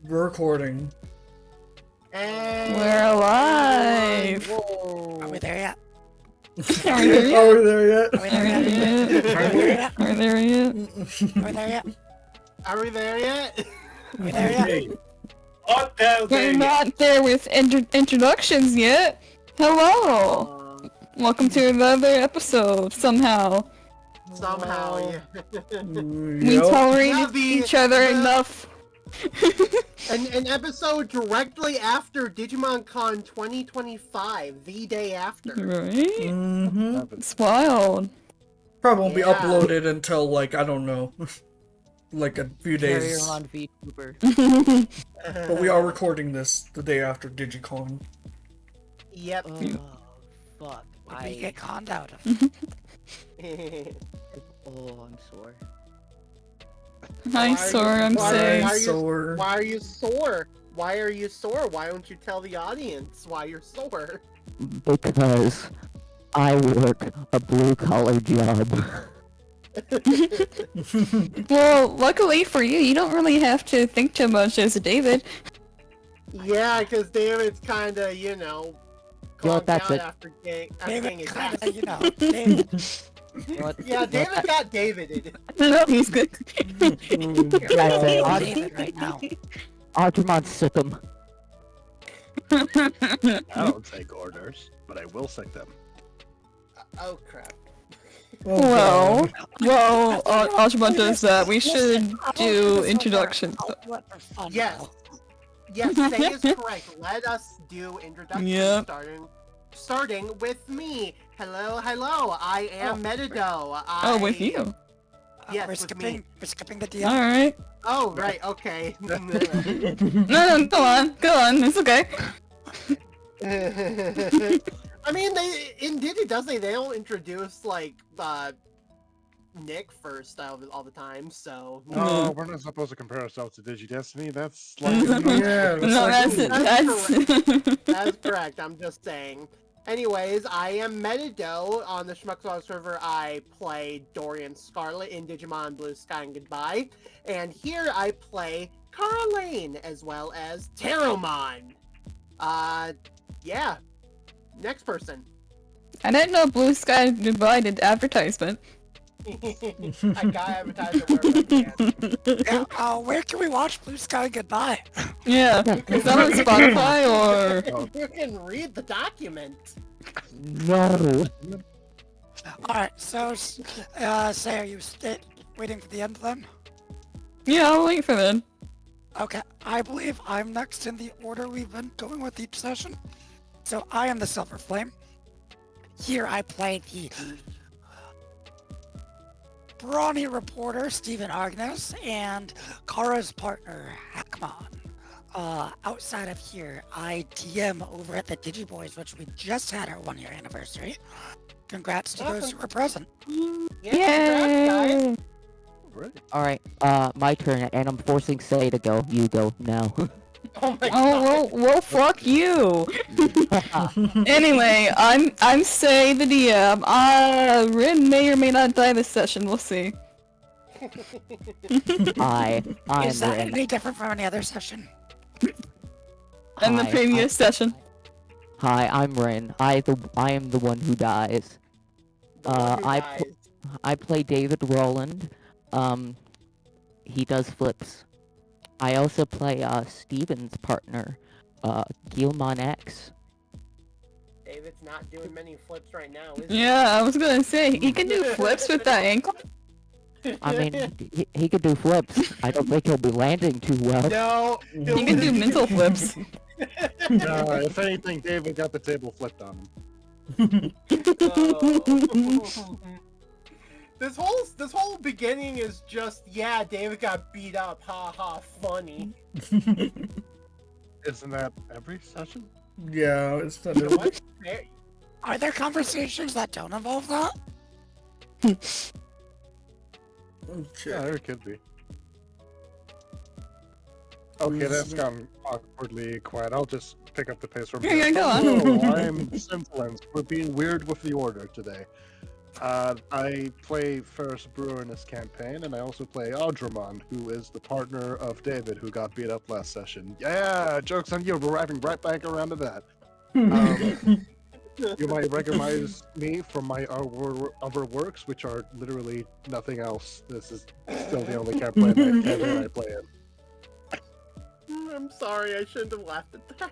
We're recording. And We're alive! Whoa. Are we there yet? Are we there yet? Are we there yet? Are we there yet? Are we there yet? Are we there yet? Are we there yet? Are we there yet? Are we there yet? Not down We're there yet. not there with introductions yet. Hello! Welcome to another episode, somehow. Somehow, yeah. We Yup. tolerate Yeah, each other enough. An episode directly after Digimon Con 2025, the day after. Right? Mm-hmm. It's wild. Probably won't be Yeah. uploaded until, like, I don't know, like a few days. on VTuber. But we are recording this the day after Digicon. Yep. Oh, fuck. What did we get conned out of? Oh, I'm sore. Hi, Sore, I'm why saying. are you- Sore. Why are you sore? Why are you sore? Why don't you tell the audience why you're sore? Because I work a blue-collar job. Well, luckily for you, you don't really have to think too much as a David. Yeah, because David's kinda, you know, conked that's out it. after getting David his kinda, ass. you know, David. Yeah, David got Davided. No, he's good. Yeah, David right now. Argmon sick 'em. I don't take orders, but I will take them. Oh crap. Oh, Well, Archibald does that. We should do Listen, introductions. I'll do it for fun. Yes. though. Yes, Say is correct. Let us do introductions Yep. starting with me. Hello, I am MetaDoe. Oh, with you. Yes, we're with skipping. me. We're skipping the deal. Alright. Oh, right, okay. No, go on. Go on. It's okay. I mean, in Digidestined, they don't introduce, like, Nick first all the time, so... No, we're not supposed to compare ourselves to Digidestined. That's like Yeah, No, that's it. That's... That's correct, I'm just saying. Anyways, I am MetaDoe. On the Schmuckswag server, I play Dorian Scarlet in Digimon Blue Sky and Goodbye. And here I play Caroline, as well as Teromon. Yeah. Next person. I didn't know Blue Sky Goodbye did advertisement. I got advertised wherever I can. Yeah, where can we watch Blue Sky Goodbye? Yeah. Is that on Spotify or... You can read the document. No. Alright, so, say, are you waiting for the end then? Yeah, I'll wait for that. Okay, I believe I'm next in the order we've been going with each session. So I am the Silverflame. Here I play the brawny reporter, Stephen Argnes, and Kara's partner, Hackmon. Outside of here, I DM over at the Digiboys, which we just had our 1-year anniversary. Congrats to those who were present. Yeah, congrats, guys. Right. Alright, my turn, and I'm forcing Say to go. You go now. Oh my god. Oh, well, fuck you. Anyway, I'm Say the DM. Rin may or may not die this session. We'll see. I'm Is that Rin. any different from any other session? And the Hi, previous session. Hi, I'm Rin. I am the one who dies. The one who I dies. I play David Roland. He does flips. I also play Steven's partner, Gilmon X. David's not doing many flips right now, is he? Yeah, I was gonna say, he can do flips with that ankle. I mean, he could do flips. I don't think he'll be landing too well. No, He can do mental flips. No, if anything, David got the table flipped on him. Oh. This whole beginning is just, yeah, David got beat up, ha ha, funny. Isn't that every session? Yeah, it's not. You know what? Are there conversations that don't involve that? Yeah, there could be. Okay, that's gone awkwardly quiet. I'll just pick up the pace from Yeah, here. go on. Hello, I'm Scintillance. We're being weird with the order today. I play Ferris Brewer in this campaign, and I also play Audramon, who is the partner of David, who got beat up last session. Yeah, joke's on you, we're wrapping right back around to that. You might recognize me from my other works, which are literally nothing else. This is still the only campaign I play in. I'm sorry, I shouldn't have laughed at that.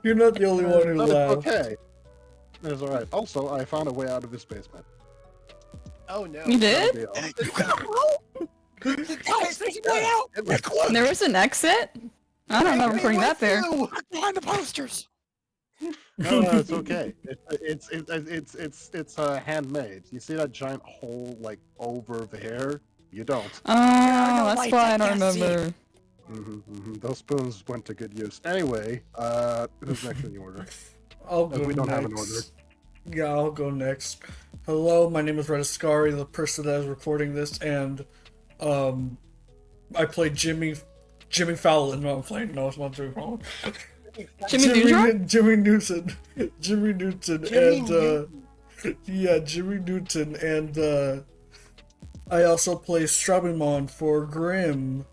You're not the only one who But it's laughed. okay. It's alright. Also, I found a way out of his basement. Oh no. You did? That'll be all. You gotta roll! Guys, there's a way out! Quick, look! There was an exit? I don't remember putting that there. Look behind the posters! No, it's okay. It's handmade. You see that giant hole like over there? You don't. Oh, that's lights, why I I don't can't see. remember. Those spoons went to good use. Anyway, who's next in the order? I'll go We don't next. have an order. Yeah, I'll go next. Hello, my name is Redaskari, the person that is recording this, and I play Jimmy Fallon. No, I'm playing. No, it's not Jimmy Fallon. Jimmy Neutron? Jimmy Newton. Jimmy Newton, Jimmy and Newton. yeah, Jimmy Newton, and I also play Strabimon for Grimm,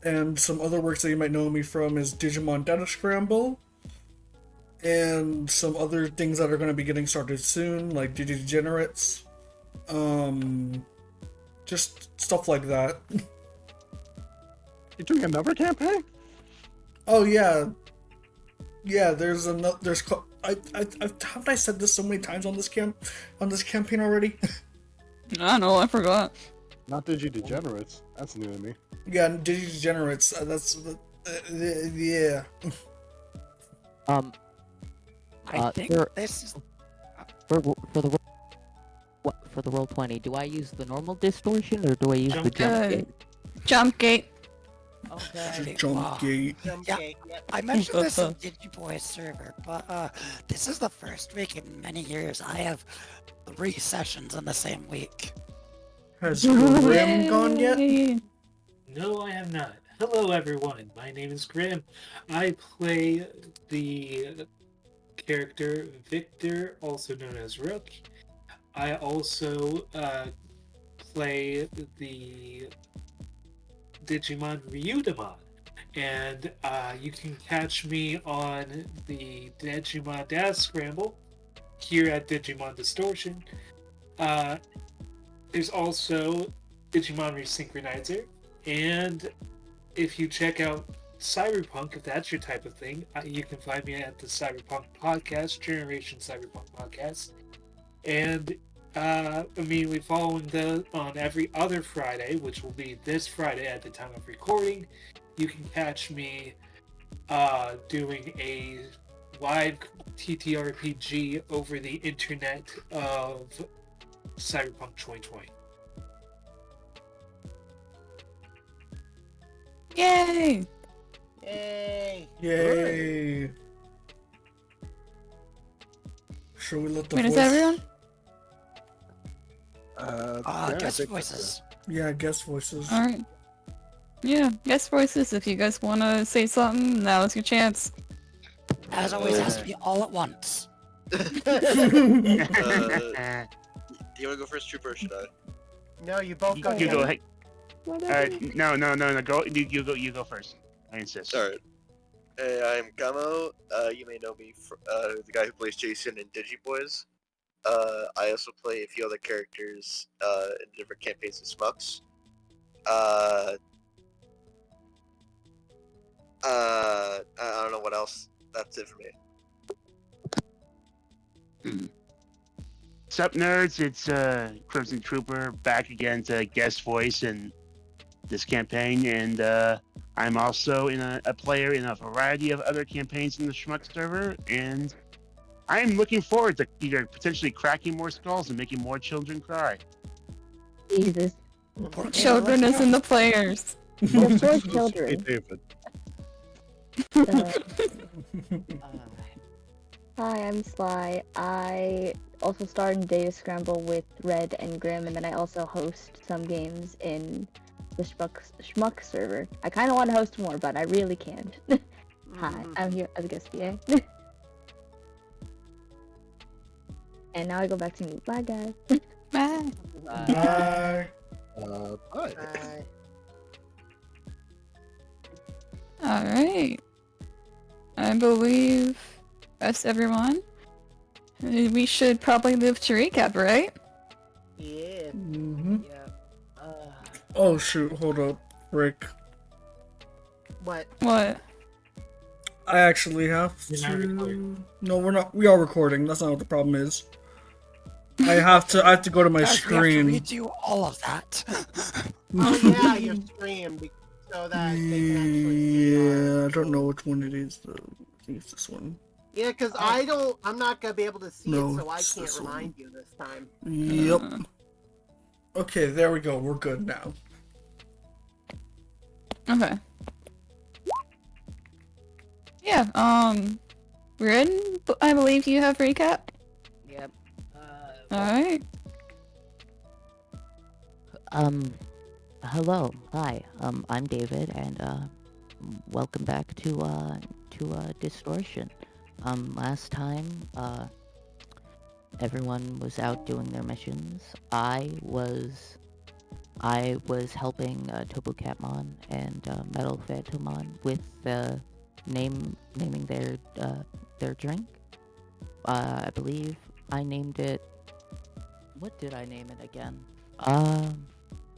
and some other works that you might know me from is Digimon Data Scramble, and some other things that are going to be getting started soon, like Digidegenerates, just stuff like that. You're doing another campaign? Oh yeah, There's another. Haven't I said this so many times on this campaign already? I don't know, I forgot. Not Digidegenerates. That's new to me. Yeah, Digidegenerates. Yeah. I think for- this is... For the roll 20, do I use the normal distortion or do I use the jump gate? Jump gate. Okay. Jump wow. gate. Yeah. I mentioned this on Digiboy's server, but this is the first week in many years I have 3 sessions in the same week. Has Grimm gone yet? Yay. No, I have not. Hello, everyone. My name is Grimm. I play the character Victor, also known as Rook. I also play the Digimon Ryudamon. And you can catch me on the Digimon Data Scramble here at Digimon Distortion. There's also Digimon Resynchronizer, and if you check out Cyberpunk, if that's your type of thing, you can find me at the Cyberpunk Podcast, Generation Cyberpunk Podcast, and immediately following on every other Friday, which will be this Friday at the time of recording, you can catch me doing a live TTRPG over the internet of Cyberpunk 2020. Yay! Yay! Yay! Should we let the Wait, voice? is that everyone? Yeah, I Guest think voices. Yeah, guest voices. Alright. Yeah, guest voices, if you guys want to say something, now is your chance. As always, has to be all at once. Do you want to go first, Trooper, or should I? No, you both go. You go ahead. Whatever. No. Go. You go first. I insist. Alright. Hey, I'm Gamo. You may know me from the guy who plays Jason in Digiboys. I also play a few other characters in different campaigns of Smucks. I don't know what else. That's it for me. Sup, nerds? It's Crimson Trooper back again to guest voice in this campaign, and I'm also a player in a variety of other campaigns in the Schmuck server, and I'm looking forward to either potentially cracking more skulls and making more children cry. Jesus. Children is in the players. They're for Hey, children. David. Hi, I'm Sly. I also star in Data Scramble with Red and Grimm, and then I also host some games in the Schmuck server. I kind of want to host more, but I really can't. Hi, I'm here as a guest PA. And now I go back to me. Bye, guys. Bye. Bye. Bye. Bye. Alright. I believe that's everyone. We should probably move to recap, right? Yeah. Mm-hmm. Yeah. Oh shoot, hold up, Rick. What? What? I actually have You're not to. recording. No, we're not. We are recording. That's not what the problem is. I have to go to my Guys, we have to screen. redo all of that. Oh yeah, your stream, so that they can actually see our... Yeah, I don't know which one it is though. I think it's this one. Yeah, because I'm not gonna be able to see No, it, so I it's can't this one. remind you this time. Yep. Okay, there we go. We're good now. Okay. Yeah, Rin, I believe you have recap? Yep. Alright. Hello. Hi. I'm David, and welcome back to Distortion. Last time, everyone was out doing their missions. I was helping Tobocatmon and Metal Phantomon with naming their drink. I believe I named it. What did I name it again?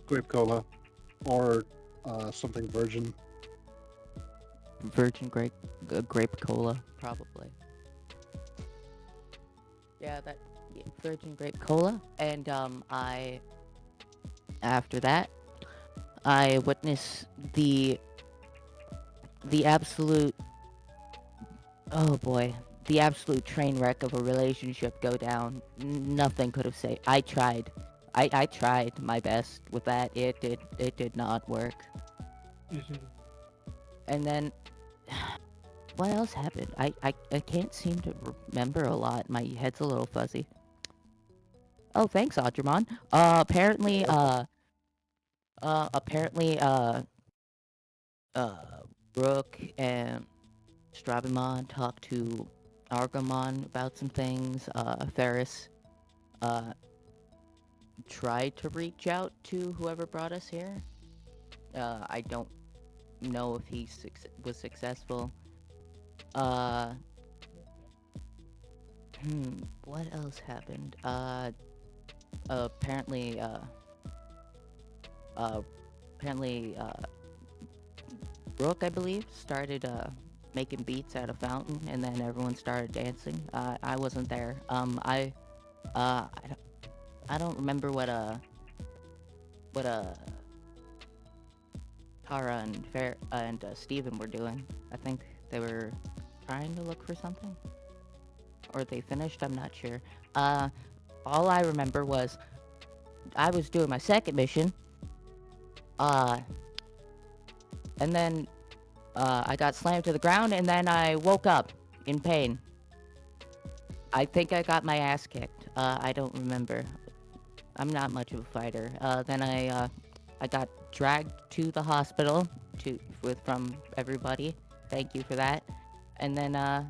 Grape cola, or something virgin. Virgin grape cola, probably. Yeah, virgin grape cola. And after that, I witnessed the absolute, oh boy, the absolute train wreck of a relationship go down. Nothing could have saved. I tried my best with that. It did not work. And then, what else happened? I can't seem to remember a lot. My head's a little fuzzy. Oh, thanks, Audremon. Apparently, Rook and Strabimon talked to Argomon about some things. Ferris, tried to reach out to whoever brought us here. I don't know if he was successful. What else happened? Apparently, Rook, I believe, started making beats at a fountain, and then everyone started dancing. I wasn't there. I don't remember what Tara and Steven were doing. I think they were trying to look for something, or they finished. I'm not sure. All I remember was I was doing my second mission. And then I got slammed to the ground, and then I woke up in pain. I think I got my ass kicked. I don't remember. I'm not much of a fighter. Then I got dragged to the hospital from everybody. Thank you for that. And then I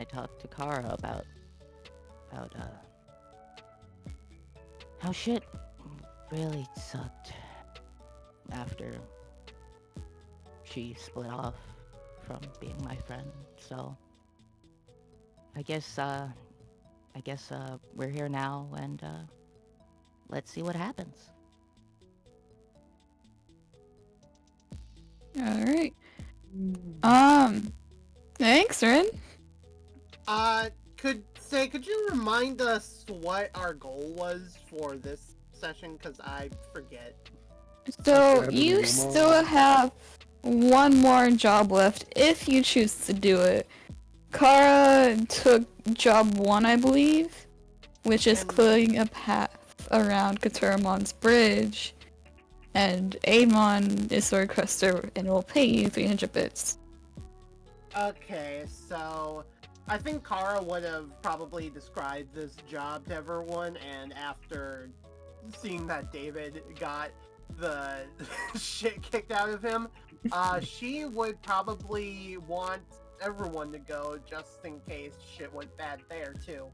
talked to Kara about how shit really sucked after she split off from being my friend. So I guess we're here now, and let's see what happens. Alright. Thanks, Rin. Could you remind us what our goal was for this session? Because I forget. So, you still have one more job left if you choose to do it. Kara took job 1, I believe, which is clearing a path around Katuramon's bridge, and Amon is the requester and will pay you 300 bits. Okay, so I think Kara would have probably described this job to everyone, and after seeing that David got the shit kicked out of him, she would probably want everyone to go just in case shit went bad there too.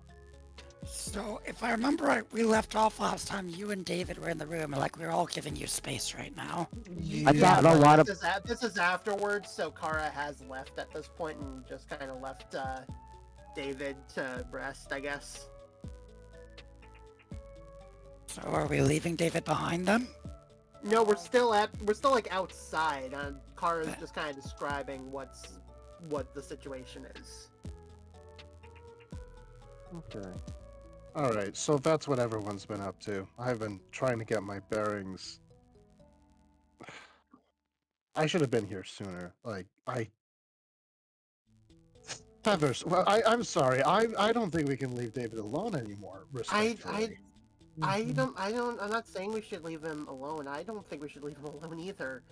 So, if I remember right, we left off last time. You and David were in the room, and like we're all giving you space right now. I thought a lot of. This is afterwards, so Kara has left at this point and just kind of left David to rest, I guess. So, are we leaving David behind then? No, we're still like outside. Kara's just kind of describing what the situation is. Okay. Alright, so that's what everyone's been up to. I've been trying to get my bearings. I should have been here sooner. Feathers. Well, I'm sorry. I don't think we can leave David alone anymore. Respectfully. I'm not saying we should leave him alone. I don't think we should leave him alone either.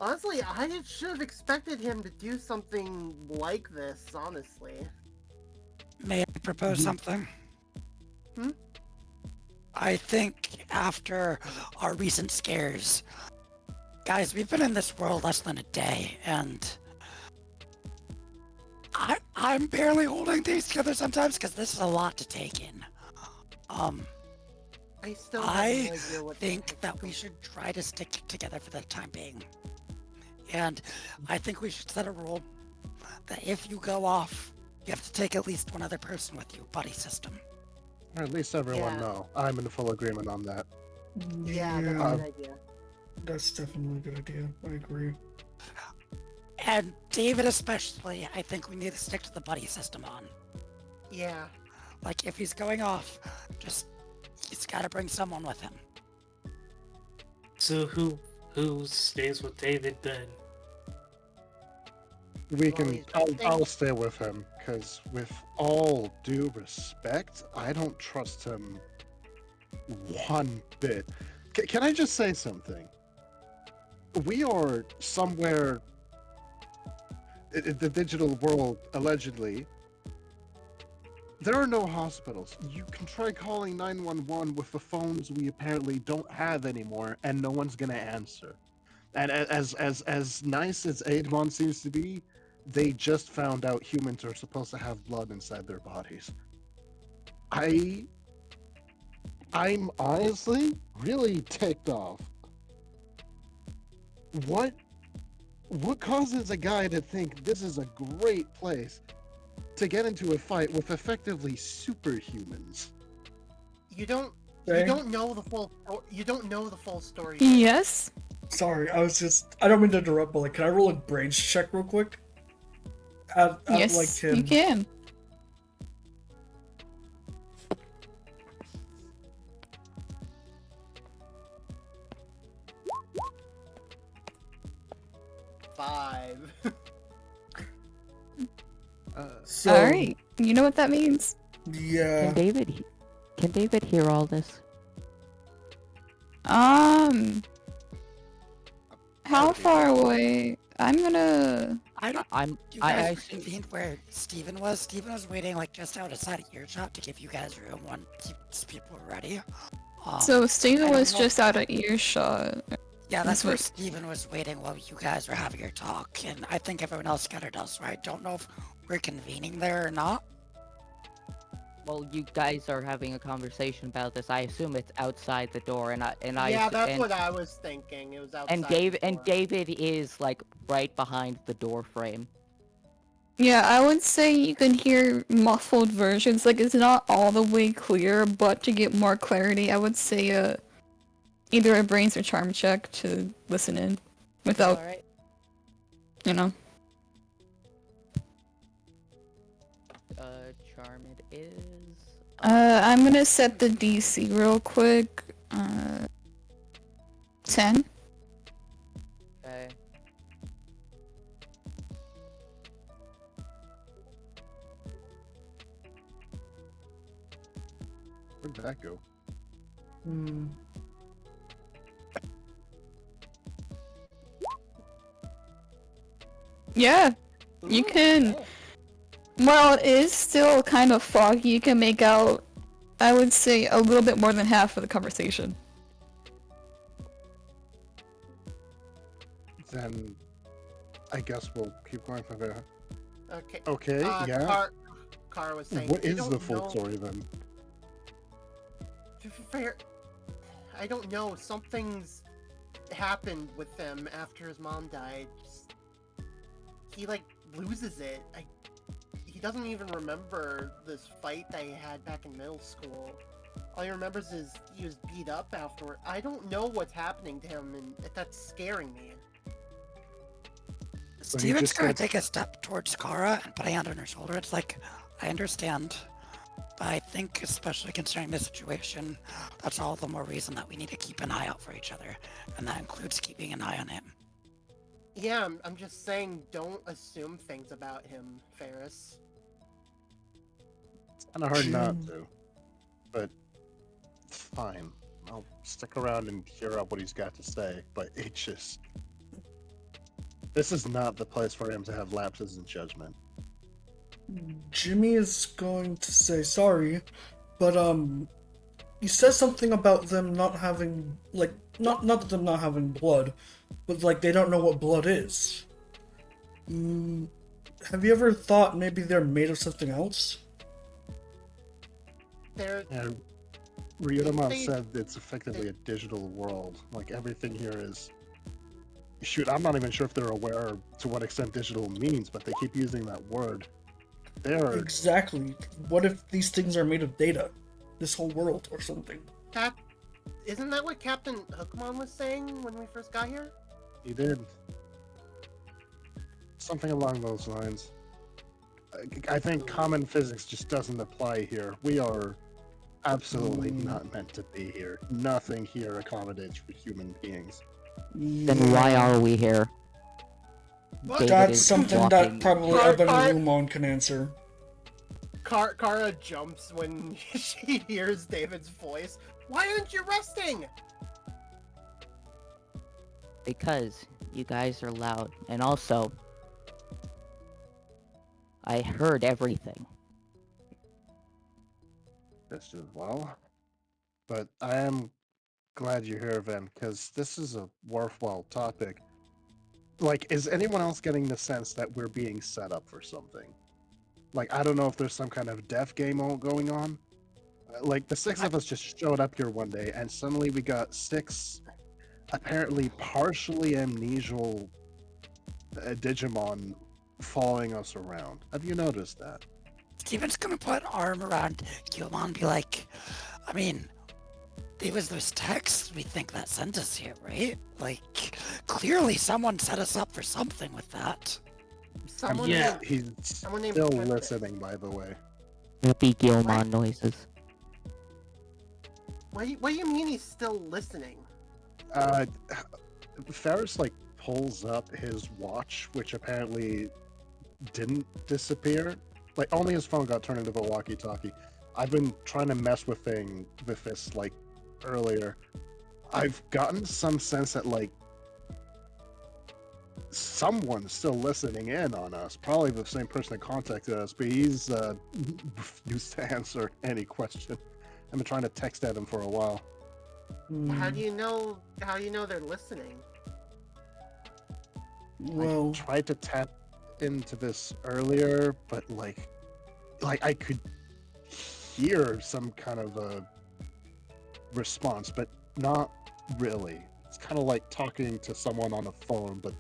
Honestly, I should have expected him to do something like this, honestly. May I propose something? I think after our recent scares, guys, we've been in this world less than a day, and I'm barely holding things together sometimes because this is a lot to take in. I think that we should try to stick together for the time being. And I think we should set a rule that if you go off, you have to take at least one other person with you, buddy system. Or at least everyone know. I'm in full agreement on that. Yeah, that's a good idea. That's definitely a good idea. I agree. And David especially, I think we need to stick to the buddy system on. Yeah. Like, if he's going off, he's gotta bring someone with him. So who stays with David then? I'll stay with him, because with all due respect, I don't trust him one bit. Can I just say something? We are somewhere in the digital world, allegedly. There are no hospitals. You can try calling 911 with the phones we apparently don't have anymore, and no one's gonna answer. And as nice as Aidmon seems to be, they just found out humans are supposed to have blood inside their bodies. I'm honestly really ticked off. What causes a guy to think this is a great place to get into a fight with effectively superhumans? You don't know the full story. Yes? Sorry, I don't mean to interrupt, but can I roll a brains check real quick? Yes, you can. Five. Alright, you know what that means? Yeah. Can David hear all this? How far away? You guys convened where Steven was. Steven was waiting like just outside of earshot to give you guys room once people were ready. So Steven was just out of earshot. Yeah, that's where Steven was waiting while you guys were having your talk, and I think everyone else scattered elsewhere. I don't know if we're convening there or not. Well, you guys are having a conversation about this. I assume it's outside the door, That's what I was thinking. It was outside. And David is like right behind the door frame. Yeah, I would say you can hear muffled versions. Like, it's not all the way clear, but to get more clarity, I would say either a brains or charm check to listen in without, you know. Charm it is. I'm gonna set the DC real quick. 10. Okay. Where'd that go? Yeah, you can. While it is still kind of foggy, you can make out, I would say, a little bit more than half of the conversation. Then I guess we'll keep going from there. Okay. Okay, yeah. Kara was saying. What "You is don't the full know- story then? To be fair, I don't know. Something's happened with him after his mom died. He like loses it. He doesn't even remember this fight that he had back in middle school. All he remembers is he was beat up afterward. I don't know what's happening to him, and that's scaring me. Steven's gonna take a step towards Kara and put a hand on her shoulder. It's like, I understand. But I think, especially considering the situation, that's all the more reason that we need to keep an eye out for each other. And that includes keeping an eye on him. Yeah, I'm just saying, don't assume things about him, Ferris. It's kind of hard not to, but fine. I'll stick around and hear out what he's got to say, but it just... This is not the place for him to have lapses in judgment. Jimmy is going to say sorry, but he says something about them not having, like, not that them not having blood, but like they don't know what blood is. Have you ever thought maybe they're made of something else? Yeah, Ryutamon said it's effectively a digital world. Like, everything here is... Shoot, I'm not even sure if they're aware to what extent digital means, but they keep using that word. They're... Exactly. What if these things are made of data? This whole world or something? Isn't that what Captain Hookmon was saying when we first got here? He did. Something along those lines. I think common physics just doesn't apply here. We are absolutely not meant to be here. Nothing here accommodates for human beings. Then why are we here? David That's is something walking- that probably Eben Rumon can answer. Kara jumps when she hears David's voice. Why aren't you resting? Because you guys are loud, and also, I heard everything. Just as well. But I am glad you're here, Ven, because this is a worthwhile topic. Like, is anyone else getting the sense that we're being set up for something? Like, I don't know if there's some kind of death game going on. Like, the six of us just showed up here one day, and suddenly we got six apparently partially amnesial Digimon following us around. Have you noticed that? Steven's gonna put an arm around Gilmon and be like, I mean, it was those texts we think that sent us here, right? Like, clearly someone set us up for something with that. He's still listening, by the way. Happy Gilmon noises. What do you mean he's still listening? Ferris, like, pulls up his watch, which apparently didn't disappear. Like, only his phone got turned into a walkie-talkie. I've been trying to mess with this, like, earlier. I've gotten some sense that, like, someone's still listening in on us. Probably the same person that contacted us, but he's refused to answer any question. I've been trying to text at him for a while. How do you know they're listening? Well, I tried to tap into this earlier, but like I could hear some kind of a response, but not really. It's kind of like talking to someone on a phone, but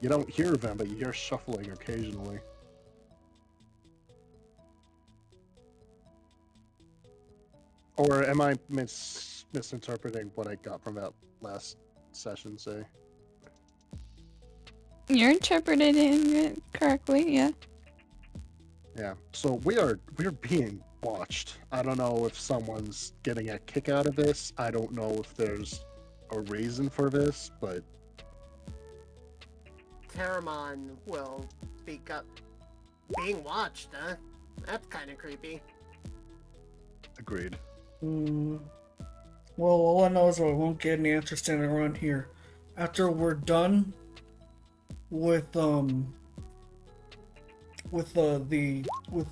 you don't hear them, but you hear shuffling occasionally. Or am I misinterpreting what I got from that last session, say? You're interpreting it correctly, yeah. Yeah, so we're being watched. I don't know if someone's getting a kick out of this. I don't know if there's a reason for this, but... Terramon will speak up. Being watched, huh? That's kind of creepy. Agreed. Well, all I know is I won't get any answer standing around here. After we're done with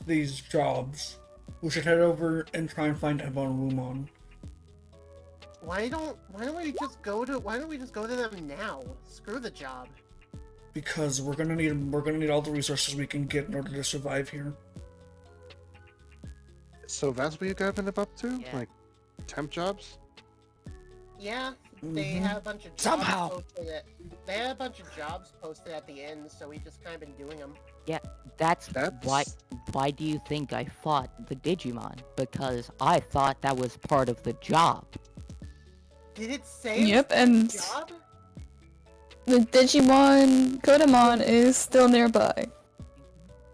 these jobs, we should head over and try and find Ebon Rumon. Why don't we just go to them now? Screw the job. because we're gonna need all the resources we can get in order to survive here. So that's what you guys been up to? Yeah. Like temp jobs? Yeah, they Mhm. have a bunch of jobs Somehow. posted they had a bunch of jobs posted at the end, so we just kind of been doing them. That's why. That's Why do you think I fought the Digimon? Because I thought that was part of the job. Did it say Yep, it was and a job? the Digimon Kodamon is still nearby.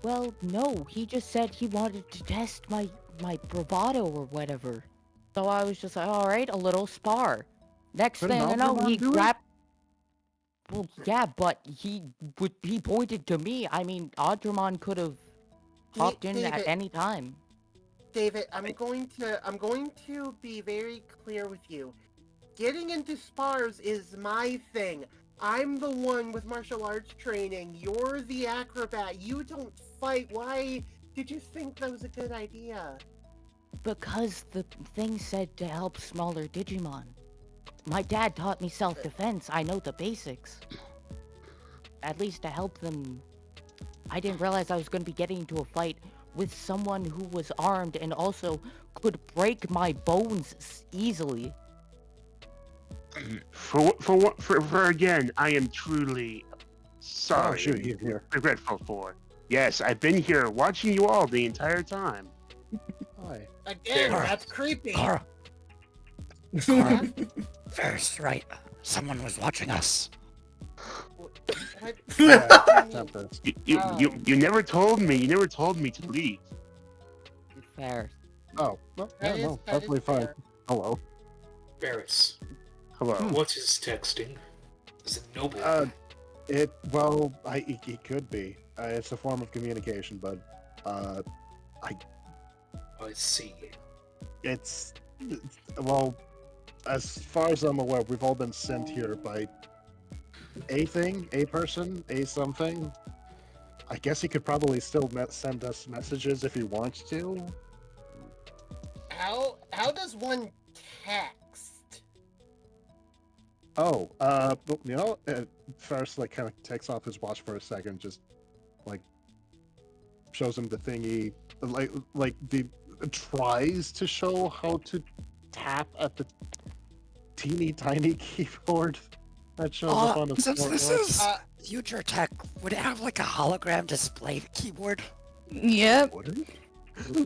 Well, no, he just said he wanted to test my bravado or whatever. So I was just like, all right, a little spar. Next Couldn't thing I know, Algernon he do it? grabbed. Well, yeah, but he pointed to me. I mean, Audremon could have hopped in at David, any time. David, I'm going to be very clear with you. Getting into spars is my thing. I'm the one with martial arts training. You're the acrobat. You don't fight. Why did you think that was a good idea? Because the thing said to help smaller Digimon. My dad taught me self-defense. I know the basics. At least to help them. I didn't realize I was going to be getting into a fight with someone who was armed and also could break my bones easily. For again, I am truly sorry. Oh, shoot, you're here. Regretful for. Yes, I've been here watching you all the entire time. Hi. Again, There. that's creepy. Kara, Huh? Ferris, right? Someone was watching us. What? Yeah, Tempest. You never told me. You never told me to leave. Fair. Oh, well, yeah, That is- no, that is perfectly fine. fair. Hello. Ferris, Hello. what is texting? Is it noble? It could be. It's a form of communication, but I see. well, as far as I'm aware, we've all been sent here by a person, a something. I guess he could probably still send us messages if he wants to. How does one text? Oh, Ferris kind of takes off his watch for a second, just like shows him the thingy, tries to show how to tap at the teeny tiny keyboard that shows up on the Since this smartwatch. is future tech, would it have like a hologram display keyboard? Yep.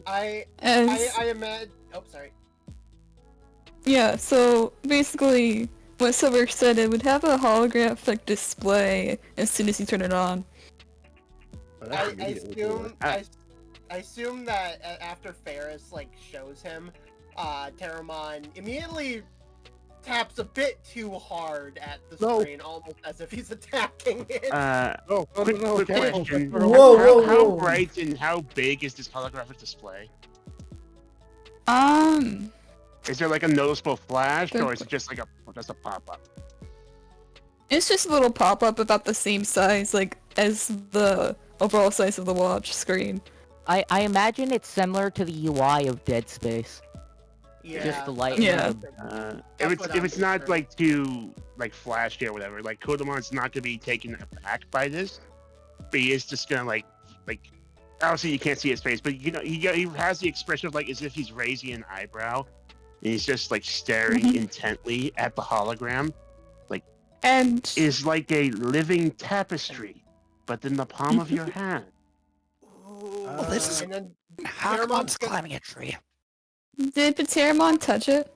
I As, imagine. Oh, sorry. yeah, so basically, what Silver said, it would have a holographic display as soon as you turn it on. I assume that after Ferris shows him, Terramon immediately taps a bit too hard at the screen, almost as if he's attacking it. Quick careful. question. Whoa, How whoa. bright and how big is this holographic display? Is there like a noticeable flash, or is it just like just a pop-up? It's just a little pop-up about the same size, as the overall size of the watch screen. I imagine it's similar to the UI of Dead Space. Yeah. Just the light. Yeah. If it's not too flashy or whatever, Kodamon's not gonna be taken aback by this, but he is just gonna obviously you can't see his face, but he has the expression of as if he's raising an eyebrow, and he's just staring intently at the hologram. And Is like a living tapestry, but in the palm of your hand. Well, this is and then Hakamon's climbing a tree. did Pteramon touch it?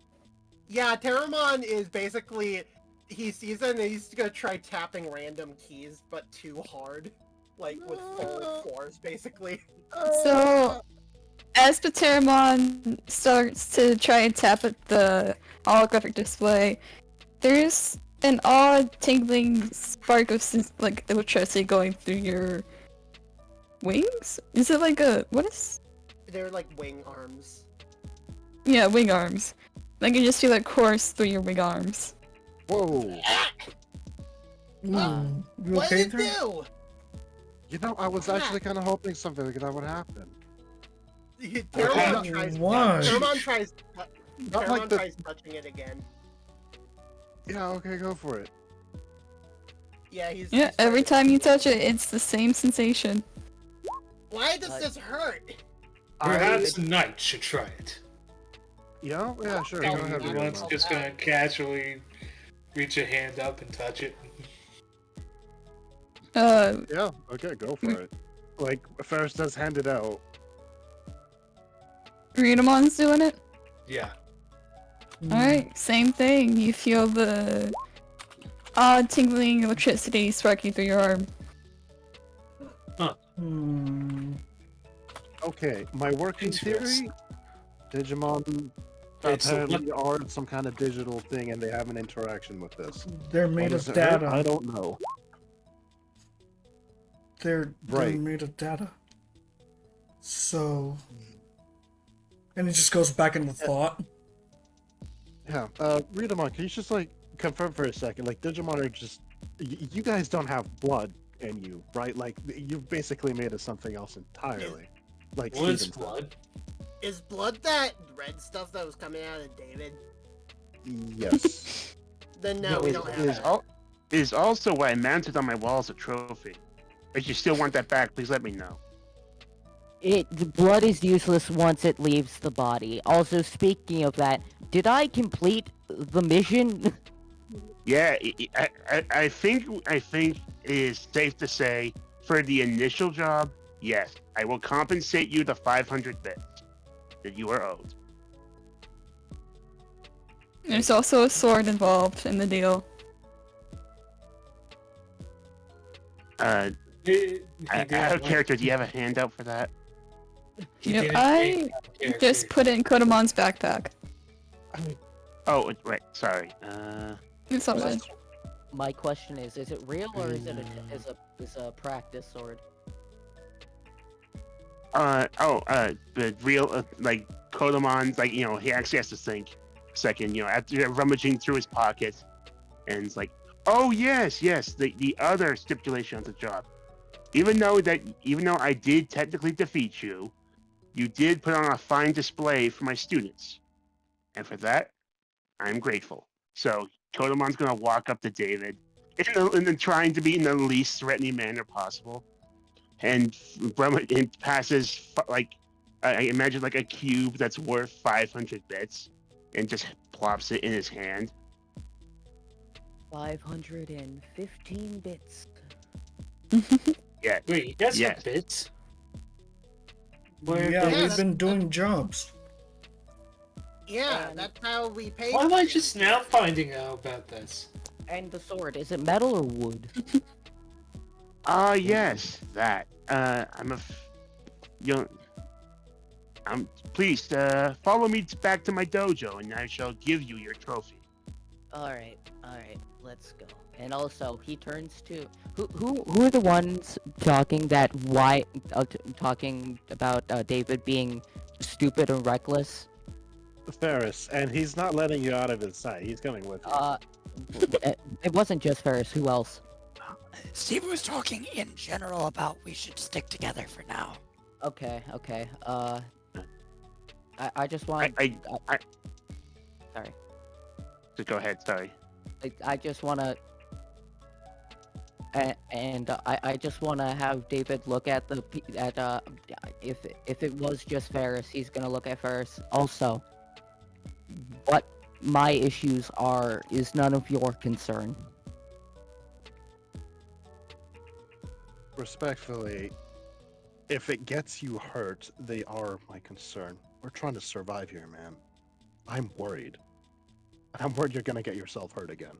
yeah, Terramon is basically he sees it and he's gonna try tapping random keys, but too hard, with full force, basically. So, as Pteramon starts to try and tap at the holographic display, there's an odd tingling spark of electricity going through your wings? Is it what is? They're like wing arms. Yeah, wing arms. You just feel that course through your wing arms. Whoa! You What okay did there? it do? I was actually kind of hoping something like that would happen. Terramon tries. Why? Terramon tries. Not like Terramon the. tries touching it again. Yeah, okay, go for it. Yeah, he's. Yeah, he's every trying time you touch it, it's the same sensation. Why does this hurt? Perhaps Knight should try it. Yeah, sure. Go ahead, Everyone's Redaskari. just gonna casually reach a hand up and touch it. Yeah, okay, go for it. Like, Ferris does hand it out. Redamon's doing it. Yeah. Alright, same thing. You feel the odd tingling electricity striking through your arm. Okay, my working theory, Digimon apparently are some kind of digital thing and they have an interaction with this. They're made What of does it hurt? data. I don't know. They're Right. made of data. So, and it just goes back into thought. Yeah, Readamon, can you just like confirm for a second? Like, Digimon are just, you guys don't have blood in you, right? Like, you're basically made of something else entirely. Like, What is Steven's blood? Is blood that red stuff that was coming out of David? Yes. Then no, we don't have Is that. is also what I mounted on my wall as a trophy. If you still want that back, please let me know. The blood is useless once it leaves the body. Also, speaking of that, did I complete the mission? Yeah, I think it is safe to say for the initial job, yes, I will compensate you the 500 bits that you are owed. There's also a sword involved in the deal. Out of character, do you have a handout for that? Yep, I just put it in Kodamon's backpack. Oh, right. Sorry. It's all good. My question is it real or is it a practice sword? The real, like, Kodamon's, like, he actually has to think a second, after rummaging through his pockets, and it's like, oh, yes, the other stipulation of the job. Even though I did technically defeat you, you did put on a fine display for my students. And for that, I'm grateful. So, Kodamon's gonna walk up to David, and trying to be in the least threatening manner possible, and passes, like, I imagine, like, a cube that's worth 500 bits, and just plops it in his hand. 515 bits. Yeah. Wait, that's Yes. not bits. Yeah, we've been doing jobs. Yeah, that's how we pay. Why am I just now finding out about this? And the sword, is it metal or wood? Yes, that. Please, follow me back to my dojo, and I shall give you your trophy. Alright, let's go. And also, he turns to... Who are the ones talking talking about David being stupid and reckless? Ferris, and he's not letting you out of his sight. He's coming with you. It wasn't just Ferris, who else? Steve was talking in general about we should stick together for now. Okay, I just want... Sorry. Just go ahead, sorry. I just want to... I just want to have David look at if it was just Ferris, he's gonna look at Ferris. Also, what my issues are is none of your concern. Respectfully, if it gets you hurt, they are my concern. We're trying to survive here, man. I'm worried. I'm worried you're gonna get yourself hurt again.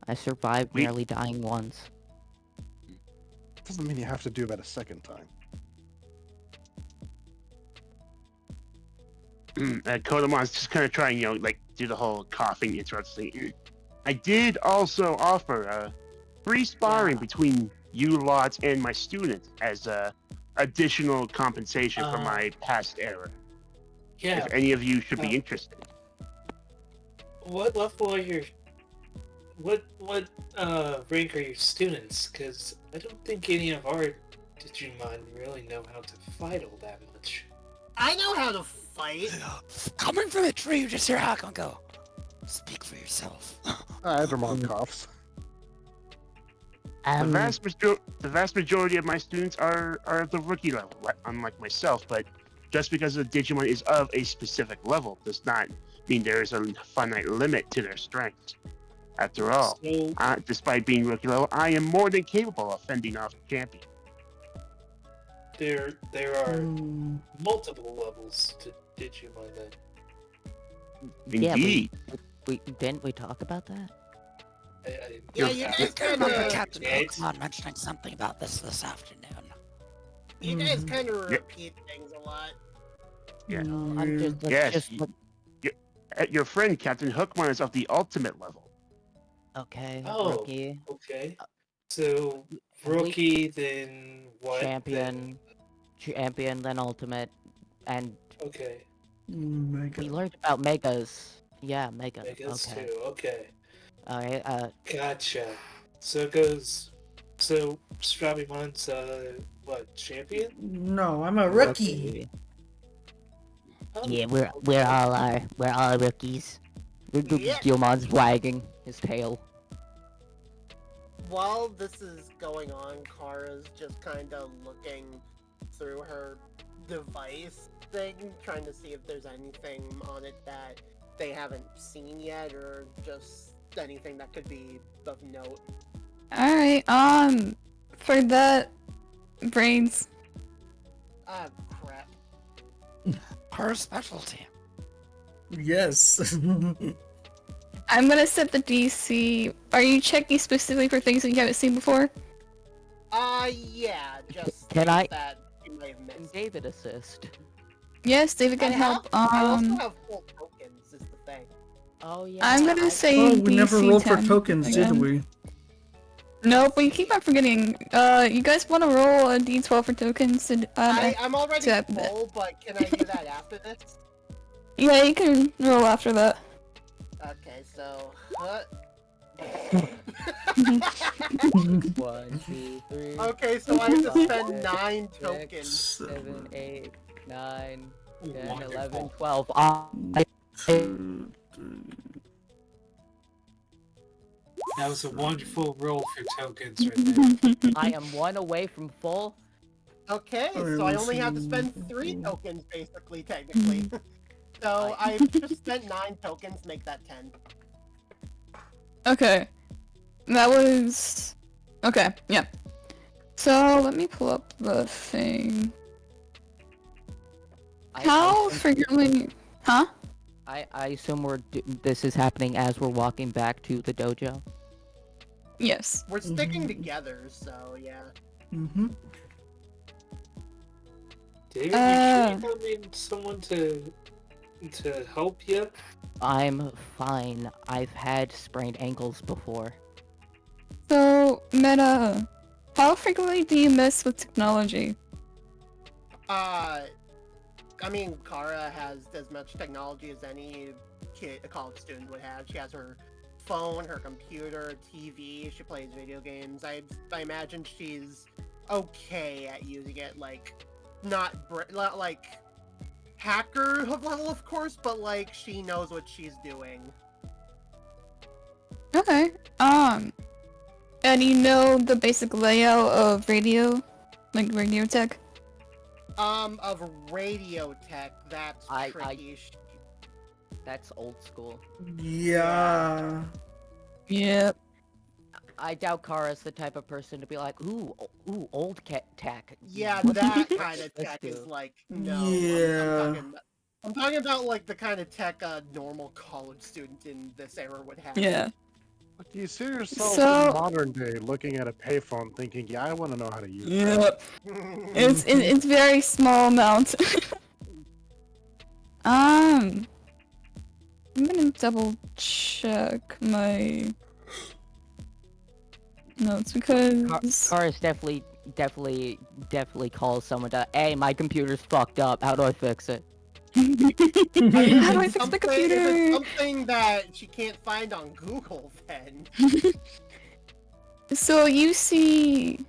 I survived nearly dying once. Doesn't mean you have to do that a second time. Kodamon's just kind of trying, do the whole coughing interrupt thing. I did also offer free sparring between you lots and my students as additional compensation for my past error. Yeah. If any of you should be interested. What level are your... What rank are your students? Because I don't think any of our Digimon really know how to fight all that much. I know how to fight. Coming from the tree, you just hear Hakon go, "Speak for yourself." Edramon coughs. The vast majority of my students are at the rookie level, unlike myself. But just because a Digimon is of a specific level does not mean there is a finite limit to their strengths. After all, So, despite being rookie level, I am more than capable of fending off a champion. there are multiple levels to Digimon then. Indeed. Didn't we talk about that? Yeah, you guys I remember kind of Captain Pokemon mentioning something about this afternoon. kind of repeat things a lot. Yeah. I'm just, Yes. Your friend Captain Hookmon is of the ultimate level. okay. Oh, Rookie, okay. So rookie, then what? champion, then ultimate, and Okay. we learned about megas. Yeah, mega. Megas Okay. too. Okay. Alright. Gotcha. So it goes. So Strabimon's what, champion? No, I'm a rookie. Oh, Yeah, we're all rookies. Yeah. Gilmon's wagging his tail. While this is going on, Kara's just kind of looking through her device thing, trying to see if there's anything on it that they haven't seen yet, or just anything that could be of note. Alright, for that, brains. Ah, crap. Her specialty. Yes. I'm gonna set the DC. Are you checking specifically for things that you haven't seen before? Yeah, just Can things I- that you may have Can missed. David assist? Yes, David can help. I also have full tokens, is the thing. Oh yeah. I'm gonna say Oh, we never DC rolled for 10 tokens, did again. we? Nope, we keep on forgetting. You guys want to roll a D12 for tokens? I'm already to- full, but can I do that after this? Yeah, you can roll after that. Okay, so... 1, 2, 3. Okay, so I have to spend 5, 9 6, tokens. 7, 8, 9, 10, Wonderful. 11, 12. 2, 3. That was a wonderful roll for tokens right there. I am 1 away from full. Okay, Alright, so I let's only have to see. spend 3 tokens, basically, technically. So I just spent 9 tokens to make that 10. Okay. That was... Okay, yeah. So, let me pull up the thing. How frequently... Huh? I assume this is happening as we're walking back to the dojo. Yes. We're sticking together, so yeah. Mm-hmm. David, you sure you don't need someone to help you? I'm fine. I've had sprained ankles before. So, Meta, how frequently do you mess with technology? I mean, Kara has as much technology as any a college student would have. She has her phone, her computer, TV. She plays video games. I imagine she's okay at using it. Like, not like hacker level, of course, but like she knows what she's doing. Okay. And you know the basic layout of radio? Like radio tech? Of radio tech, that's tricky. That's old school. Yeah. Yep. I doubt Kara's the type of person to be like, ooh, old tech. Yeah, What that does kind of this tech do?" is like, no. Yeah. I'm talking about like the kind of tech a normal college student in this era would have. Yeah. But do you see yourself So- in modern day looking at a payphone thinking, yeah, I want to know how to use that? Yep. It's very small amount. I'm gonna double check my notes because Kara's definitely calls someone to, hey, my computer's fucked up. How do I fix it? how do I fix the If it's computer? something that she can't find on Google, then. So you see,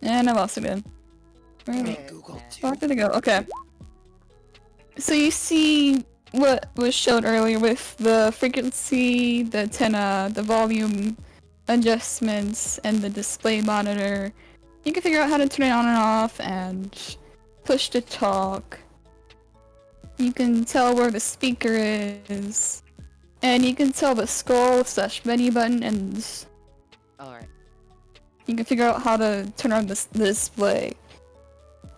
and I lost it again. Where Google fuck did it go? Okay. So you see what was shown earlier with the frequency, the antenna, the volume, adjustments and the display monitor. You can figure out how to turn it on and off and push to talk. You can tell where the speaker is. And you can tell the scroll/menu button, and Alright. you can figure out how to turn on the display.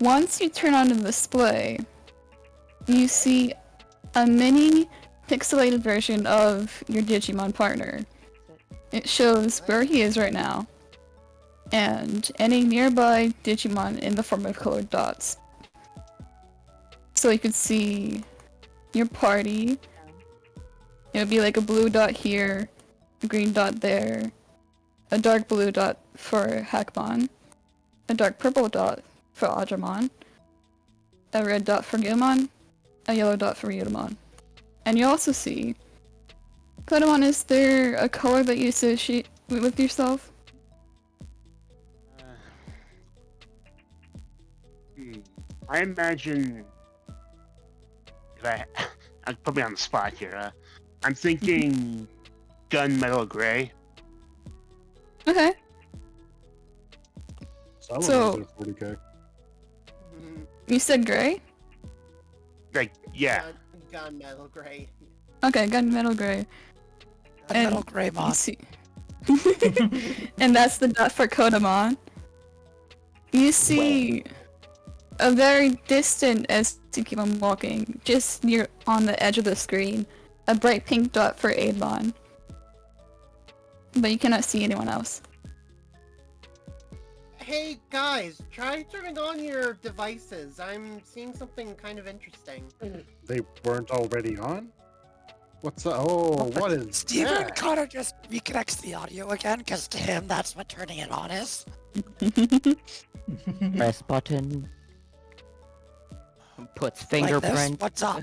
Once you turn on the display, you see a mini pixelated version of your Digimon partner. It shows where he is right now, and any nearby Digimon in the form of colored dots. So you can see your party. It would be like a blue dot here, a green dot there, a dark blue dot for Hackmon, a dark purple dot for Audramon, a red dot for Gilmon, a yellow dot for Ryudomon. And you also see, Kodamon, is there a color that you associate with yourself? I imagine I'll put me on the spot here. I'm thinking gunmetal gray. Okay. So 40k. You said gray? Like, yeah. Gunmetal gray. Okay, gunmetal gray. Gunmetal gray mon. And that's the dot for Kodamon. You see a very distant, as you keep on walking, just near on the edge of the screen, a bright pink dot for Aidmon. But you cannot see anyone else. Hey guys, try turning on your devices. I'm seeing something kind of interesting. They weren't already on? What's up? Oh, what is Steven that? kind of just reconnects the audio again, because to him, that's what turning it on is. Press button. Puts Like fingerprint. this, what's up?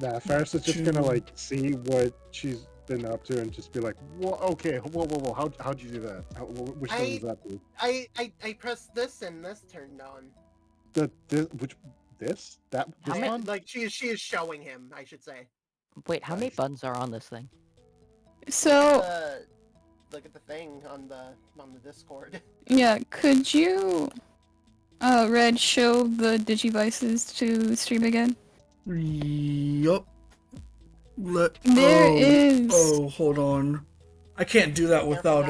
Nah, Ferris is just gonna like see what she's been up to and just be like, "Whoa, okay, whoa, how'd you do that? Which one was that?" Dude? I pressed this and this turned on. This one? Like she is showing him, I should say. Wait, how many buttons are on this thing? So, Look at the thing on the Discord. yeah, could you, Red, show the Digivices to stream again? Yup. There is. Oh, hold on. I can't do that without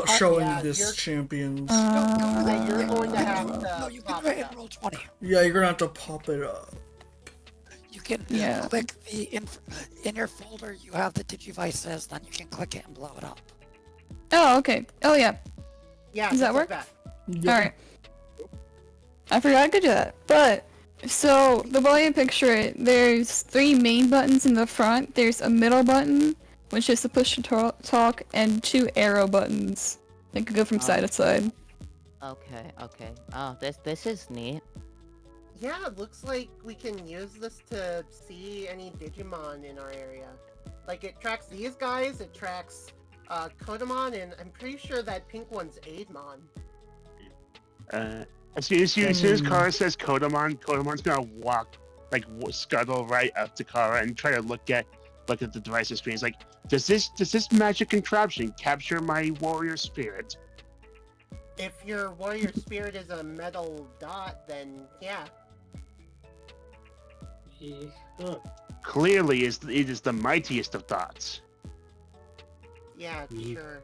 showing yeah, this champions. You're going to have to. No, you can go ahead and roll 20. Yeah, you're gonna have to pop it up. You can click the in your folder. You have the Digivices, then you can click it and blow it up. Oh, okay. Oh, yeah. Yeah. Does that work? Like Yep. Alright. I forgot I could do that. But, so, the way I picture it, there's 3 main buttons in the front. There's a middle button, which is to push to talk, and 2 arrow buttons that could go from side to side. Okay. Oh, this is neat. Yeah, it looks like we can use this to see any Digimon in our area. Like, it tracks these guys, it tracks Kodamon, and I'm pretty sure that pink one's Aidmon. As soon as Kara says Kodamon's gonna walk, like scuttle right up to Kara and try to look at the device's screen. It's like, does this magic contraption capture my warrior spirit? If your warrior spirit is a metal dot, then yeah. Clearly, it is the mightiest of dots. Yeah, sure.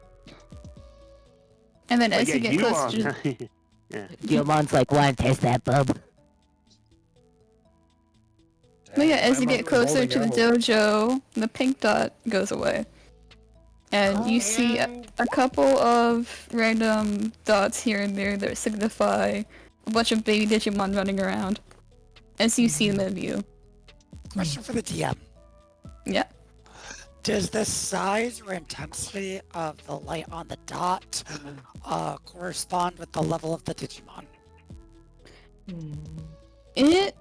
And then as you get closer to... Yeah. Gilmon's like, wanna test that, bub? But yeah, as you get closer to the dojo, the pink dot goes away. And you see a couple of random dots here and there that signify a bunch of baby Digimon running around. As you see them in view. Question for the DM. Yeah. Does the size or intensity of the light on the dot correspond with the level of the Digimon? It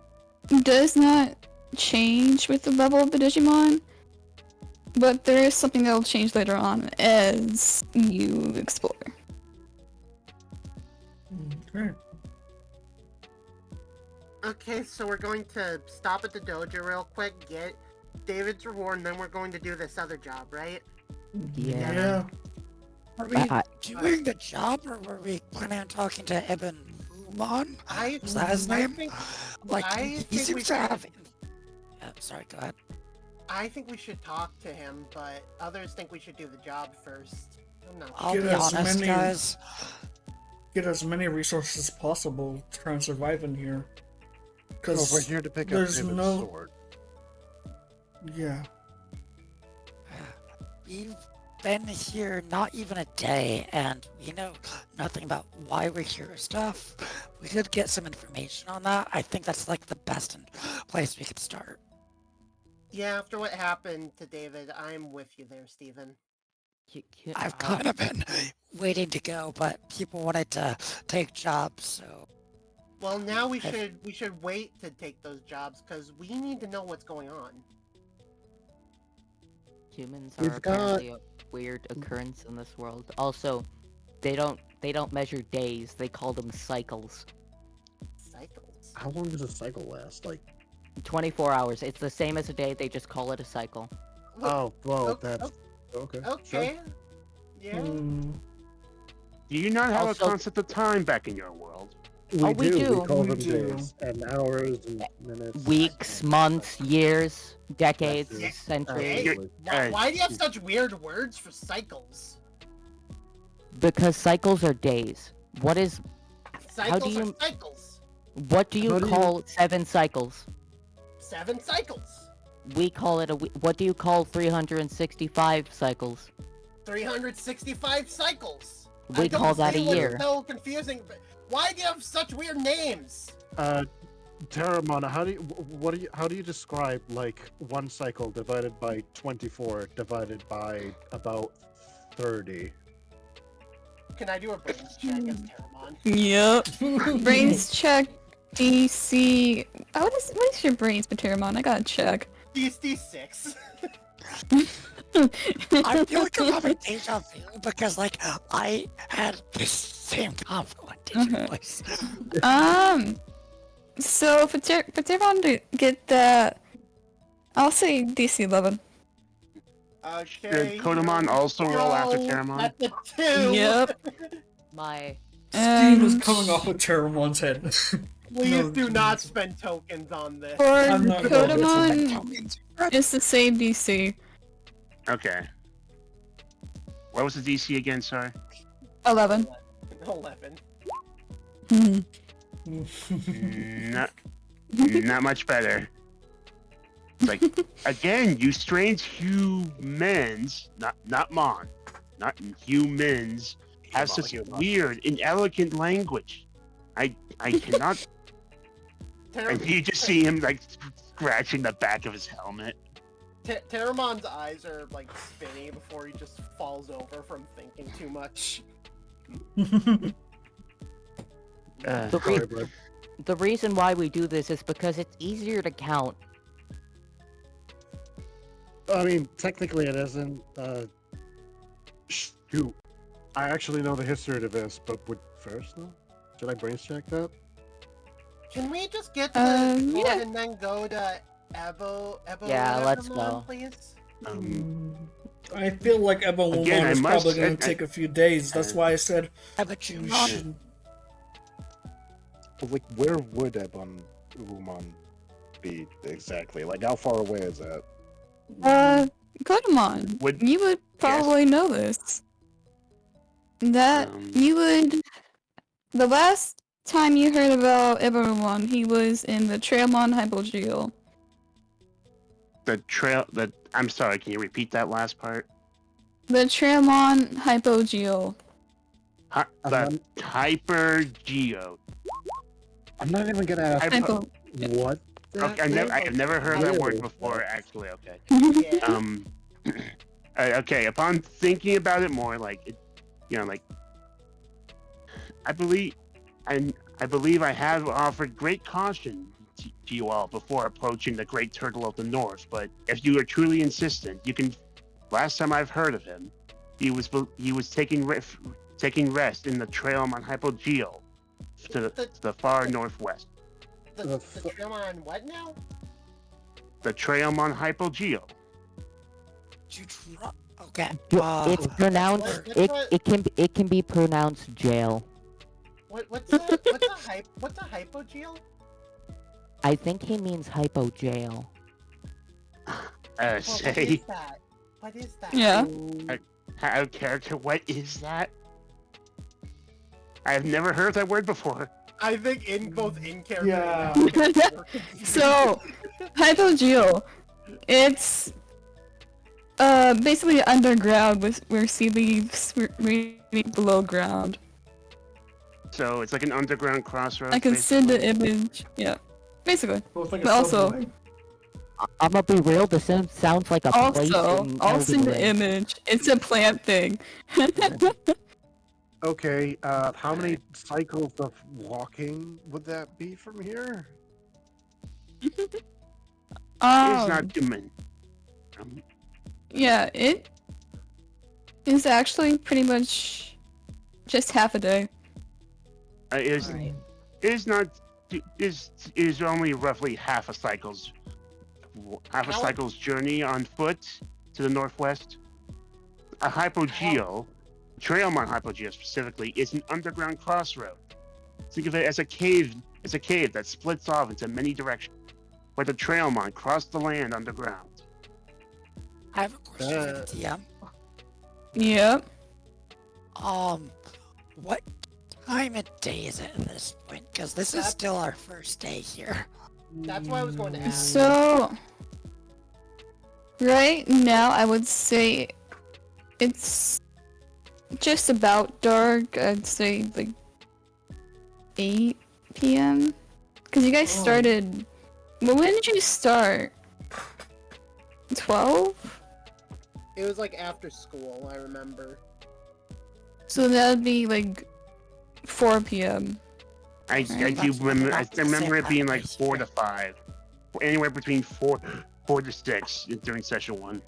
does not change with the level of the Digimon, but there is something that will change later on as you explore. Okay. Okay, so we're going to stop at the dojo real quick, get David's reward, and then we're going to do this other job, right? Yeah. Are we doing the job, or were we planning on talking to Eben Human? Is that his name? He seems to have... sorry, go ahead. I think we should talk to him, but others think we should do the job first. I'm not I'll be honest, guys. Get as many resources as possible to try and survive in here. Because we're here to pick up there's Eben's no sword. Yeah. We've been here not even a day, and we know nothing about why we're here or stuff. We could get some information on that. I think that's like the best place we could start. Yeah, after what happened to David, I'm with you there, Steven. I've kind of been waiting to go, but people wanted to take jobs, so... Well, now we should wait to take those jobs, because we need to know what's going on. Humans are apparently a weird occurrence in this world. Also, they don't measure days, they call them cycles. Cycles? How long does a cycle last? Like 24 hours. It's the same as a day, they just call it a cycle. Oh, well, that's... Okay. Okay. Sure. Yeah. Do you not have a concept of time back in your world? We do. We call them days and hours and minutes. Weeks, months, years, decades, centuries. Why do you have such weird words for cycles? Because cycles are days. What is... Cycles are cycles. What do you call 7 cycles? 7 cycles. We call it a week. What do you call 365 cycles? 365 cycles. We call that a year. It's so confusing. But why do you have such weird names? Terramon, how do you describe like one cycle divided by 24 divided by about 30? Can I do a brains check as Terramon? Yep. Brains check DC. What is your brains, Terramon? I gotta check. DC6. I feel like I'm having deja vu because, like, I had this same conflict with Digivoice. So for Terramon to get that, I'll say DC 11. Okay. Did Kodamon also roll after Terramon? That's a 2. Yep. My... Steve was coming off with Terramon's head. Please do not spend tokens on this. For Kodamon, it's the same DC. Okay. What was the DC again, sorry? 11. 11. Not much better. Like, again, you strange humans, not Mon, not humans, have such weird, inelegant language. I cannot... And you just see him, like, scratching the back of his helmet. Terramon's eyes are, like, spinny before he just falls over from thinking too much. The reason why we do this is because it's easier to count. I mean, technically it isn't. Shoot. I actually know the history to this, but would Ferris know? Should I brains check that? Can we just get to the board yeah. and then go to Ebo Yeah, let's Lebanon, go. please? I feel like Ebon Again, is I probably must- going to take a few days. That's why I said we should. But, like, where would Ebon Uman be exactly? Like, how far away is that? Kodamon, you would probably know this. That you would. The last time you heard about Eberron, he was in the Trailmon Hypogeo. I'm sorry, can you repeat that last part? The Trailmon Hypogeo. The Hypergeo. I'm not even gonna ask what. Okay, I've never heard that word before, actually, okay. Okay, upon thinking about it more, like, I believe I have offered great caution to you all before approaching the Great Turtle of the North, but if you are truly insistent, you can... Last time I've heard of him, he was taking rest in the Trailmon Hypogeo to the far northwest. The Trailmon what now? The Trailmon Hypogeo. Okay. It's pronounced. It can be pronounced jail. What's a hypogeel? I think he means hypo jail. What Say, is that? What is that? Yeah. out of character, what is that? I've never heard that word before. I think in both in character. Yeah. And out. So, hypogeo, it's basically underground where sea leaves reach below ground. So it's like an underground crossroads. I can send basically. the image. Yeah, basically. So it's like a But also- subway. I'm gonna be real. This sounds like a place Also, in I'll send the Elden Ring. image. It's a plant thing. Okay, how many cycles of walking would that be from here? It's not human. Yeah, it is actually pretty much just half a day. It is not. Is only roughly half a cycle's journey on foot to the northwest. A hypogeo, Trailmon hypogeo specifically, is an underground crossroad. Think of it as a cave. It's a cave that splits off into many directions, where the Trailmon cross the land underground. I have a question for the DM. Yep. What time of day is it at this point? Because this is still our first day here. That's why I was going to ask. So, right now, I would say it's just about dark. I'd say like 8 p.m. Because you guys started. Well, when did you start? 12? It was like after school, I remember. So that'd be like 4 p.m. I do remember. I remember it being like 4 to 5, anywhere between 4 to 6 during session 1.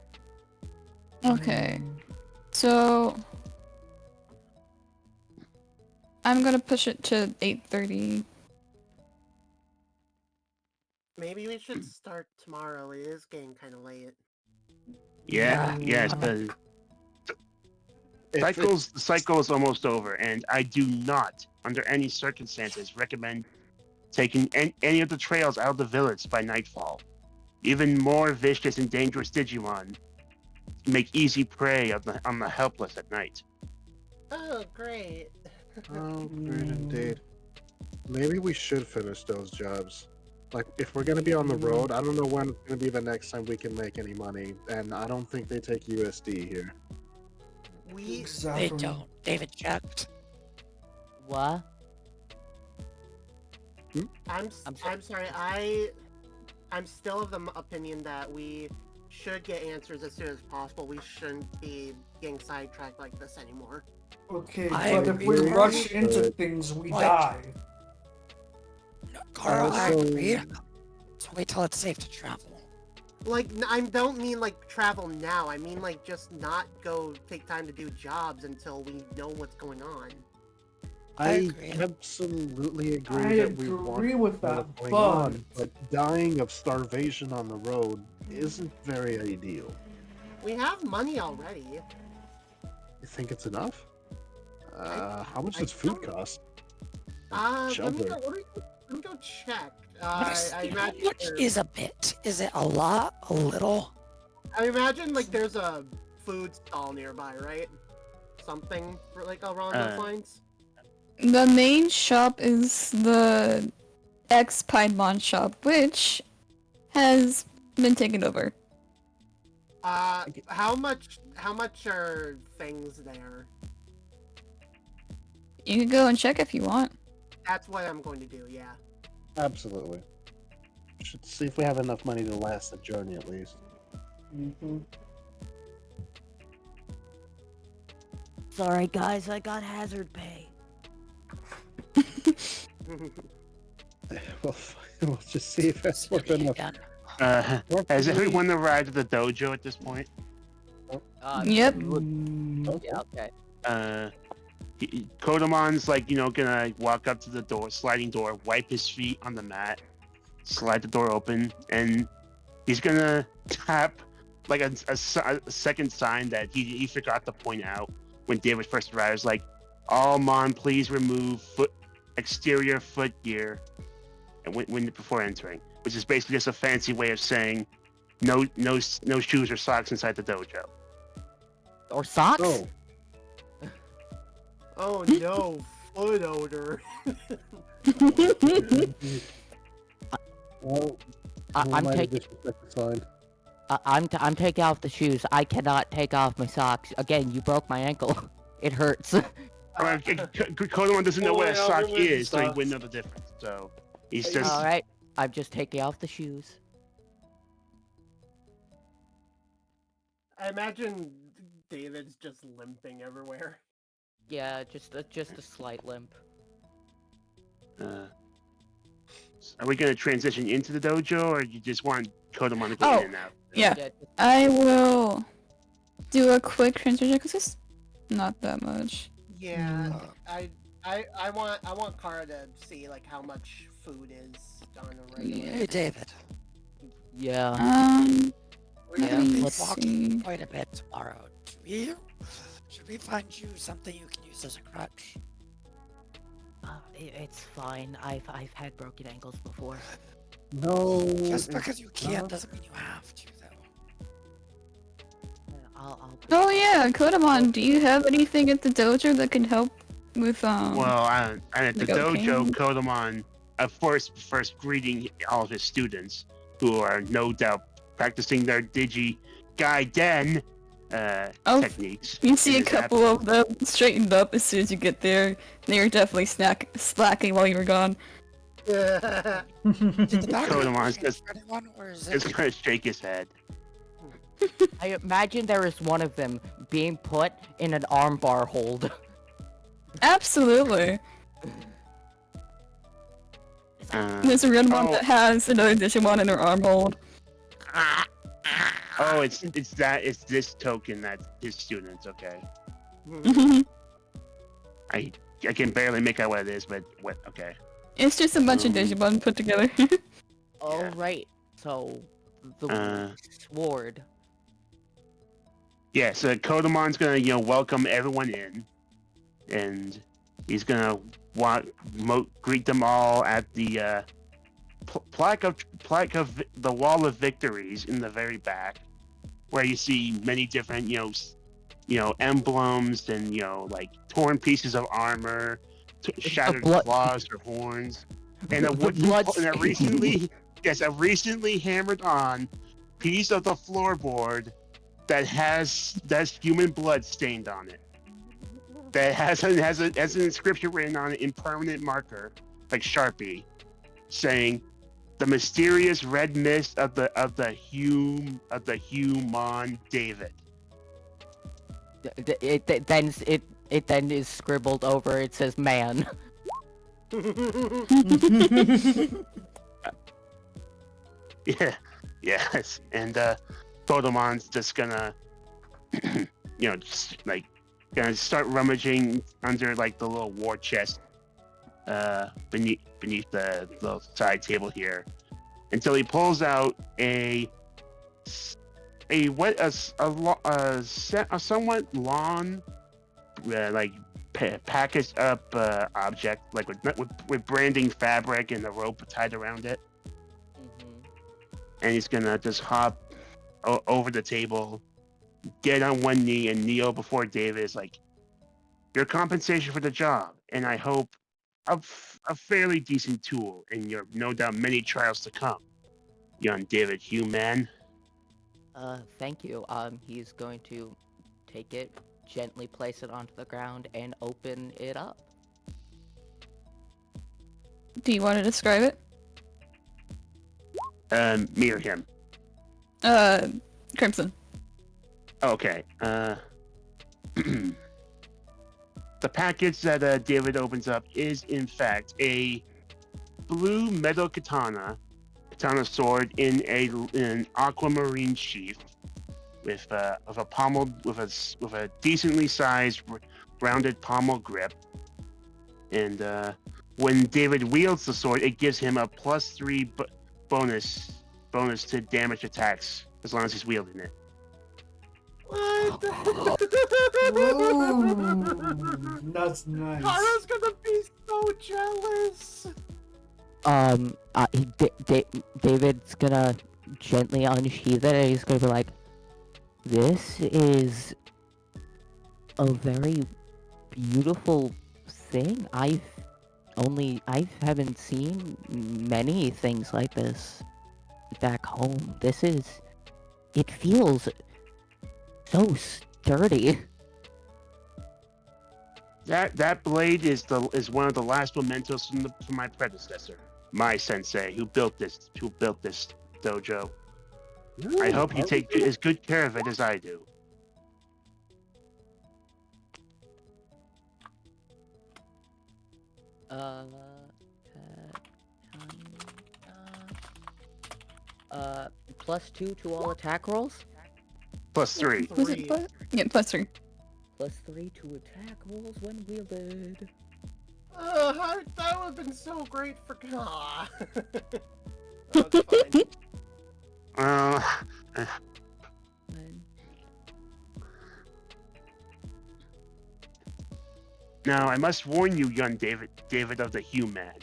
Okay. So I'm gonna push it to 8:30. Maybe we should start tomorrow. It is getting kind of late. Yeah, yes, but the cycle is almost over, and I do not, under any circumstances, recommend taking any of the trails out of the village by nightfall. Even more vicious and dangerous Digimon make easy prey on the helpless at night. Oh, great. Oh, great indeed. Maybe we should finish those jobs. Like, if we're gonna be on the road, I don't know when it's gonna be the next time we can make any money, and I don't think they take USD here. They don't. David checked. What? I'm sorry. I'm still of the opinion that we should get answers as soon as possible. We shouldn't be getting sidetracked like this anymore. Okay, I but if we agree. rush into things, we die. Carl, I Also- agree. So wait till it's safe to travel. Like, I don't mean like travel now. I mean like just not go take time to do jobs until we know what's going on. I agree. absolutely agree I that we agree want with to know that, what's going but- on, but dying of starvation on the road isn't very ideal. We have money already. You think it's enough? How much does food cost? Let me Shelter. go, let me go check. Honestly, I how imagine much there- is a bit? Is it a lot? A little? I imagine like there's a food stall nearby, right? Something for like along those lines. The main shop is the ex-Piedmont shop, which has been taken over. How much are things there? You can go and check if you want. That's what I'm going to do, yeah. Absolutely. Should see if we have enough money to last the journey at least. Mm-hmm. Sorry, guys, I got hazard pay. We'll just see if that's worth enough. Has everyone arrived at the dojo at this point? Yep. Yeah, okay. Kodamon's like, gonna walk up to the door, sliding door, wipe his feet on the mat, slide the door open, and he's gonna tap like a second sign that he forgot to point out when David first arrives. Like, all Mon, please remove exterior footgear when before entering, which is basically just a fancy way of saying no shoes or socks inside the dojo. Or socks? Oh, Oh no, foot odor. well, I'm taking. I'm taking off the shoes. I cannot take off my socks. Again, you broke my ankle. It hurts. Kodamon doesn't know what a I'll sock remove the is, so he socks. wouldn't know the difference. So he's just All right. I'm just taking off the shoes. I imagine David's just limping everywhere. Yeah, just a slight limp. Are we gonna transition into the dojo, or you just want Kodamon to go Oh. in and out? Yeah, I will do a quick transition because it's not that much. Yeah, I want Kara to see like how much food is on a regular. Hey, David. Yeah. We're gonna Yeah, be let's walking see. quite a bit tomorrow. Should we find you something you can use as a crutch? It's fine. I've had broken ankles before. no. Just because you can doesn't mean you have to, though. I'll Oh yeah, Kodamon, do you have anything at the dojo that can help with Well, at the Like, okay. dojo, Kodamon, first greeting all of his students, who are no doubt practicing their Digidestined techniques. You see a in his couple of them straightened up as soon as you get there. They were definitely slacking while you were gone. Did the doctor Kodamon's change for anyone, or is Just it? gonna shake his head. I imagine there is one of them being put in an armbar hold. Absolutely. There's a real one oh. that has another Digimon in her arm hold. Oh, it's this token that's his students. Okay, I can barely make out what it is, but what? Okay. It's just a bunch of Digimon put together. All right. So the sword. Yeah, so Kodamon's gonna welcome everyone in, and he's gonna greet them all at the plaque of the Wall of Victories in the very back, where you see many different emblems and like torn pieces of armor, shattered claws or horns, and a recently hammered on piece of the floorboard that has human blood stained on it. That has an inscription written on it in permanent marker, like Sharpie, saying, "The mysterious red mist of the human David." It then is scribbled over. It says "man." Yes, and Kodamon's just gonna, gonna start rummaging under like the little war chest, beneath the little side table here, until he pulls out a somewhat long, packaged up object, like with branding fabric and a rope tied around it. And he's gonna just hop over the table, get on one knee, and kneel before David. Is like, your compensation for the job, and I hope a fairly decent tool in your no doubt many trials to come, young David Human. Thank you. He's going to take it, gently place it onto the ground, and open it up. Do you want to describe it? Me or him? Crimson. Okay. The package that David opens up is in fact a blue metal katana sword in an aquamarine sheath with a decently sized rounded pommel grip. And when David wields the sword, it gives him a +3 bonus to damage attacks as long as he's wielding it. What? Ooh, that's nice. Kara's gonna be so jealous. David's gonna gently unsheath it, and he's gonna be like, "This is a very beautiful thing. I haven't seen many things like this back home. It feels so sturdy." That blade is one of the last mementos from my predecessor, my sensei, who built this dojo. I hope you take as good care of it as I do. +2 to all attack rolls. +3. Was it plus? Yeah, +3. +3 to attack rolls when wielded. That would have been so great for. Aw. That's fine. Now, I must warn you, young David of the Human.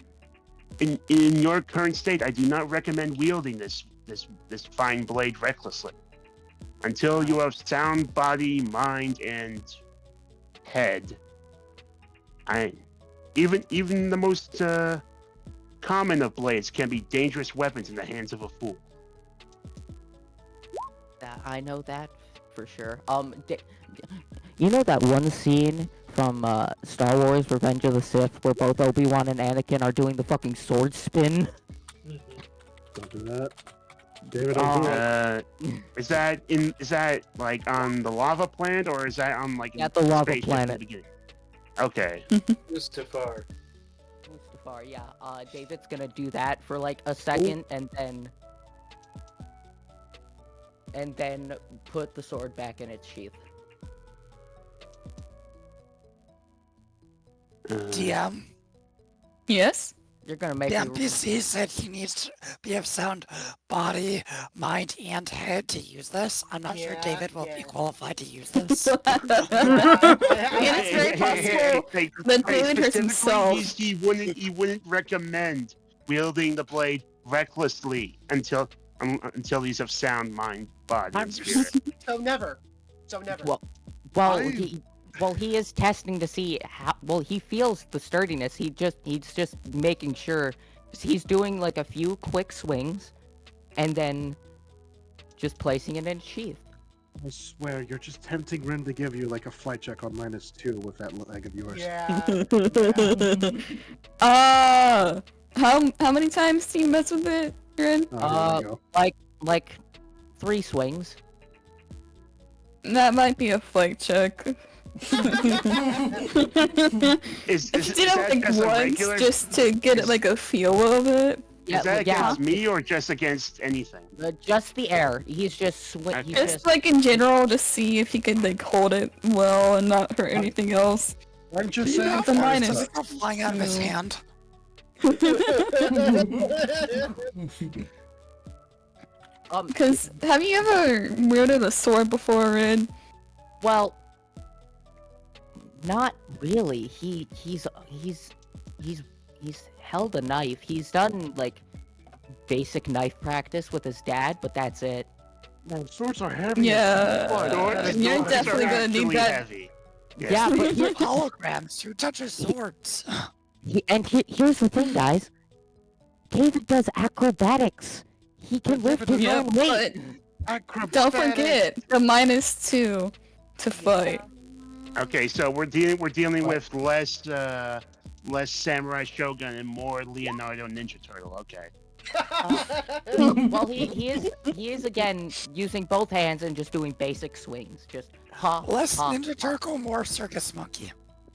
In your current state, I do not recommend wielding this fine blade recklessly. Until you have sound body, mind, and head. Even the most common of blades can be dangerous weapons in the hands of a fool. I know that for sure. You know that one scene from Star Wars: Revenge of the Sith where both Obi-Wan and Anakin are doing the fucking sword spin? Don't do that. David, don't do it. Is that like on the lava planet, or is that on like At the lava spaceship planet. at the beginning? Okay. Mustafar. Mustafar, yeah. David's gonna do that for like a second, and then put the sword back in its sheath. DM, Yes? You're gonna make the me NPC said he needs to be of sound body, mind, and head to use this. I'm not sure Yeah, David will yeah. be qualified to use this. Yeah, it's very possible that David hurts specifically, himself. he wouldn't recommend wielding the blade recklessly until he's of sound mind, body, and spirit. So never. Well, he is testing to see how. Well, he feels the sturdiness. He's just making sure. He's doing like a few quick swings, and then just placing it in its sheath. I swear, you're just tempting Rin to give you like a flight check on -2 with that leg of yours. Yeah. How many times do you mess with it, Rin? Oh, here we go. Like 3 swings. That might be a flight check. Is If you did it that like just a once, regular? just to get it like a feel of it. Is that against me or just against anything? Just the air. He's just he's Just like in general, to see if he could like hold it well and not hurt anything else. I'm just Yeah, saying. the minus. Does it go flying out of his hand? Because have you ever wielded a sword before, Red? Well, not really. He's held a knife. He's done like basic knife practice with his dad, but that's it. Man, swords are heavy. Yeah, Swords you're are definitely gonna need actually that. heavy. Yeah, but Holograms. Who touches swords? here's the thing, guys. David does acrobatics. He can lift his Yeah, own weight. but don't forget the -2 to fight. Okay, so we're dealing with less Samurai Shogun and more Leonardo Ninja Turtle. Okay. Well, he is again using both hands and just doing basic swings. Just Less ha. Ninja Turtle, more Circus Monkey.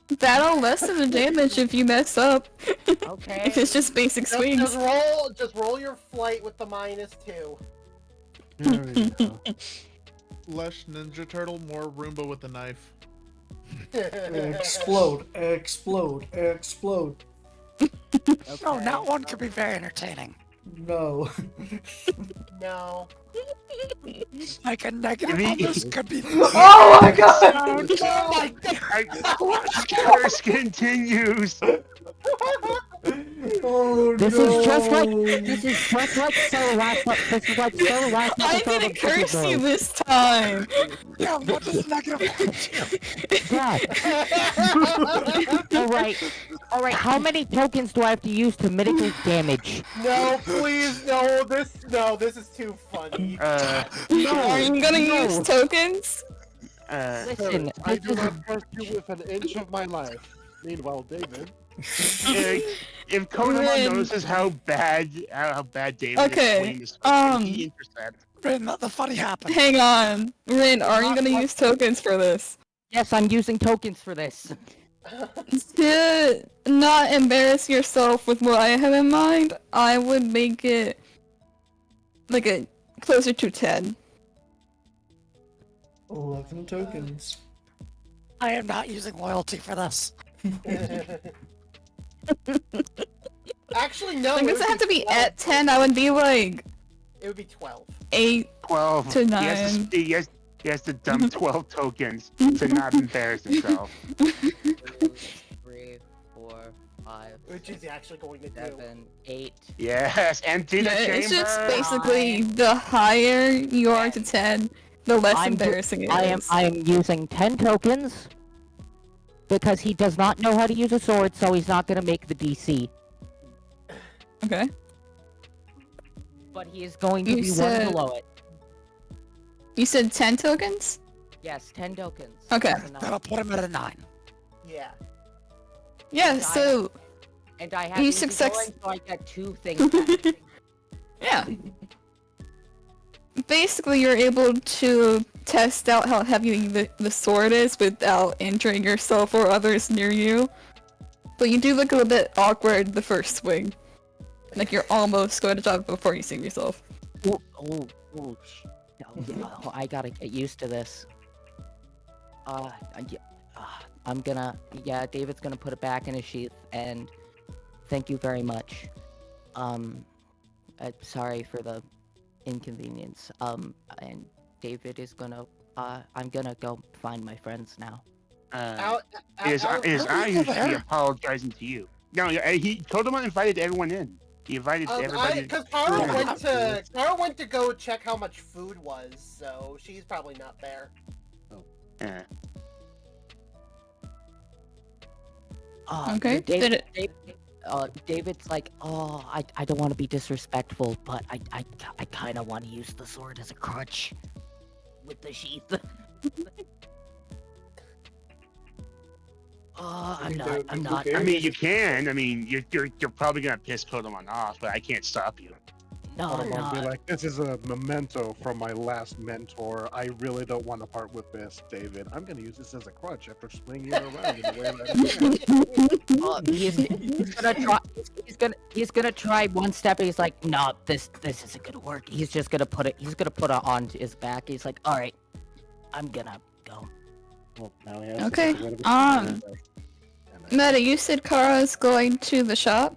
That'll lessen the damage if you mess up. Okay. If it's just basic swings. Just roll your flight with the -2. There we go. Less Ninja Turtle, more Roomba with the knife. Explode, explode, explode. Oh, that one could be very entertaining. No. No. Like a negative on this could be. Oh my god! Oh my god! Curse continues. Oh This no! is just like this is just like so last this is like so last I episode didn't of curse you Digidestined. this time. Yeah, what does negative Yeah. All right. How many tokens do I have to use to mitigate damage? No, please, no, this is too funny. Are you gonna use tokens? Listen, I this do is not trust you with an inch of my life. Meanwhile, David. If Kodamon Rin. notices how bad David Okay, is playing this, he intercepts. Rin, the funny happened. Hang on. Rin, are you gonna use tokens for this? Yes, I'm using tokens for this. To not embarrass yourself with what I have in mind, I would make it like a closer to 10. 11 tokens. I am not using loyalty for this. Actually, no. Like, it does would it have to be 12. at 10? I would be like It would be 12. 8 12. to He 9. has to dump 12 tokens to not embarrass himself. 2, 3, 4, 5, Which is he actually going to do? 7, 8. Yes, empty the Yeah, chamber. it's just basically the higher you are to 10, the less I'm embarrassing it is. I am using 10 tokens because he does not know how to use a sword, so he's not gonna make the DC. Okay. But he is going to You be said- one below it. You said 10 tokens? Yes, 10 tokens. Okay. That'll put him at a 9. Yeah. Yeah, And so And I have You easy success- going, so I get 2 things back. yeah. Basically, you're able to test out how heavy the sword is without injuring yourself or others near you. But you do look a little bit awkward the first swing. Like you're almost going to drop it before you save yourself. Oh, I gotta get used to this. I'm gonna, David's gonna put it back in his sheath, and thank you very much. Sorry for the inconvenience. And David is gonna, I'm gonna go find my friends now. It is I who should be apologizing to you. No, Kodamon invited everyone in. He invited everybody. Because Kara went to go check how much food was, so she's probably not there. Yeah. Okay, did David's like, oh, I don't want to be disrespectful, but I kind of want to use the sword as a crutch with the sheath. I'm not. I mean, you can. I mean, you're probably gonna piss Kodamon off, but I can't stop you. Kodamon be like, this is a memento from my last mentor. I really don't want to part with this, David. I'm gonna use this as a crutch after swinging it around in the way that He's gonna try one step, and he's like, no, this isn't gonna work. He's just gonna put it. He's gonna put it on his back. He's like, all right, I'm gonna go. Well, now he has Okay, to get rid of it. Meta, you said Kara's going to the shop?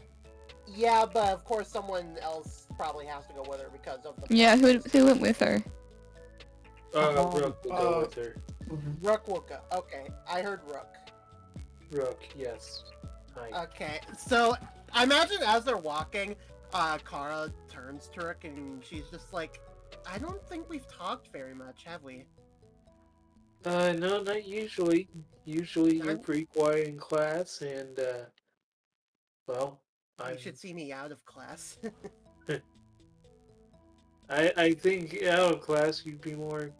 Yeah, but of course someone else probably has to go with her because of the... Yeah, who went with her? Rook will go with her. Rook will go. Okay, I heard Rook. Rook, yes. Hi. Okay, so I imagine as they're walking, Kara turns to Rook and she's just like, I don't think we've talked very much, have we? No, not usually. Usually you're pretty quiet in class, and, well, You should see me out of class. I think out of class you'd be more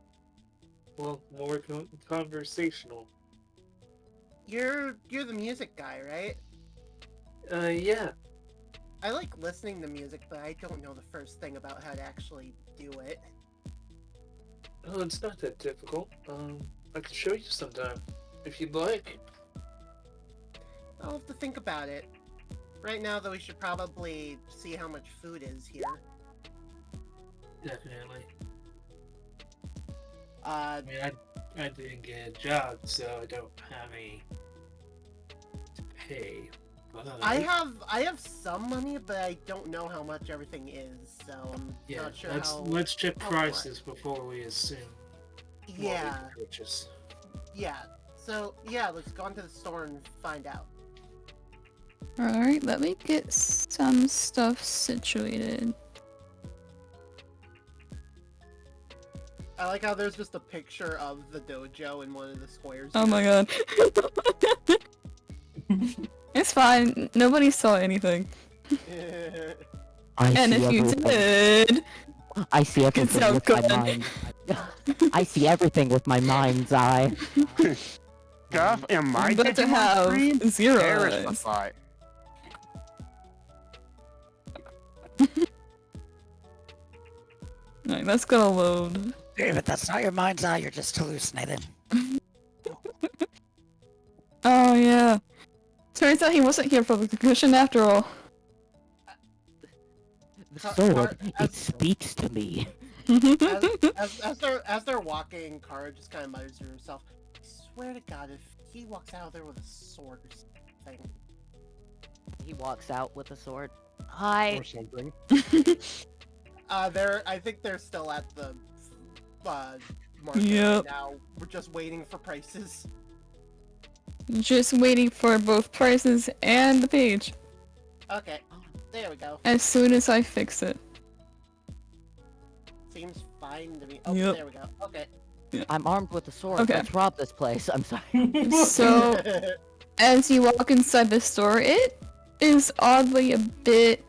conversational. You're the music guy, right? Yeah. I like listening to music, but I don't know the first thing about how to actually do it. Oh, it's not that difficult. I can show you sometime, if you'd like. I'll have to think about it. Right now, though, we should probably see how much food is here. Definitely. I mean, I didn't get a job, so I don't have any to pay. I have some money, but I don't know how much everything is, so I'm not sure how. Let's check prices before we assume. Yeah. What we can purchase. Yeah. So yeah, let's go into the store and find out. Alright, let me get some stuff situated. I like how there's just a picture of the dojo in one of the squares. Oh my god. It's fine. Nobody saw anything. And if you did, I see everything with my mind. I see everything with my mind's eye. Guff, am I But to Digimon have screen? 0 Ferris eyes. was like, Alright, that's gonna load. David, that's not your mind's eye, you're just hallucinating. Oh yeah. Turns out he wasn't here for the concussion after all. The sword, it speaks to me. As they're walking, Kara just kind of mutters to herself, I swear to God, if he walks out there with a sword or something. He walks out with a sword. Hi. Or something. I think they're still at the market Yep. right now. We're just waiting for prices. Just waiting for both prices and the page. Okay, there we go. As soon as I fix it. Seems fine to me. Oh, Yep. there we go. Okay. I'm armed with a sword. Okay. Let's rob this place. I'm sorry. So, as you walk inside the store, it is oddly a bit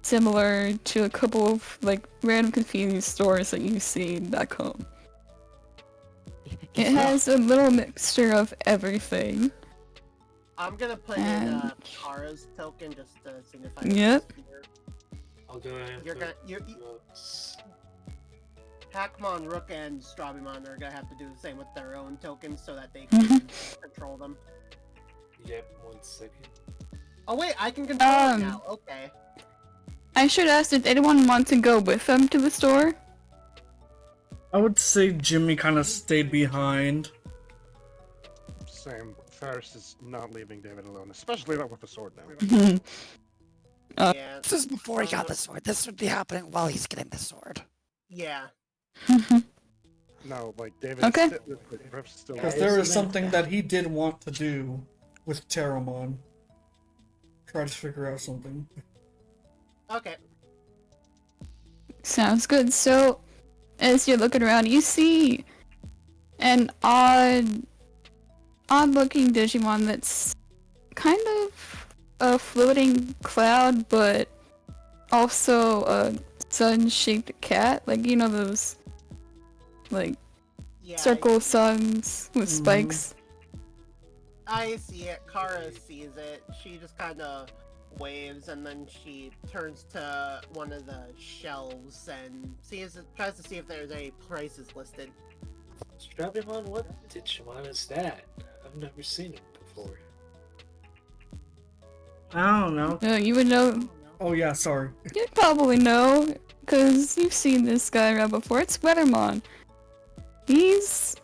similar to a couple of like random convenience stores that you see back home. It has a little mixture of everything. I'm gonna put in Kara's token just to signify. Yep. I'll go ahead and You're put gonna Hackmon, Rook, and Strawbymon are gonna have to do the same with their own tokens so that they can control them. Yep, 1 second. Oh wait, I can control it now. Okay. I should ask, did anyone want to go with them to the store? I would say Jimmy kind of stayed behind. Same. Ferris is not leaving David alone, especially not with a sword now. Yeah. This is before he got the sword. This would be happening while he's getting the sword. Yeah. No, like David. Okay. Still Because there is something that he did want to do with Terramon. Try to figure out something. Okay. Sounds good. So, as you're looking around, you see an odd-looking Digimon that's kind of a floating cloud, but also a sun-shaped cat. Like, you know those, like, circle suns with spikes? I see it. Kara sees it. She just kind of waves and then she turns to one of the shelves and tries to see if there's any prices listed. Strawbymon, what Digimon is that? I've never seen it before. I don't know. You would know. Oh yeah, sorry. You'd probably know, because you've seen this guy around before. It's Weathermon. He's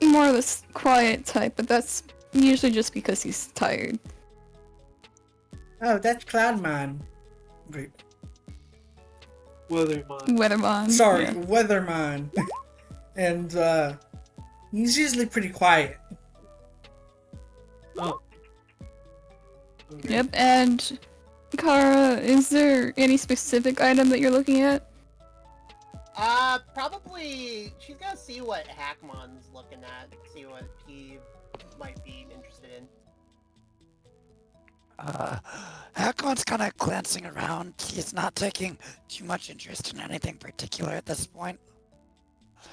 more of a quiet type, but that's usually just because he's tired. Oh, that's Cloudman. Wait. Weathermon. Sorry, yeah. Weatherman. And he's usually pretty quiet. Oh. Yep, and Kara, is there any specific item that you're looking at? Probably she's gonna see what Hackmon's looking at, see what he might be interested in. Hakon's kind of glancing around. He's not taking too much interest in anything particular at this point.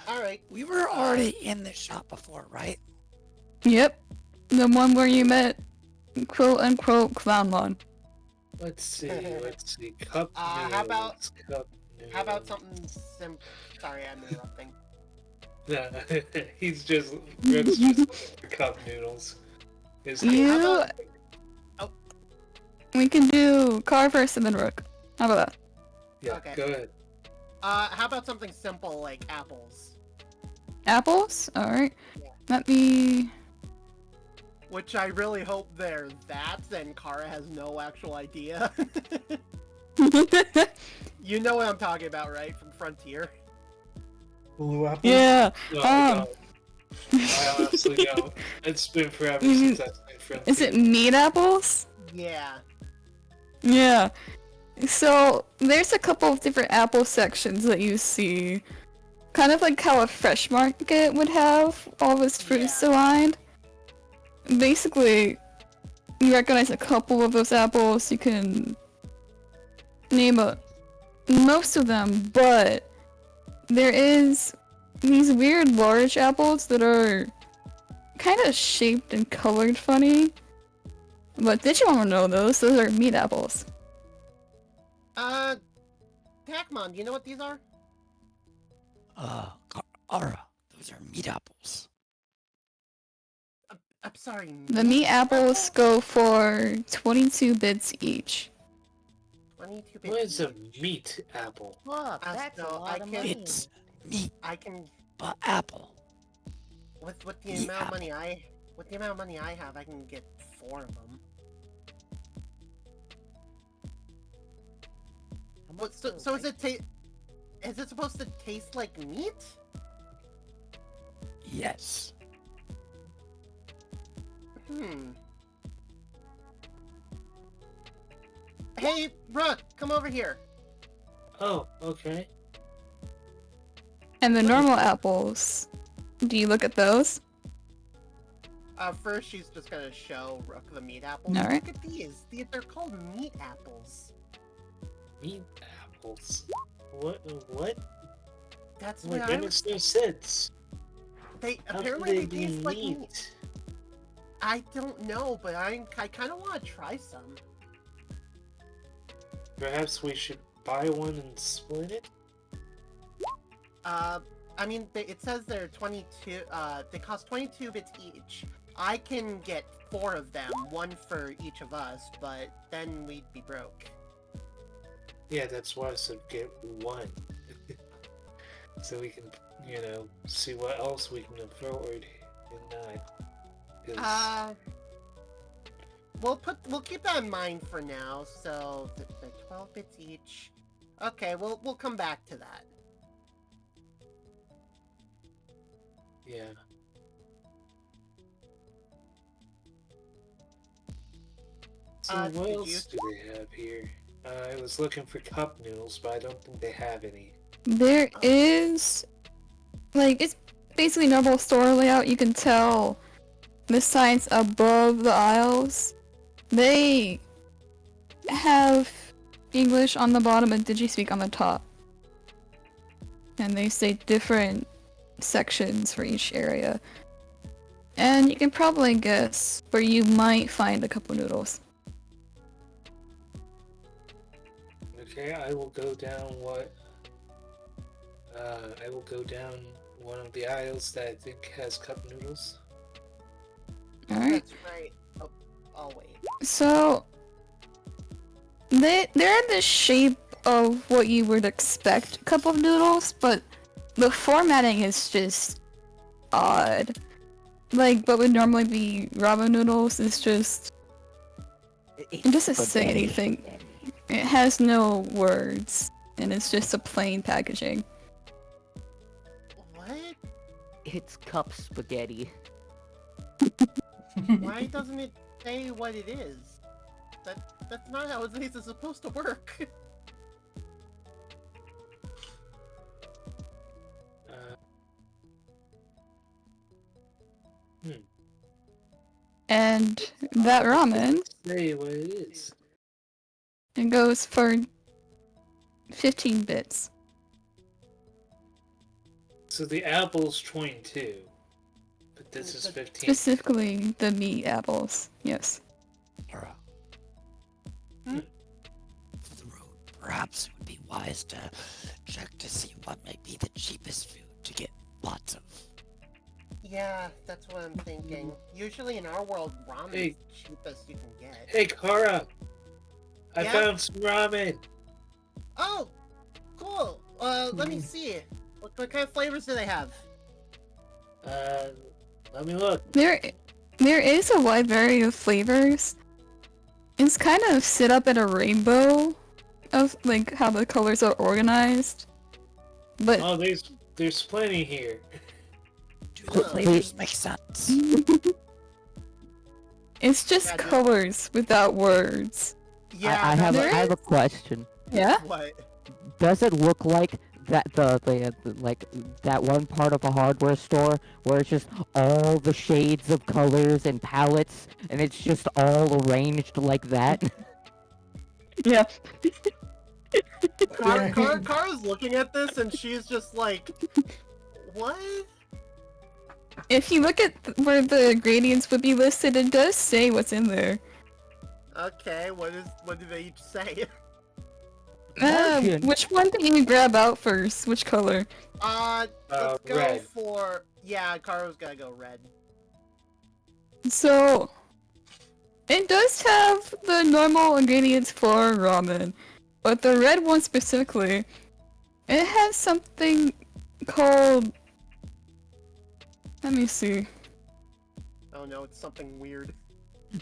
Alright. We were already in this shop before, right? Yep, the one where you met quote-unquote Clownmon. Let's see. Cup noodles. How about Cup how about something simple? Sorry, I'm interrupting. No, he's just Rook's just cup noodles. We can do Car first and then Rook. How about that? Yeah, Okay. go ahead. How about something simple like apples? Apples? Alright. Let me... Which I really hope they're that, and Kara has no actual idea. You know what I'm talking about, right? From Frontier. Blue apple? Yeah. No, I don't. I honestly don't. It's been forever since I've played Frontier. Is it meat apples? Yeah. Yeah. So there's a couple of different apple sections that you see. Kind of like how a fresh market would have all of its fruits aligned. Basically, you recognize a couple of those apples. You can name most of them, but there is these weird large apples that are kind of shaped and colored funny. But did you want to know those? Those are meat apples. Tacmon, do you know what these are? Kara, those are meat apples. I'm sorry. The meat apples go for 22 bits each. 22 bits. What is a meat apple? Look, that's a lot of money. It's meat, I can but apple. with the Meat amount of apple. money I have, I can get 4 of them. What, so is it supposed to taste like meat? Yes. Hey, Rook, come over here. Oh, okay. And the normal apples, do you look at those? First she's just gonna show Rook the meat apples. Alright. Look at these. They're called meat apples. Meat apples? What? That's Like, what that I makes was... no sense. They How apparently could they be taste like meat. I don't know, but I kind of want to try some. Perhaps we should buy one and split it? I mean, it says they're 22, they cost 22 bits each. I can get 4 of them, 1 for each of us, but then we'd be broke. Yeah, that's why I said get 1. So we can, see what else we can afford and not. We'll keep that in mind for now. So they're 12 bits each. Okay, we'll come back to that. Yeah. So what else do they have here? I was looking for cup noodles, but I don't think they have any. There is, it's basically normal store layout. You can tell the signs above the aisles. They have English on the bottom and Digispeak on the top. And they say different sections for each area. And you can probably guess where you might find a couple noodles. Okay, I will go down one of the aisles that I think has cup noodles. Alright. That's right. Oh, I'll wait. So, they're the shape of what you would expect cup of noodles, but the formatting is just odd. Like, what would normally be ramen noodles is just... It doesn't say anything. It has no words, and it's just a plain packaging. What? It's cup spaghetti. Why doesn't it say what it is? That's not how it's supposed to work. And that ramen, Say what it is. it goes for 15 bits. So the apple's 22, but this is 15. Specifically the meat apples, yes. Laura. For the road, perhaps it would be wise to check to see what might be the cheapest food to get lots of. Yeah, that's what I'm thinking. Usually in our world, ramen is the cheapest you can get. Hey, Kara! I Yeah? found some ramen! Oh, cool. Let me see. What kind of flavors do they have? Let me look. There There is a wide variety of flavors. It's kind of set up in a rainbow of like how the colors are organized. But Oh, there's plenty here. Do the flavors make sense? it's just Yeah, colors without words. Yeah, I have there I have a question. Yeah? What? Does it look like that like that one part of a hardware store where it's just all the shades of colors and palettes and it's just all arranged like that? Yeah. Kara's looking at this and she's just like, what? If you look at where the ingredients would be listed, it does say what's in there. Okay, what do they each say? Margin. Which one did you grab out first? Which color? Let's go Red. for... Yeah, Kara's gotta go red. So, it does have the normal ingredients for ramen, but the red one specifically, it has something called... Let me see. Oh no, it's something weird.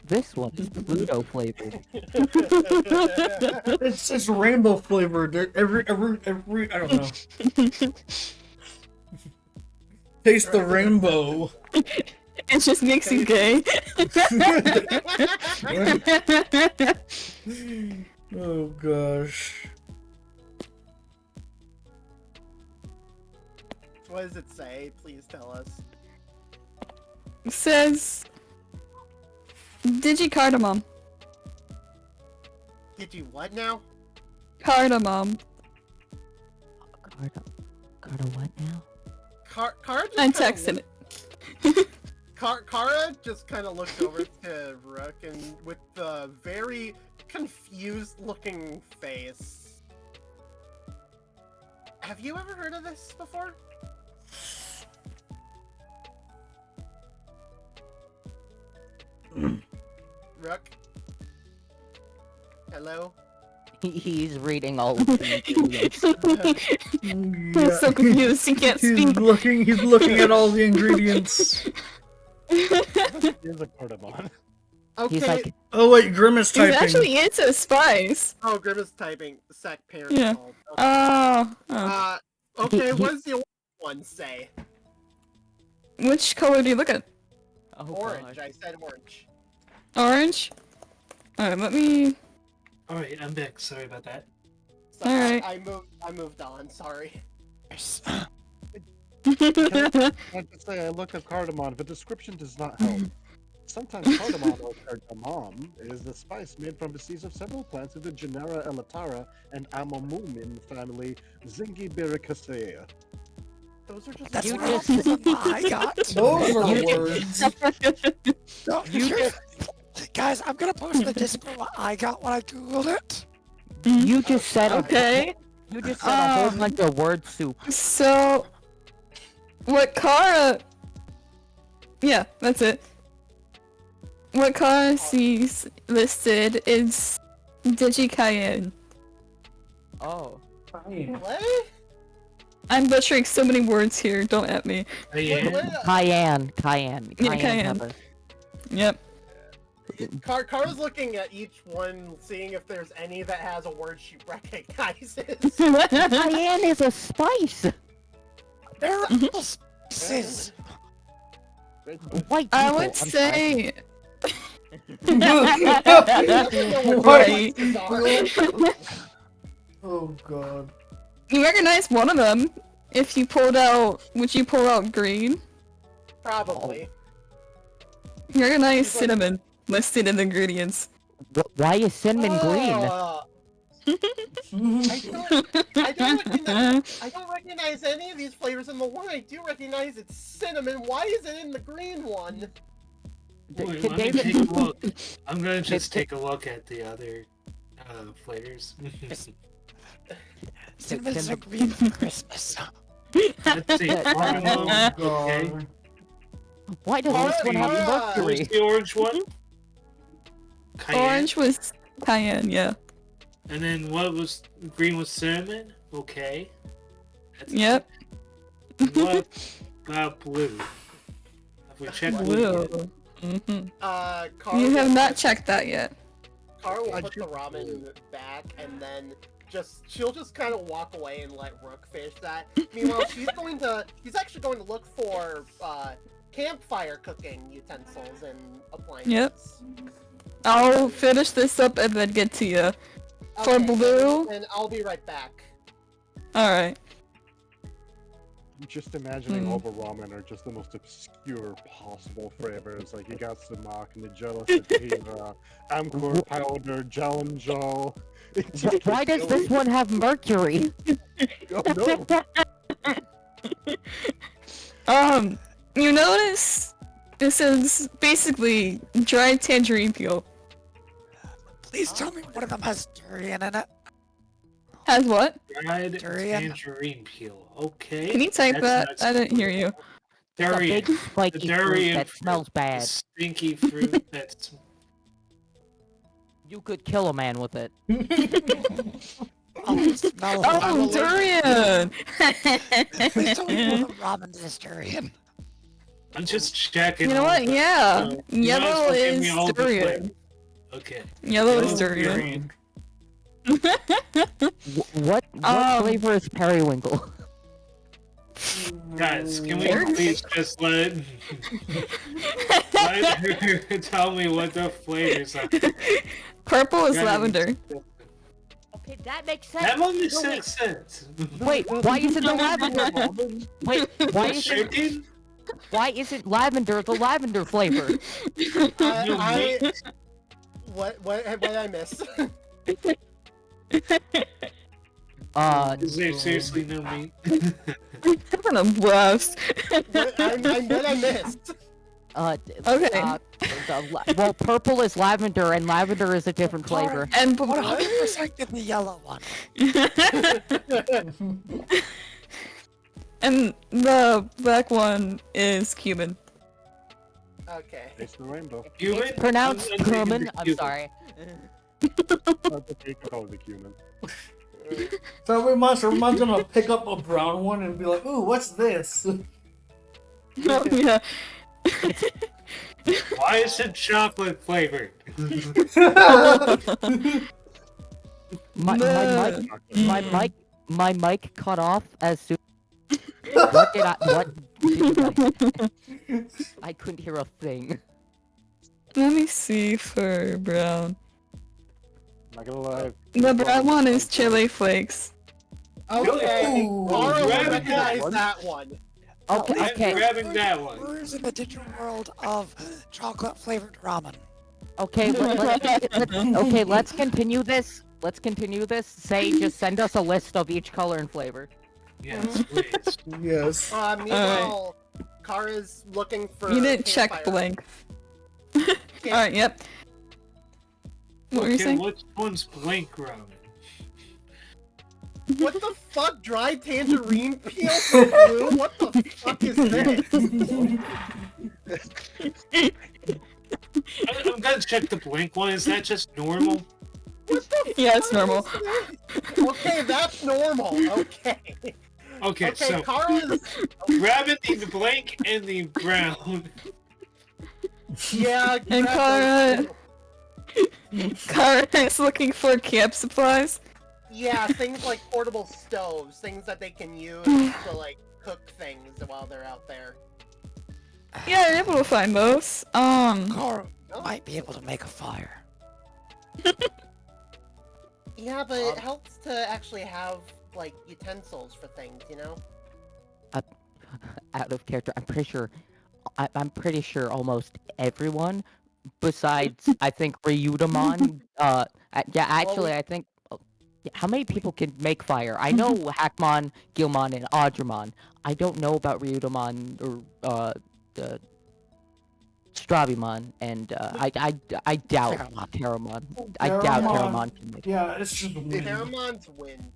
This one's Pluto flavored. It's rainbow flavored. Every I don't know. Taste the rainbow. It just makes you gay. Oh gosh. What does it say? Please tell us. It says... Digicardamom. Did you what now? Cardamom. Carta what now? Kara just I kinda texted it. Kara just kind of looked over to Rook and with the very confused looking face. Have you ever heard of this before? Rook? Hello? He's reading all of the ingredients. I'm so confused, he can't speak. He's looking at all the ingredients. Here's a cardamom. Okay. He's like, Oh wait, Grim is He's typing. actually into spice. Oh, Grim is typing. Sack parent Yeah. called. Okay. Oh. Okay, what does the orange one say? Which color do you look at? oh Orange. God. I said orange. Orange? Alright, let me... Alright, I'm back. Sorry about that. So Alright. I moved on. Sorry. I have to say, I look at cardamom. The description does not help. Sometimes cardamom or cardamom is the spice made from the seeds of several plants of the genera Elatara and Amomum in the family Zingiberaceae. Those are just That's You what just- I got. Those are words. No, guys, I'm gonna post in the Discord what I got when I googled it. You just said Okay. You just said a whole bunch of word soup. So... What Kara... Yeah, that's it. What Kara sees listed is Digicayenne. Oh. What? I'm butchering so many words here, don't at me. Cayenne. Yeah, cayenne. pepper. Yep. Kara's looking at each one, seeing if there's any that has a word she recognizes. Cayenne is a spice. There are spices. White I people, would I'm say... What? Oh god. You recognize one of them if you pulled out... Would you pull out green? Probably. You recognize cinnamon listed in the ingredients. Why is cinnamon I don't recognize any of these flavors, and the one I do recognize, it's cinnamon. Why is it in the green one? Wait, Can let me David- take a look. I'm gonna just take a look at the other flavors. Cinnamon's are green for Christmas. Let's see. Cardamom, okay. Why does this one have What's mercury? the orange one? Cayenne. Orange was cayenne, yeah. And then what was green was cinnamon? Okay. That's Yep. What about blue? If we check blue. Blue. Mm-hmm. Carl You have will not put- checked that yet. Carl will put the ramen back, and then she'll just kind of walk away and let Rook finish that. Meanwhile, she's actually going to look for campfire cooking utensils and appliances. Yep. I'll finish this up and then get to you. For Blue. And I'll be right back. Alright. I'm just imagining all the ramen are just the most obscure possible flavors. Like you got Sumac, Nigella Sativa, Amcor powder, Jalanjal. Why does this one have mercury? Oh no! You notice this is basically dried tangerine peel. Please tell me one of them has durian in it. Has what? Dried Durian. tangerine peel. Okay. Can you type That's that? I didn't hear you. Durian. It's a big spiky The fruit durian that fruit, smells bad. the stinky fruit that's... You could kill a man with it. Oh, durian! Please tell me one of them ramen is durian. I'm just checking. You know what? Yeah. you might as Yellow well give me is all the durian. flavors. Okay. Yellow is durian. What flavor is periwinkle? Guys, can we please just let her tell me what the flavors are? Purple is Yeah, lavender. Okay, that makes sense. That one makes No, wait. sense. Wait, why isn't the lavender? Wait, why isn't Chicken? why isn't lavender the lavender flavor? What did I miss? Is there seriously no meat? Having a blast. what I missed? Okay. Well, purple is lavender, and lavender is a different flavor. And 100% give me yellow one. And the black one is cumin. Okay. It's the rainbow. Cumin? It's pronounced I'm taking cumin. the I'm cumin. sorry. The cumin. So every monster, everyone's gonna pick up a brown one and be like, "Ooh, what's this?" Oh yeah. Why is it chocolate flavored? My mic cut off as soon. What did I couldn't hear a thing. Let me see for brown. Not gonna lie. The brown one is chili flakes. Okay. Ooh, Laura will grab recognize that that one. Okay, I'm okay, grabbing that one. Where's in the digital world of chocolate flavored ramen? okay. Okay, let's continue this. Let's continue this. Say, just send us a list of each color and flavor. Yes, please. Yes. Meanwhile, Kara's looking for. You didn't check campfire. blank. Alright, yep. What were you Okay, saying? which one's blank ramen? What the fuck? Dried tangerine peel for blue? What the fuck is this? I'm gonna check the blank one. Is that just normal? Yeah, it's normal. Okay, that's normal. Okay. Okay, so Kara's. grabbing the blank and the brown. Yeah, And grab those Kara is looking for camp supplies. Yeah, things like portable stoves, things that they can use to like cook things while they're out there. Yeah, you're able to find those. Carl might be able to make a fire. Yeah, but it helps to actually have like utensils for things, you know? Out of character, I'm pretty sure almost everyone, besides I think Ryudamon. Yeah, actually, I think. How many people can make fire? I know Hackmon, Gilmon, and Audremon. I don't know about Ryudamon or Strabimon, and I doubt Terramon. I doubt Terramon can make. Yeah, it's just wind. Terramon's wind.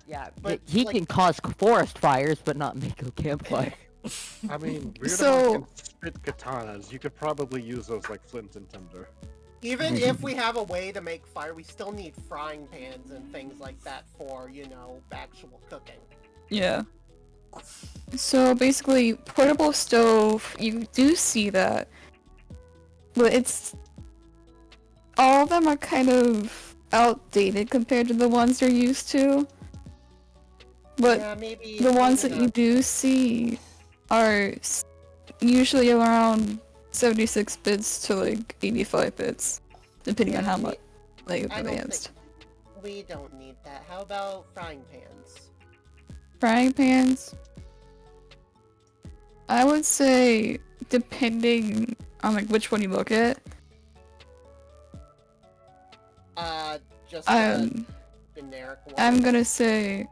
Yeah, but he like, can cause forest fires, but not make a campfire. I mean, So- can spit katanas. You could probably use those like flint and tinder. Even if we have a way to make fire, we still need frying pans and things like that for, you know, actual cooking. Yeah. So basically, portable stove, you do see that. but it's all of them are kind of outdated compared to the ones you're used to. But Yeah, maybe the ones that maybe you not. do see are usually around 76 bits to like 85 bits, depending on Yeah, how much like I don't advanced. think we don't need that. How about frying pans? Frying pans, I would say, depending on like which one you look at, Just a um, generic one. I'm gonna say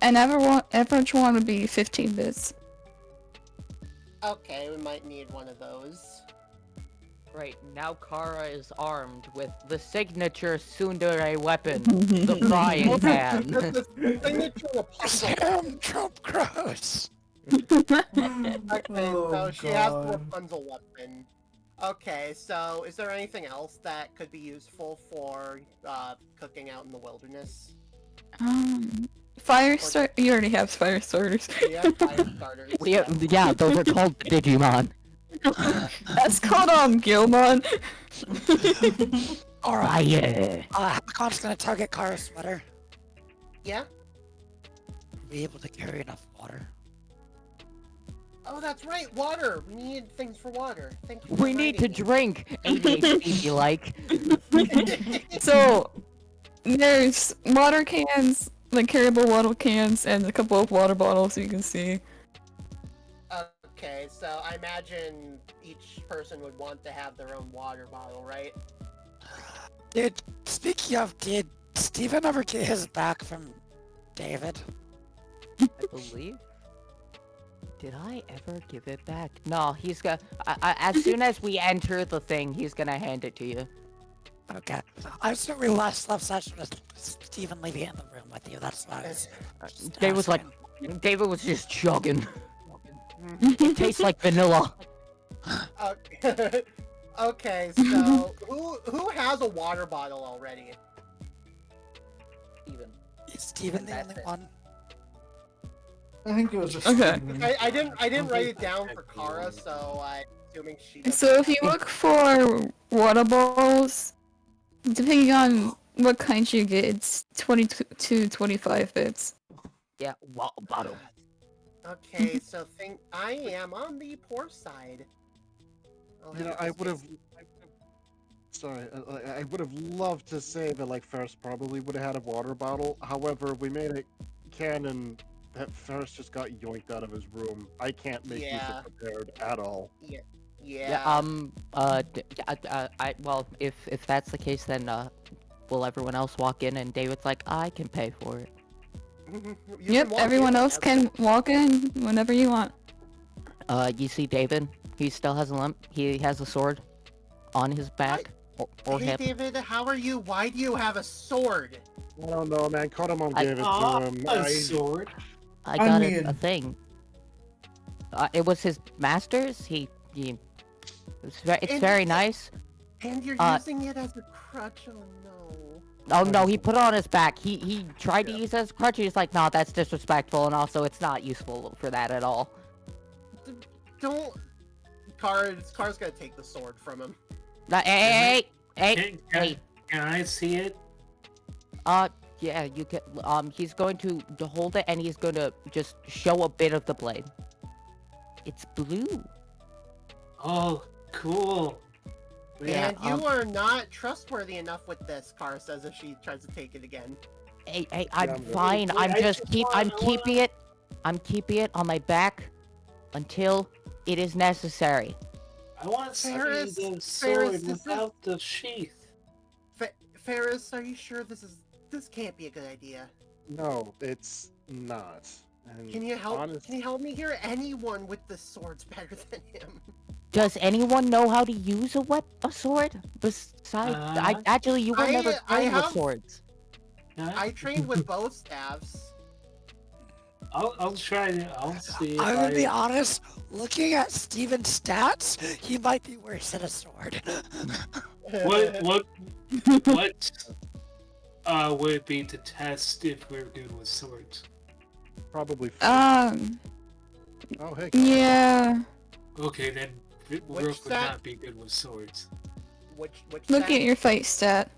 an average one would be 15 bits. Okay, we might need one of those. Right, now Kara is armed with the signature tsundere weapon, the frying pan. The signature Rapunzel. Damn, Trump gross. Okay, so she has the God. Rapunzel weapon. Okay, so is there anything else that could be useful for cooking out in the wilderness? Fire start. You already have fire starters. We have fire starters. Yeah, those are called Digimon. That's called Gilmon. Alright. Yeah. Hakon's gonna target Kara's sweater. Yeah? Be able to carry enough water. Oh, that's right, water! We need things for water. Thank you for We need to reminding drink. ADHD, you like? me. So there's water cans, like carryable water cans, and a couple of water bottles you can see. Okay, so I imagine each person would want to have their own water bottle, right? Dude, speaking of, did Steven ever get his back from David? I believe. Did I ever give it back? No, he's gonna. As soon as we enter the thing, he's gonna hand it to you. Okay. I was we last session with Steven leaving in the room with you, that's why I was David was like, David was just chugging. It tastes like vanilla. Okay, okay, so who has a water bottle already? Steven. Is Steven the only one? I think it was just Okay. I didn't write it down for Kara, so I'm assuming she doesn't. So if you look for water bottles, depending on what kind you get, it's 20 to 25 bits. Yeah, water bottle. Okay, so I am on the poor side. You know, I would have. Sorry, I would have loved to say that like Ferris probably would have had a water bottle. However, we made it canon that Ferris just got yoinked out of his room. I can't make you prepared at all. Yeah. Well, if that's the case, then will everyone else walk in? And David's like, I can pay for it. Yep, everyone else can walk in whenever you want. You see David? He still has a limp. He has a sword on his back or Hey hip. David, how are you? Why do you have a sword? I don't know, man. Kotamon gave it to him. A sword. I got a thing. It was his master's. It's very nice. And you're using it as a crutch? Oh no. Oh no, he put it on his back. He tried to use it as a crutch. He's like, no, that's disrespectful, and also it's not useful for that at all. Don't. Kara's gonna take the sword from him. Hey. Can I see it? Yeah, you can. He's going to hold it, and he's going to just show a bit of the blade. It's blue. Oh, cool. And you are not trustworthy enough with this, Kara says as she tries to take it again. Hey, I'm fine. I'm keeping it on my back until it is necessary. I want to see Ferris, the sword Ferris, without the sheath. Ferris, are you sure this can't be a good idea? No, it's not. And Can you help me here? Anyone with the sword's better than him. Does anyone know how to use a sword? Besides, you were never trained with swords. I trained with bow staves. I'll try it. I'll see. I'm gonna be honest, looking at Steven's stats, he might be worse at a sword. What would it be to test if we're good with swords? Probably. Oh, hey. Yeah. Okay, then Rook would stat? not be good with swords. Which Look stat? at your fight stat.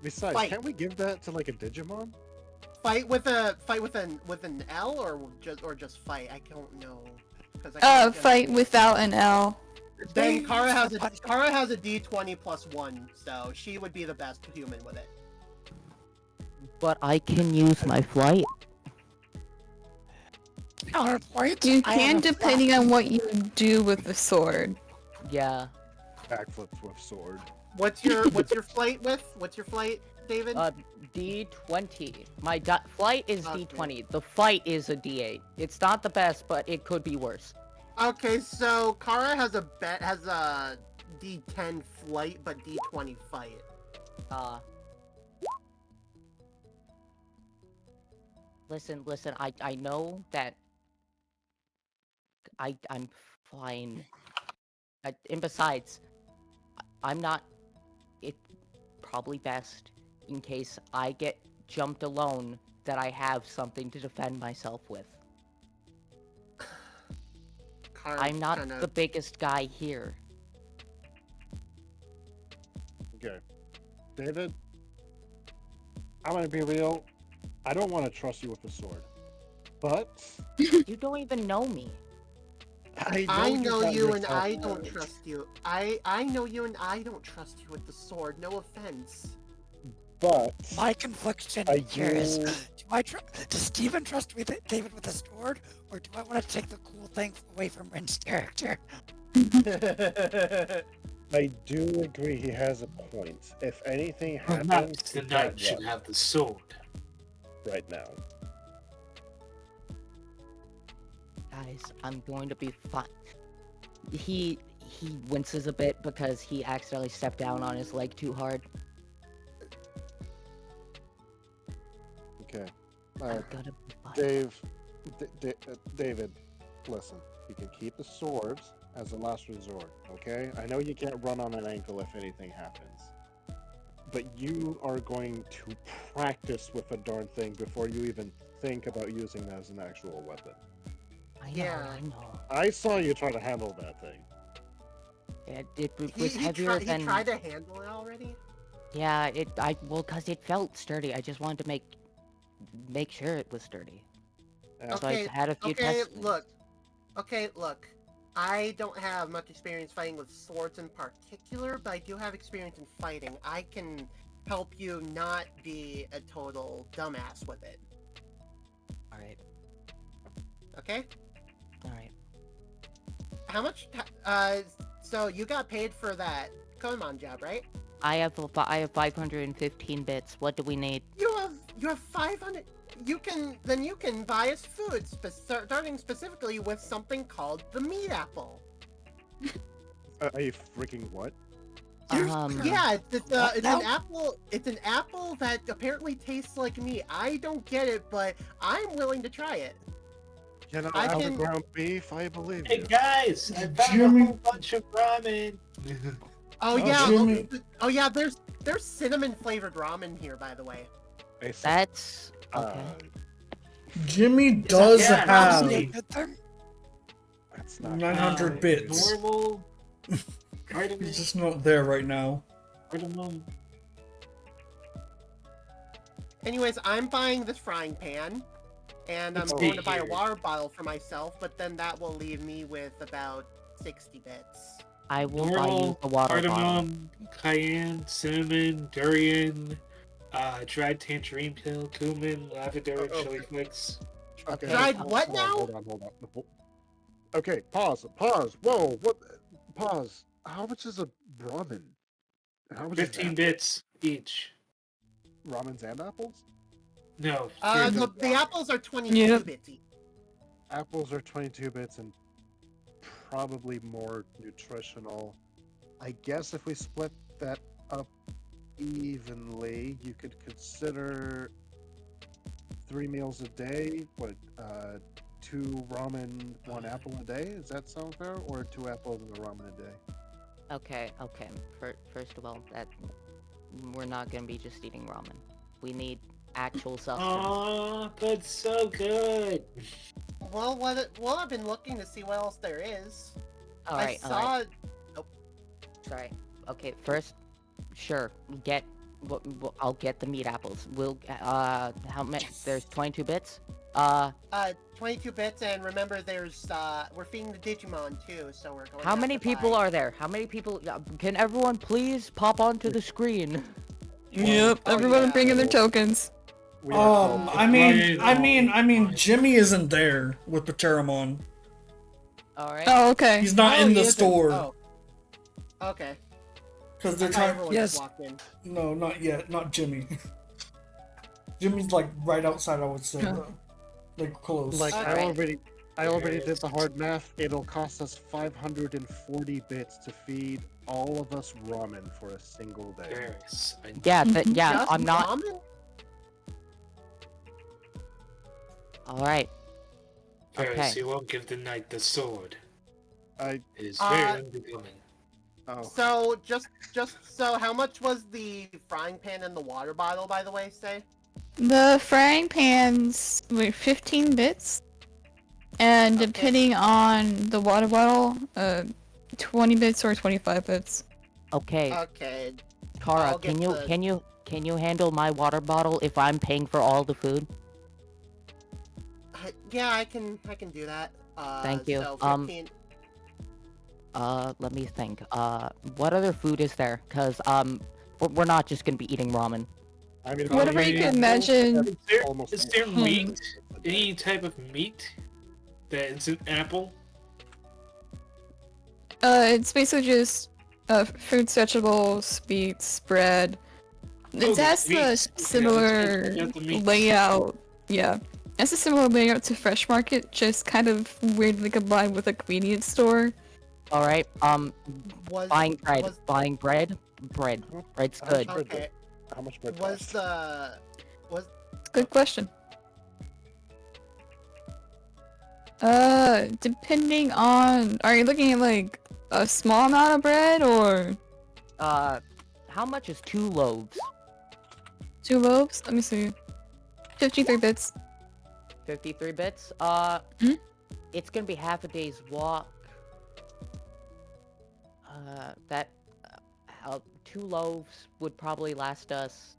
Besides, Fight. can't we give that to like a Digimon? Fight with an L or just fight? I don't know. Fight without an L. Then Kara has a D20 plus 1, so she would be the best human with it. But I can use my flight. Counterpoint. You I have can a depending on what you do with the sword. Yeah. Backflips with sword. What's your flight with? What's your flight, David? D20. My flight is Okay. D20. The fight is a D8. It's not the best, but it could be worse. Okay, so Kara has a D10 flight, but D20 fight. Listen, I know that I'm fine. And besides, I'm not. It's probably best in case I get jumped alone that I have something to defend myself with. I'm not the biggest guy here. Okay. David, I'm gonna be real. I don't want to trust you with a sword. But You don't even know me. I know you and I don't trust you. I know you and I don't trust you with the sword. No offense. But my confliction here is: does Steven trust me, David, with a sword, or do I want to take the cool thing away from Rin's character? I do agree he has a point. If anything happens, Perhaps the he knight can't should run have the sword. right now. Guys, I'm going to be fine. He winces a bit because he accidentally stepped down on his leg too hard. Okay. I'm gonna be fine. David, listen. You can keep the swords as a last resort, okay? I know you can't run on an ankle if anything happens. But you are going to practice with a darn thing before you even think about using that as an actual weapon. I know. I saw you try to handle that thing. It was heavier than... He tried to handle it already? Yeah, because it felt sturdy. I just wanted to make sure it was sturdy. So I had a few tests. Look. I don't have much experience fighting with swords in particular, but I do have experience in fighting. I can help you not be a total dumbass with it. Alright. Okay? Alright. How much, so you got paid for that Komon job, right? I have 515 bits. What do we need? You have 500. You can buy us food, starting specifically with something called the meat apple. A freaking what? Yeah, it's an apple. It's an apple that apparently tastes like meat. I don't get it, but I'm willing to try it. Can I have a ground beef? I believe Hey you. guys, I found a whole bunch of ramen. Oh yeah. There's cinnamon flavored ramen here, by the way. That's okay. Jimmy does have That's not 900 bits. Normal. He's just not there right now. Anyways, I'm buying this frying pan, and I'm going to buy a water bottle for myself, but then that will leave me with about 60 bits. I will buy you the water bottle. Cardamom, cayenne, cinnamon, durian, dried tangerine peel, cumin, lavender, chili flakes. Okay. Dried what now? Hold on. Okay, pause. Whoa, what? Pause. How much is a ramen? How much 15 bits each. Ramens and apples? No. The apples are 22 bits each. Apples are 22 bits and probably more nutritional. I guess if we split that up evenly, you could consider 3 meals a day. What? 2 ramen, 1 apple a day? Does that sound fair? Or 2 apples and a ramen a day? Okay. First of all, we're not gonna be just eating ramen. We need actual substance. Aw, that's so good. Well, I've been looking to see what else there is. Alright. Sorry. Okay, first, sure, get. I'll get the meat apples. We'll. How many? There's 22 bits. 22 bits, and remember, we're feeding the Digimon too, so we're going. How many people are there? How many people? Can everyone please pop onto the screen? Yep, everyone bring in their tokens. I mean, Jimmy isn't there with Pateramon. All right. Oh, okay. He's not in the he isn't. store. Oh. Okay. Because they're I thought trying. everyone just walked in. No, not yet. Not Jimmy. Jimmy's like right outside, I would say. Like close. Like Okay. I already did the hard math. It'll cost us 540 bits to feed all of us ramen for a single day. Ferris, Yeah, yeah. Just I'm not. ramen? All right. Ferris, Okay. you won't give the knight the sword. I. It is very unbecoming. Oh. So just so, how much was the frying pan and the water bottle, by the way? Say. The frying pan's 15 bits, and Okay. depending on the water bottle, 20 bits or 25 bits. Okay. Okay. Kara, I'll get can you handle my water bottle if I'm paying for all the food? Yeah, I can do that. Thank you. So 15... Let me think. What other food is there? Cause we're not just gonna be eating ramen. I mean, Whatever you can imagine. Is there meat? Any type of meat that is an apple? It's basically just fruits, vegetables, meats, bread. It has a similar layout. Yeah, it's a similar layout to Fresh Market, just kind of weirdly combined with a convenience store. All right. Buying bread. Bread's good. Okay. How much bread? Good question. Depending on, are you looking at like a small amount of bread or? How much is 2 loaves? 2 loaves? Let me see. 53 bits. 53 bits? It's gonna be half a day's walk. That 2 loaves would probably last us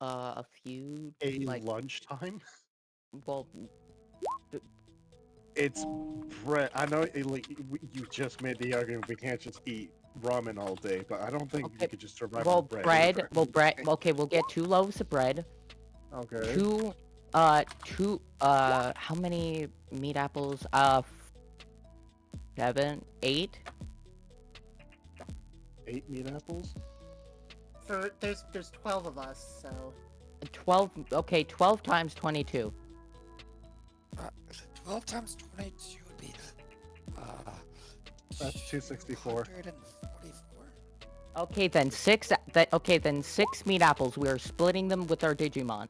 a few lunchtime. Well, it's bread. I know you just made the argument we can't just eat ramen all day, but I don't think you could just survive on bread. Okay, we'll get 2 loaves of bread. Okay. Two, how many meat apples? 7, 8? 8 meat apples? There's 12 of us, so... 12, okay, 12 times 22. 12 times 22 would be... That's 264. 144. Okay, then 6, okay, then 6 meat apples. We're splitting them with our Digimon.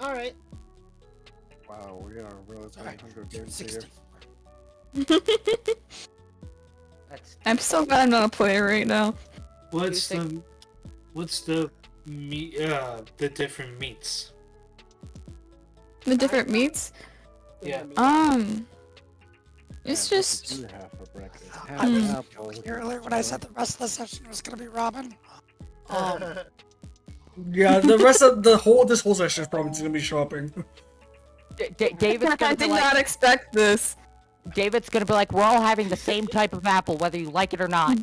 Alright. Wow, we are really playing Hunger Games here. I'm so glad I'm not a player right now. What's the meat? The different meats. The different meats? Yeah. It's just. I was earlier when I said the rest of the session was gonna be ramen. Yeah, the rest of this whole session is probably gonna be shopping. David's gonna I did not expect this. David's gonna be like, we're all having the same type of apple, whether you like it or not.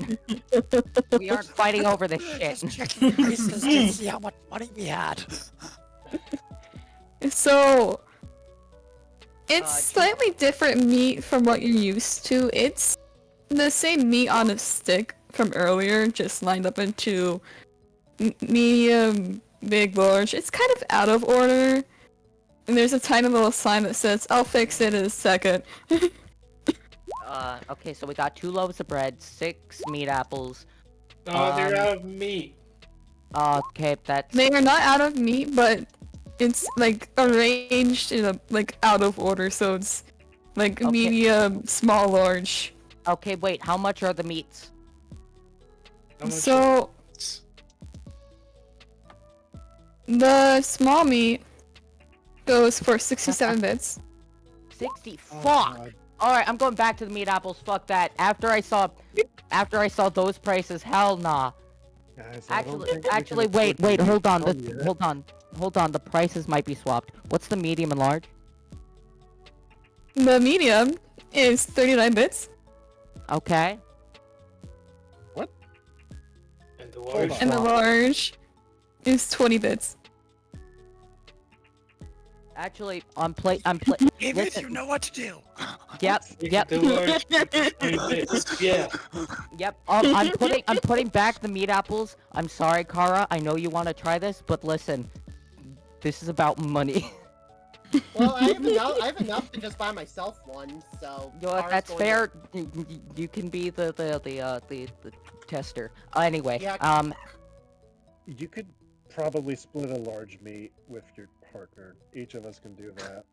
We aren't fighting over this shit. Just checking prices to see how much money we had. So, it's slightly different meat from what you're used to. It's the same meat on a stick from earlier, just lined up into medium, big, large. It's kind of out of order. And there's a tiny little sign that says, I'll fix it in a second. Okay, so we got 2 loaves of bread, 6 meat apples. Oh, they're out of meat. Okay, that's... They are not out of meat, but it's like arranged in a out of order, so it's like medium, small, large. Okay, wait, how much are the meats? So the small meat goes for 67 bits. 60? Fuck! Alright, I'm going back to the meat apples. Fuck that. After I saw those prices, hell nah. Guys, I don't think we can Actually, afford wait, to hold on. tell you. Hold on. The prices might be swapped. What's the medium and large? The medium is 39 bits. Okay. And the large. And the large is 20 bits. Actually, David, listen. you know what to do. Yep. The large. 20 bits, yeah. Yep. I'm putting back the meat apples. I'm sorry, Kara. I know you want to try this, but listen, this is about money. Well, I have enough to just buy myself one, so. You know what, Kara's that's going fair. You can be the tester. Anyway, Yeah. You could probably split a large meat with your partner. Each of us can do that.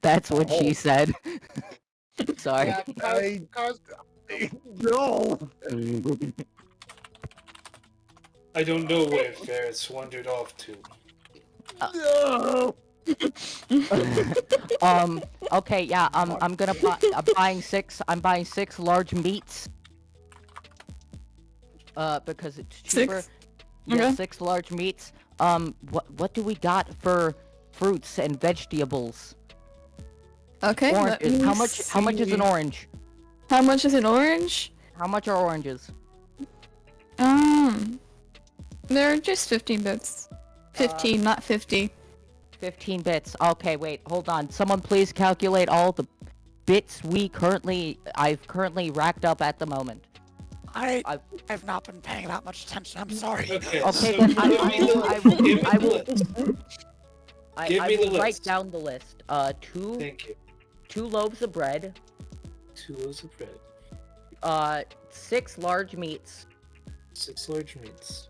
That's what she said. Sorry. Yeah, Kara's No. I don't know where Ferris wandered off to. No. Okay, yeah, I'm buying six large meats. Because it's cheaper. 6? Yeah, Okay. 6 large meats. What do we got for fruits and vegetables? Okay. let Oranges. me How much is an see. orange? How much is an orange? How much are oranges? They're just 15 bits. 15, not 50. 15 bits. Okay, wait, hold on. Someone please calculate all the bits I've currently racked up at the moment. I've not been paying that much attention. I'm sorry. Okay, Okay, so then give me the I will write list. down the list. Thank you. 2 loaves of bread. 2 loaves of bread. 6 large meats. 6 large meats.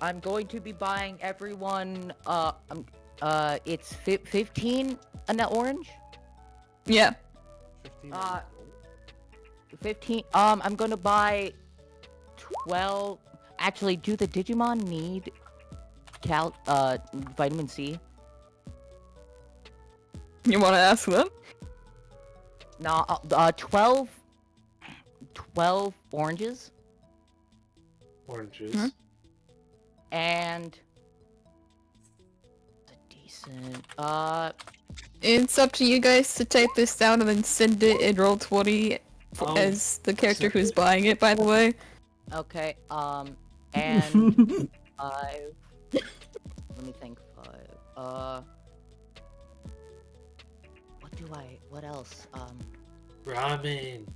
I'm going to be buying everyone, it's 15 an orange? Yeah. 15, I'm gonna buy 12, actually, do the Digimon need vitamin C? You want to ask them? No, 12 oranges. Oranges. Hmm? And a decent, It's up to you guys to type this down and then send it in Roll20 as the character who's buying it, by the way. okay, and 5, let me think, 5, what else, Ramen.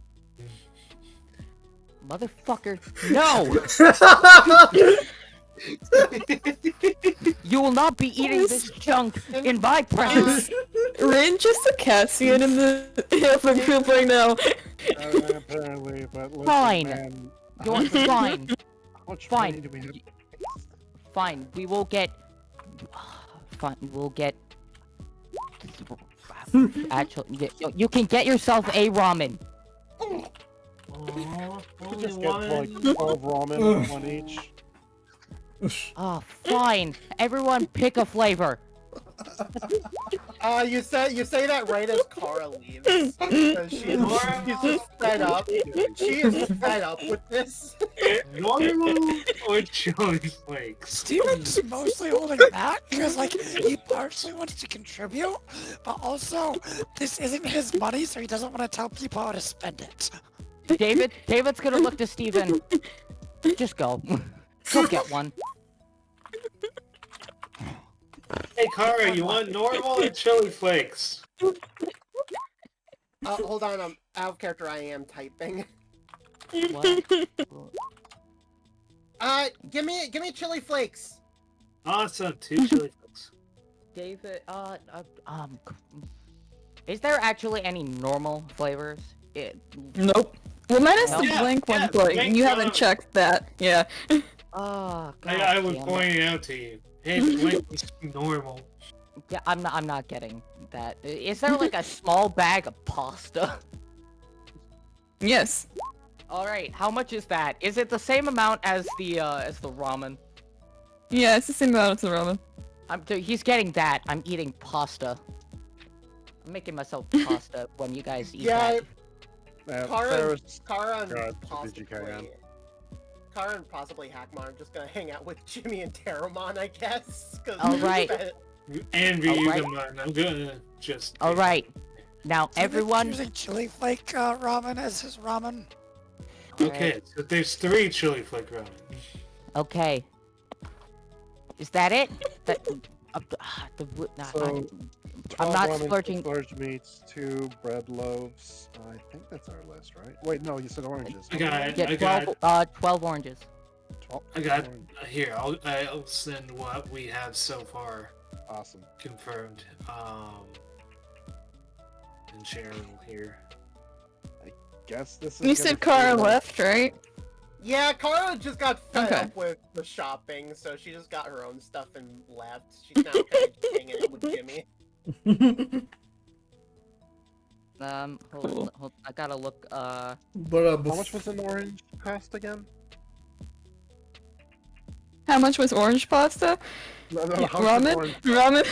motherfucker, no! You will not be eating this junk in my presence! Rin just a Cassian in the helping group right now. Apparently, but listen, Fine. man, You're fine. how much Fine. money do we have? Fine, we will get... Fine, we'll get... Actually, you can get yourself a ramen. Aw, We only just get like one. 12 ramen, one each. Oh, fine. Everyone pick a flavor. You say that right as Kara leaves. Because she's just fed up. She is fed up with this. Normal or chili flakes? Steven's mostly holding back because, like, he partially wants to contribute, but also this isn't his money, so he doesn't want to tell people how to spend it. David's gonna look to Steven. Just go. Go get one. Hey, Kara, you want normal or chili flakes? Hold on, I'm out of character. I am typing. What? Give me chili flakes. Awesome, 2 chili flakes. David, is there actually any normal flavors? Nope. Well, minus the Yeah, blank one, yeah, but blank you haven't one. checked that. Yeah. Oh, God I was damn it. pointing out to you. Hey, the blank is normal. Yeah, I'm not getting that. Is there like a small bag of pasta? Yes. All right, how much is that? Is it the same amount as the ramen? Yeah, it's the same amount as the ramen. He's getting that. I'm eating pasta. I'm making myself pasta when you guys eat Yeah, that. Kara God, and did you carry on? Kara and possibly Hackmon are just gonna hang out with Jimmy and Terramon, I guess. All right. And Ryugamon, I'm gonna just. All right. Now So they're everyone. using chili flake ramen as his ramen. Okay, so there's 3 chili flake ramen. Okay. Is that it? So, I'm not 12 ramen, splurging. 6 large meats, 2 bread loaves. I think that's our list, right? Wait, no, you said oranges. I got it. Yeah, 12 oranges. 12 I got oranges. here. I'll send what we have so far. Awesome. Confirmed. And sharing here. Guess this is. You said Kara left, right? Yeah, Kara just got fed Okay. up with the shopping, so she just got her own stuff and left. She's now kind of hanging out with Jimmy. Hold on, I gotta look. How much was an orange cost again? How much was orange pasta? No, Yeah, how much was ramen?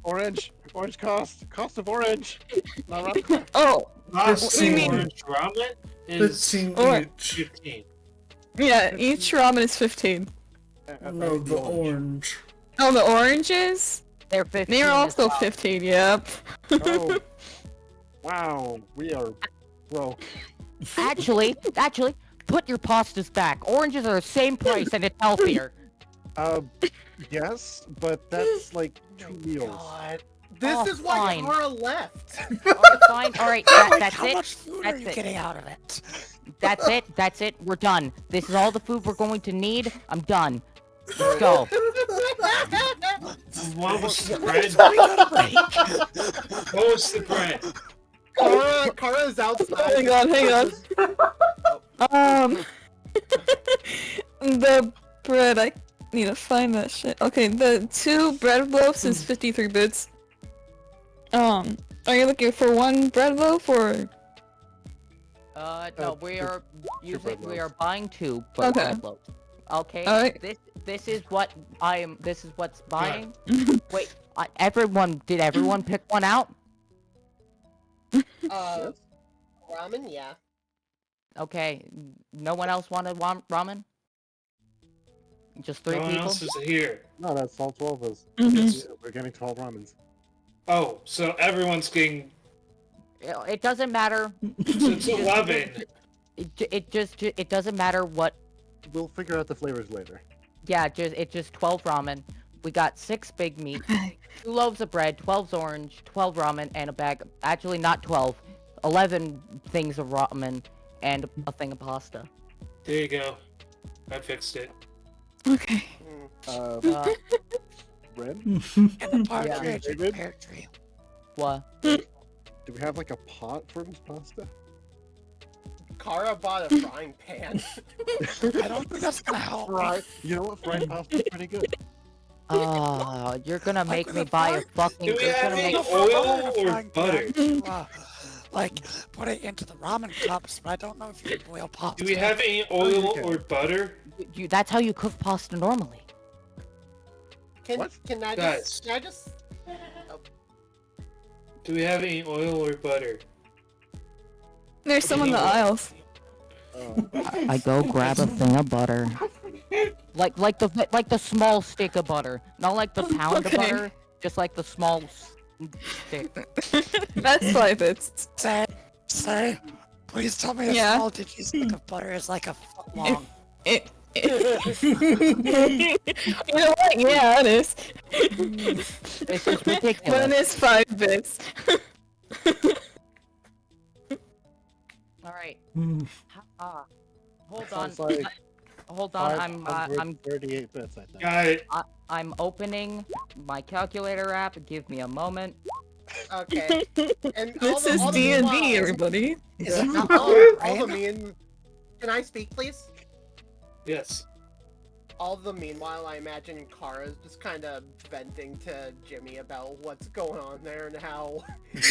Orange cost of orange. Not ramen. Oh, You mean mean- orange ramen is 15 Or- each. 15. yeah, each ramen is 15. No, the orange. Oh, the oranges? They're 15. They're as also well. 15, yep. Oh. Wow, we are broke. Actually, put your pastas back. Oranges are the same price and it's healthier. Yes, but that's like 2 meals. God. This Oh, is why fine. Kara left. Fine. All right, that's How it. much food That's are you it. getting out of it? That's it. We're done. This is all the food we're going to need. I'm done. Let's go. What was the bread? We got a break. What was the bread? Kara's outside. Hang on. The bread, I need to find that shit. Okay, the 2 bread loaves is 53 bits. Are you looking for 1 bread loaf or? No, we are bread we are buying 2 Okay. bread loaves. Okay. Alright. This is what I am. This is what's buying. Wait, did everyone pick one out? Ramen, yeah. Okay. No one else wanted ramen. Just 3 No one people. else is here. No, that's all 12 of us. Mhm. Yeah, we're getting 12 ramens. Oh, so everyone's getting. It doesn't matter. So it's 11. It doesn't matter what. We'll figure out the flavors later. Yeah, it's just 12 ramen. We got 6 big meat, 2 loaves of bread, 12's orange, 12 ramen, and a bag. Actually, not 12. 11 things of ramen and a thing of pasta. There you go. I fixed it. Okay. Red? And the partridge David? and pear tree. What? Do we have like a pot for this pasta? Kara bought a frying pan. I don't think that's gonna help. Right. You know what? Fried pasta's pretty good. You're gonna make me buy a fucking. Do we You're have gonna any make. oil or butter? Like, put it into the ramen cups, but I don't know if you can boil pasta. Do we have any oil or butter? That's how you cook pasta normally. Can What? can I Guys. just Do we have any oil or butter? There's some in the aisles. I go grab a thing of butter. Like the small stick of butter, not like the pound of Okay. butter, just like the small stick. That's 5 bits. Say, please tell me a Yeah. small digi stick of butter is like a foot long. You know what? Yeah, it is. This is ridiculous. But it is 5 bits. All right. Hold on. Sounds like Hold on. I'm 38 bits, I think. Got it. I'm opening my calculator app. Give me a moment. okay. And This all is the D&D, meanwhile- everybody. Is it not all the right? mean. Can I speak, please? Yes. all the meanwhile, I imagine Kara's just kind of venting to Jimmy about what's going on there and how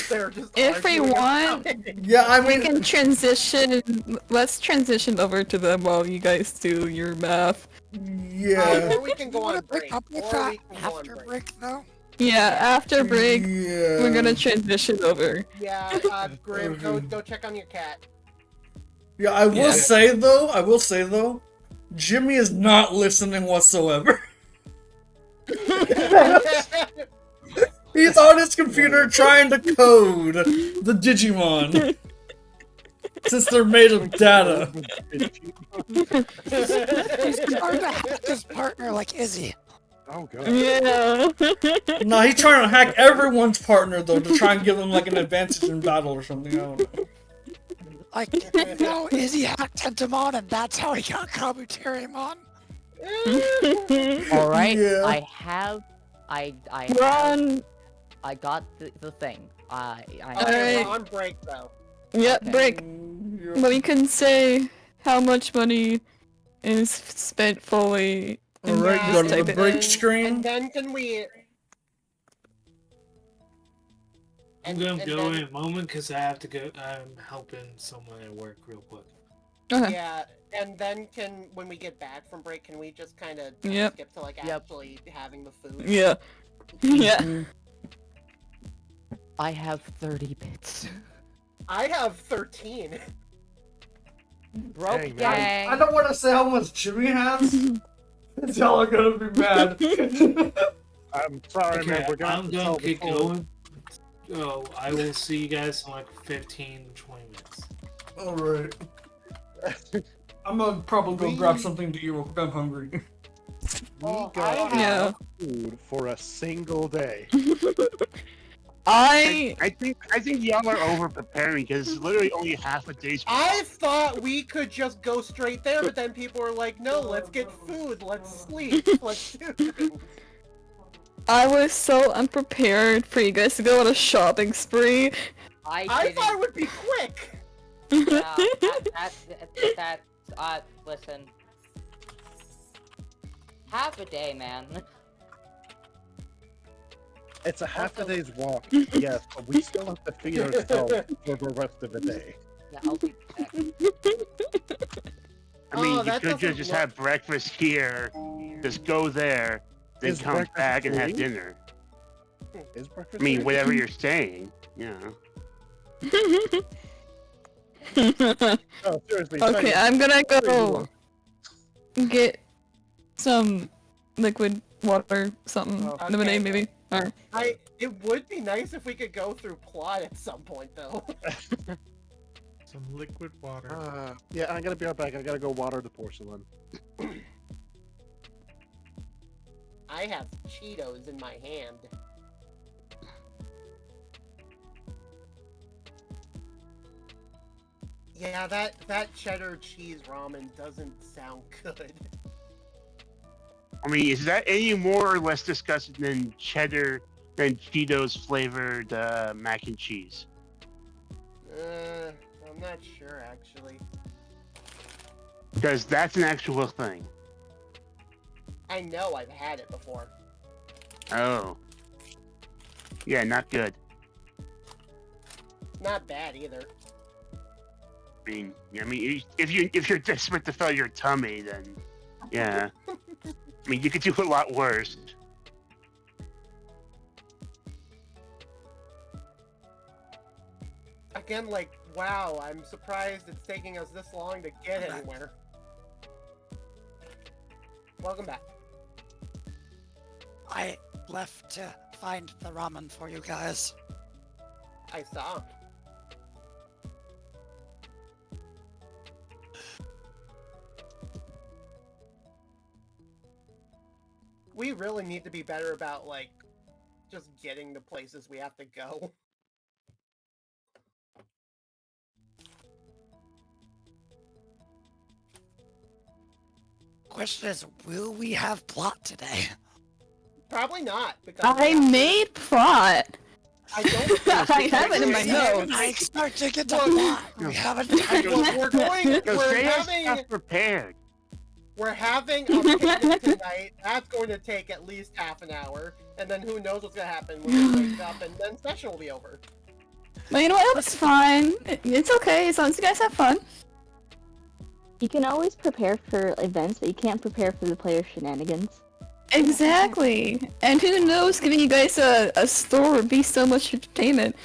they're just. If we arguing want, about it. Yeah, I we mean, can transition. Let's transition over to them while you guys do your math. yeah. Or we can go on Wanna break. pick up with Or that we can go on after break. break, though? Yeah, after break, Yeah. we're gonna transition over. Yeah, Grim, go check on your cat. Yeah, I will say though, Jimmy is not listening whatsoever. He's on his computer trying to code the Digimon. Since they're made of data. He's trying to hack his partner like Izzy. Oh god. Yeah. Nah, he's trying to hack everyone's partner though to try and give them like an advantage in battle or something. I don't know. Like, Izzy hacked Tentamon and that's how he got Kabuterimon. All right, Yeah. I Run. I got the thing. Okay, Alright. we're on break though. Yep, Okay. break. But we can say how much money is spent fully. in Alright, this go to type the of- break And screen. then can we? I'm gonna go in a moment because I have to go. I'm helping someone at work real quick. Okay. Yeah, and then when we get back from break, can we just kind of Yep. skip to like Yep. actually having the food? Yeah. Yeah. I have 30 bits. I have 13. Broke Dang, man. gang. I don't want to say how much Jimmy has. Y'all are gonna be mad. I'm sorry, Okay, man. We're gonna I'm have to gonna tell the keep full- going. Oh, I will see you guys in like 15, 20 minutes. Alright. I'm gonna probably go grab something to eat real quick. I'm hungry. We Oh, got Yeah. food for a single day. I I think y'all are over preparing because it's literally only half a day's. I thought we could just go straight there, but then people were like, "No, let's get food, let's sleep, let's do things." I was so unprepared for you guys to go on a shopping spree. I thought it would be quick. Listen. Half a day, man. It's a half a day's walk, yes, but we still have to feed ourselves for the rest of the day. Yeah, I'll be back. I mean, Oh, you that could doesn't just look- have breakfast here, just go there, then Is come breakfast back and have free? dinner. Is breakfast? I mean, free? whatever you're saying, you know. Oh, seriously. Okay, I'm gonna go get some liquid water, something, Okay. lemonade maybe. Or It would be nice if we could go through plot at some point, though. Some liquid water. Yeah, I'm gonna be right back. I gotta go water the porcelain. I have Cheetos in my hand. Yeah, that cheddar cheese ramen doesn't sound good. I mean, is that any more or less disgusting than Cheetos flavored mac and cheese? I'm not sure actually. Because that's an actual thing. I know I've had it before. Oh. Yeah, not good. Not bad either. I mean, if you're desperate to fill your tummy, then yeah. I mean, you could do a lot worse. Again, like, wow, I'm surprised it's taking us this long to get anywhere. Welcome back. I left to find the ramen for you guys. I saw. We really need to be better about, like, just getting the places we have to go. Question is, will we have plot today? Probably not, because I made plot. I don't. I have it in my notes. I expect to get to plot. We haven't. We're going. Because We're they have having. stuff prepared. We're having a picnic tonight. That's going to take at least half an hour. And then who knows what's going to happen when we wake up, and then session will be over. Well, you know what? It's fine. It's okay as long as you guys have fun. You can always prepare for events, but you can't prepare for the player shenanigans. Exactly. And who knows, giving you guys a store would be so much entertainment.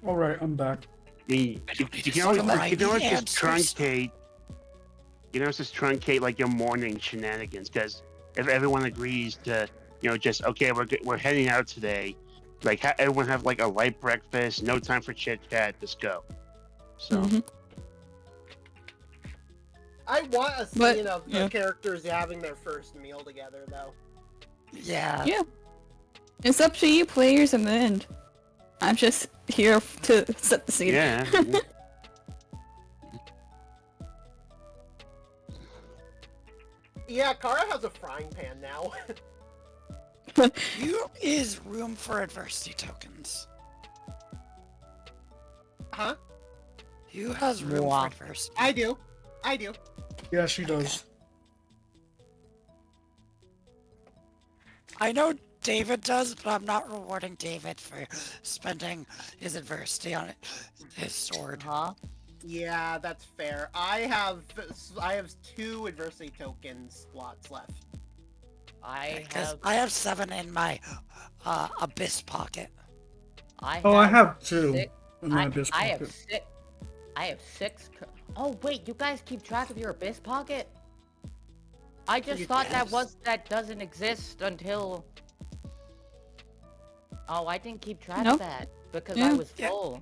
Alright, I'm back. You can always just truncate. You know, just truncate like your morning shenanigans, because if everyone agrees to, just okay, we're heading out today, like everyone have like a light breakfast, no time for chit chat, just go. So. I want a scene of the characters having their first meal together, though. Yeah. Yeah. It's up to you players in the end. I'm just here to set the scene. Yeah. Yeah, Kara has a frying pan now. You is room for adversity tokens. Huh? You has room for adversity. I do. Yeah, she does. I know David does, but I'm not rewarding David for spending his adversity on his sword. Huh? Yeah, that's fair. I have 2 adversity token slots left. I have 7 in my abyss pocket. I have 2 in my abyss pocket. I have 6. Oh wait, you guys keep track of your abyss pocket? I just thought that doesn't exist until. Oh, I didn't keep track of that because I was full.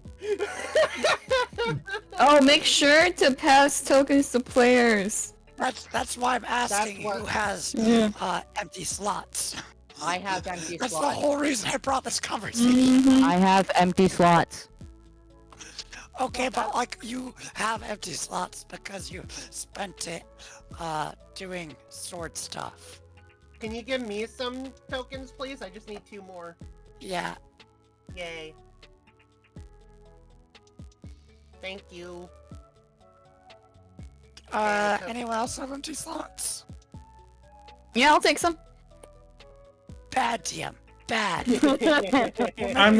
Oh, make sure to pass tokens to players. That's why I'm asking who has empty slots. I have empty That's slots. the whole reason I brought this conversation. I have empty slots. Okay, but like you have empty slots because you spent it doing sword stuff. Can you give me some tokens, please? I just need 2 more. Yeah. Yay. Thank you. Anyone else have empty slots? Yeah, I'll take some. Bad TM. Bad. I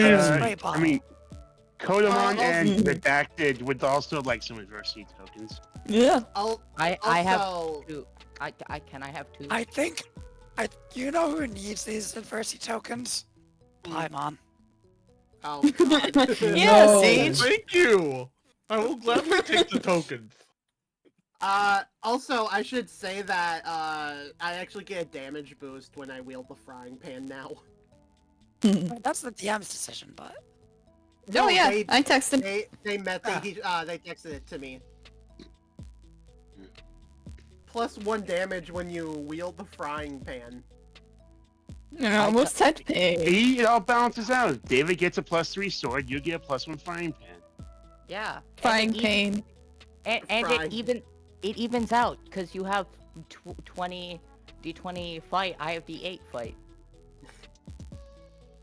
mean, Kodamon and Redacted would also like some adversity tokens. Yeah. I have 2. Can I have 2? I think, you know who needs these adversity tokens? Paimon. Oh god. Yeah, No. Sage. Thank you. I will gladly take the tokens. Also, I should say that, I actually get a damage boost when I wield the frying pan now. That's the DM's decision, but... Oh yeah, I texted. They texted it to me. Plus 1 damage when you wield the frying pan. You're almost 10 pay. It all balances out. David gets a +3 sword, you get a +1 frying pan. Yeah. Frying pain. And it evens out because you have 20 D20 fight. I have D8 fight.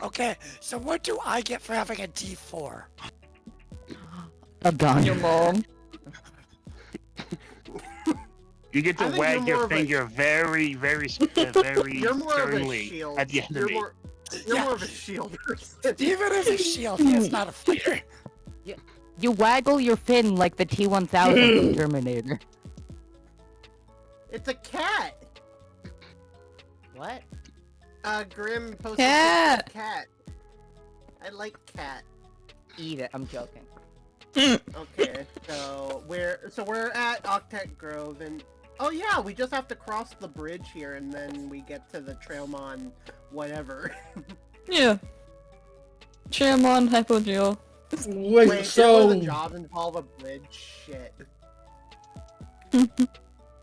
Okay, so what do I get for having a D4? A gun. Your mom. You get to wag your finger very, very, very You're more of a sternly shield. at the enemy. You're more of a shield person. Even as a shield, he is not a fighter. You waggle your fin like the T-1000 from Terminator. It's a cat. What? Grim posted Cat. cat. I like cat. Eat it. I'm joking. Okay, so we're at Octet Grove, and oh yeah, we just have to cross the bridge here, and then we get to the Trailmon whatever. Yeah. Chairmon Hypogeo. Wait, so so... the job involve a bridge? Shit.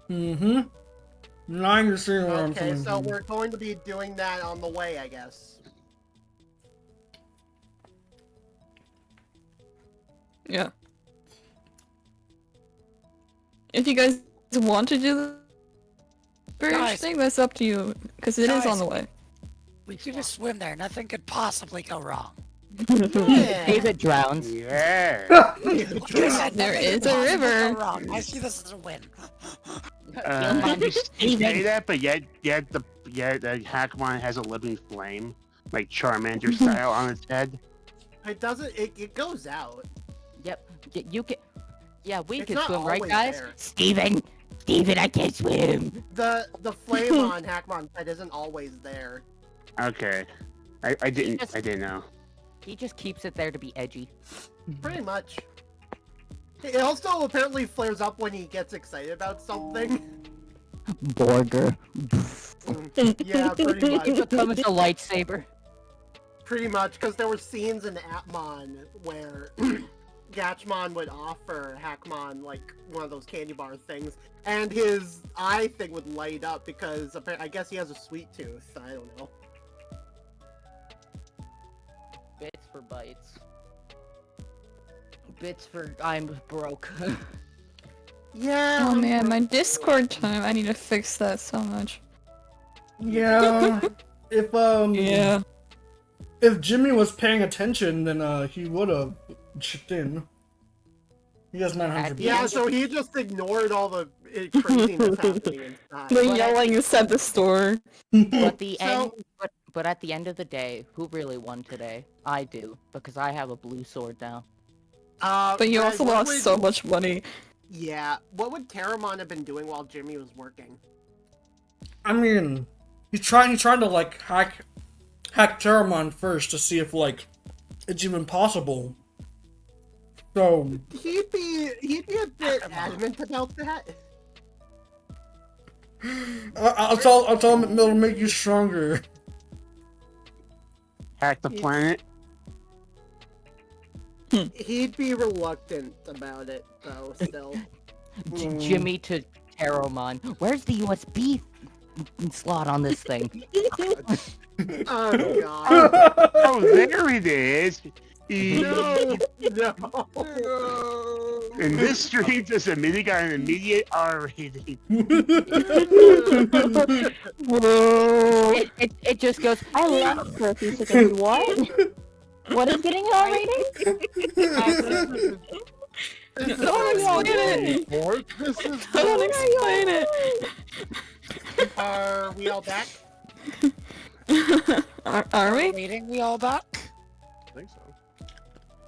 Mm-hmm. Now you're seeing where I'm Okay, coming so from. we're going to be doing that on the way, I guess. Yeah. If you guys want to do the bridge Guys. thing, that's up to you, because it is Guys. on the way. We could just swim there. Nothing could possibly go wrong. Yeah. David drowns. Yeah. There is a river. Wrong. I see this as a win. You say that, but yet Hackmon has a living flame, like Charmander style, on its head. It doesn't. It goes out. Yep. You can. Yeah, we It's can not swim, right, always guys? there. Steven, I can swim. The flame on Hackmon's head isn't always there. Okay, I didn't know. He just keeps it there to be edgy. Pretty much. It also apparently flares up when he gets excited about something. Borger. Yeah, pretty much. It becomes a lightsaber. Pretty much, because there were scenes in Atmon where Gatchmon would offer Hackmon like one of those candy bar things, and his eye thing would light up because I guess he has a sweet tooth. I don't know. Bits for bites. Bits for I'm broke. Yeah. Oh man, my Discord time. I need to fix that so much. Yeah. Yeah. If Jimmy was paying attention, then he would have chipped in. He has 900. Yeah, so he just ignored all the craziness happening inside. The yelling is at the store. But but at the end of the day, who really won today? I do, because I have a blue sword now. But you Greg, also what lost would- so much money. Yeah, what would Terramon have been doing while Jimmy was working? I mean, he's trying to like hack Terramon first to see if like it's even possible. So He'd be a bit adamant about that. I'll tell him it'll make you stronger. Hack the planet. He'd be reluctant about it, though, still. Jimmy to Terramon. Where's the USB slot on this thing? Oh, God. Oh, there it is. No. And this stream just immediately got an immediate R rating. Whoa. It just goes. I left for a few seconds. What? What is getting an R rating? Don't explain it! Don't explain it! Are we all back? Are we? Meeting we all back?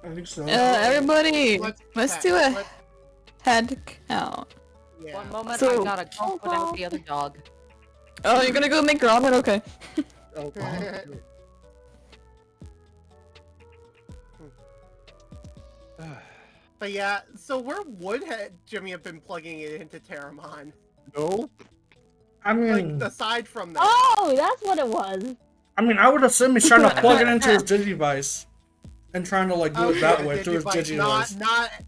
I think so. Everybody, Let's let's check. do a head count. Yeah. One moment, So- I gotta go put out the other dog. Oh, you're gonna go make ramen? Okay. But yeah, so where would Jimmy have been plugging it into Terramon? No. I mean, Like, aside from that. Oh, that's what it was. I mean, I would assume he's trying to plug it into his Digivice and trying to like do it that Okay, way through his Digivice, Digivice.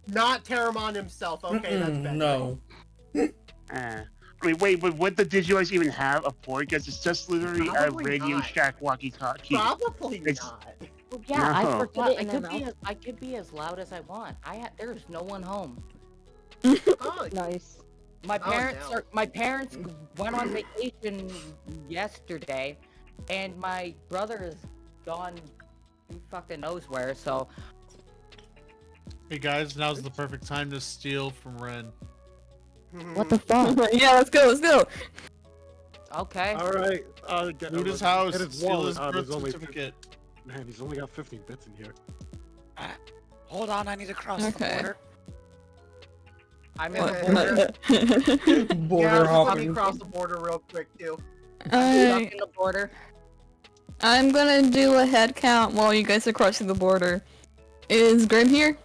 not Terramon himself. Okay, that's better. No. I mean, wait, but would the Digivice even have a port? Because it's just literally Probably a Radio not. Shack walkie-talkie. Probably It's- not. Yeah, I No. forgot. Put it in their I could be as loud as I want. There's no one home. Oh, Nice. My Oh, parents no. my parents went on vacation yesterday, and my brother is gone who fucking knows where, so Hey guys, now's the perfect time to steal from Ren. what the fuck? Yeah, let's go. Okay. All right. Loot his house, Get his steal wallet. his birth There's only certificate. Man, he's only got 15 bits in here. Hold on, I need to cross the Okay. border. I'm in the border. Border Yeah, let me hopping. cross the border real quick too. Stuck Alright, in the border. I'm gonna do a head count while you guys are crossing the border. Is Grim here?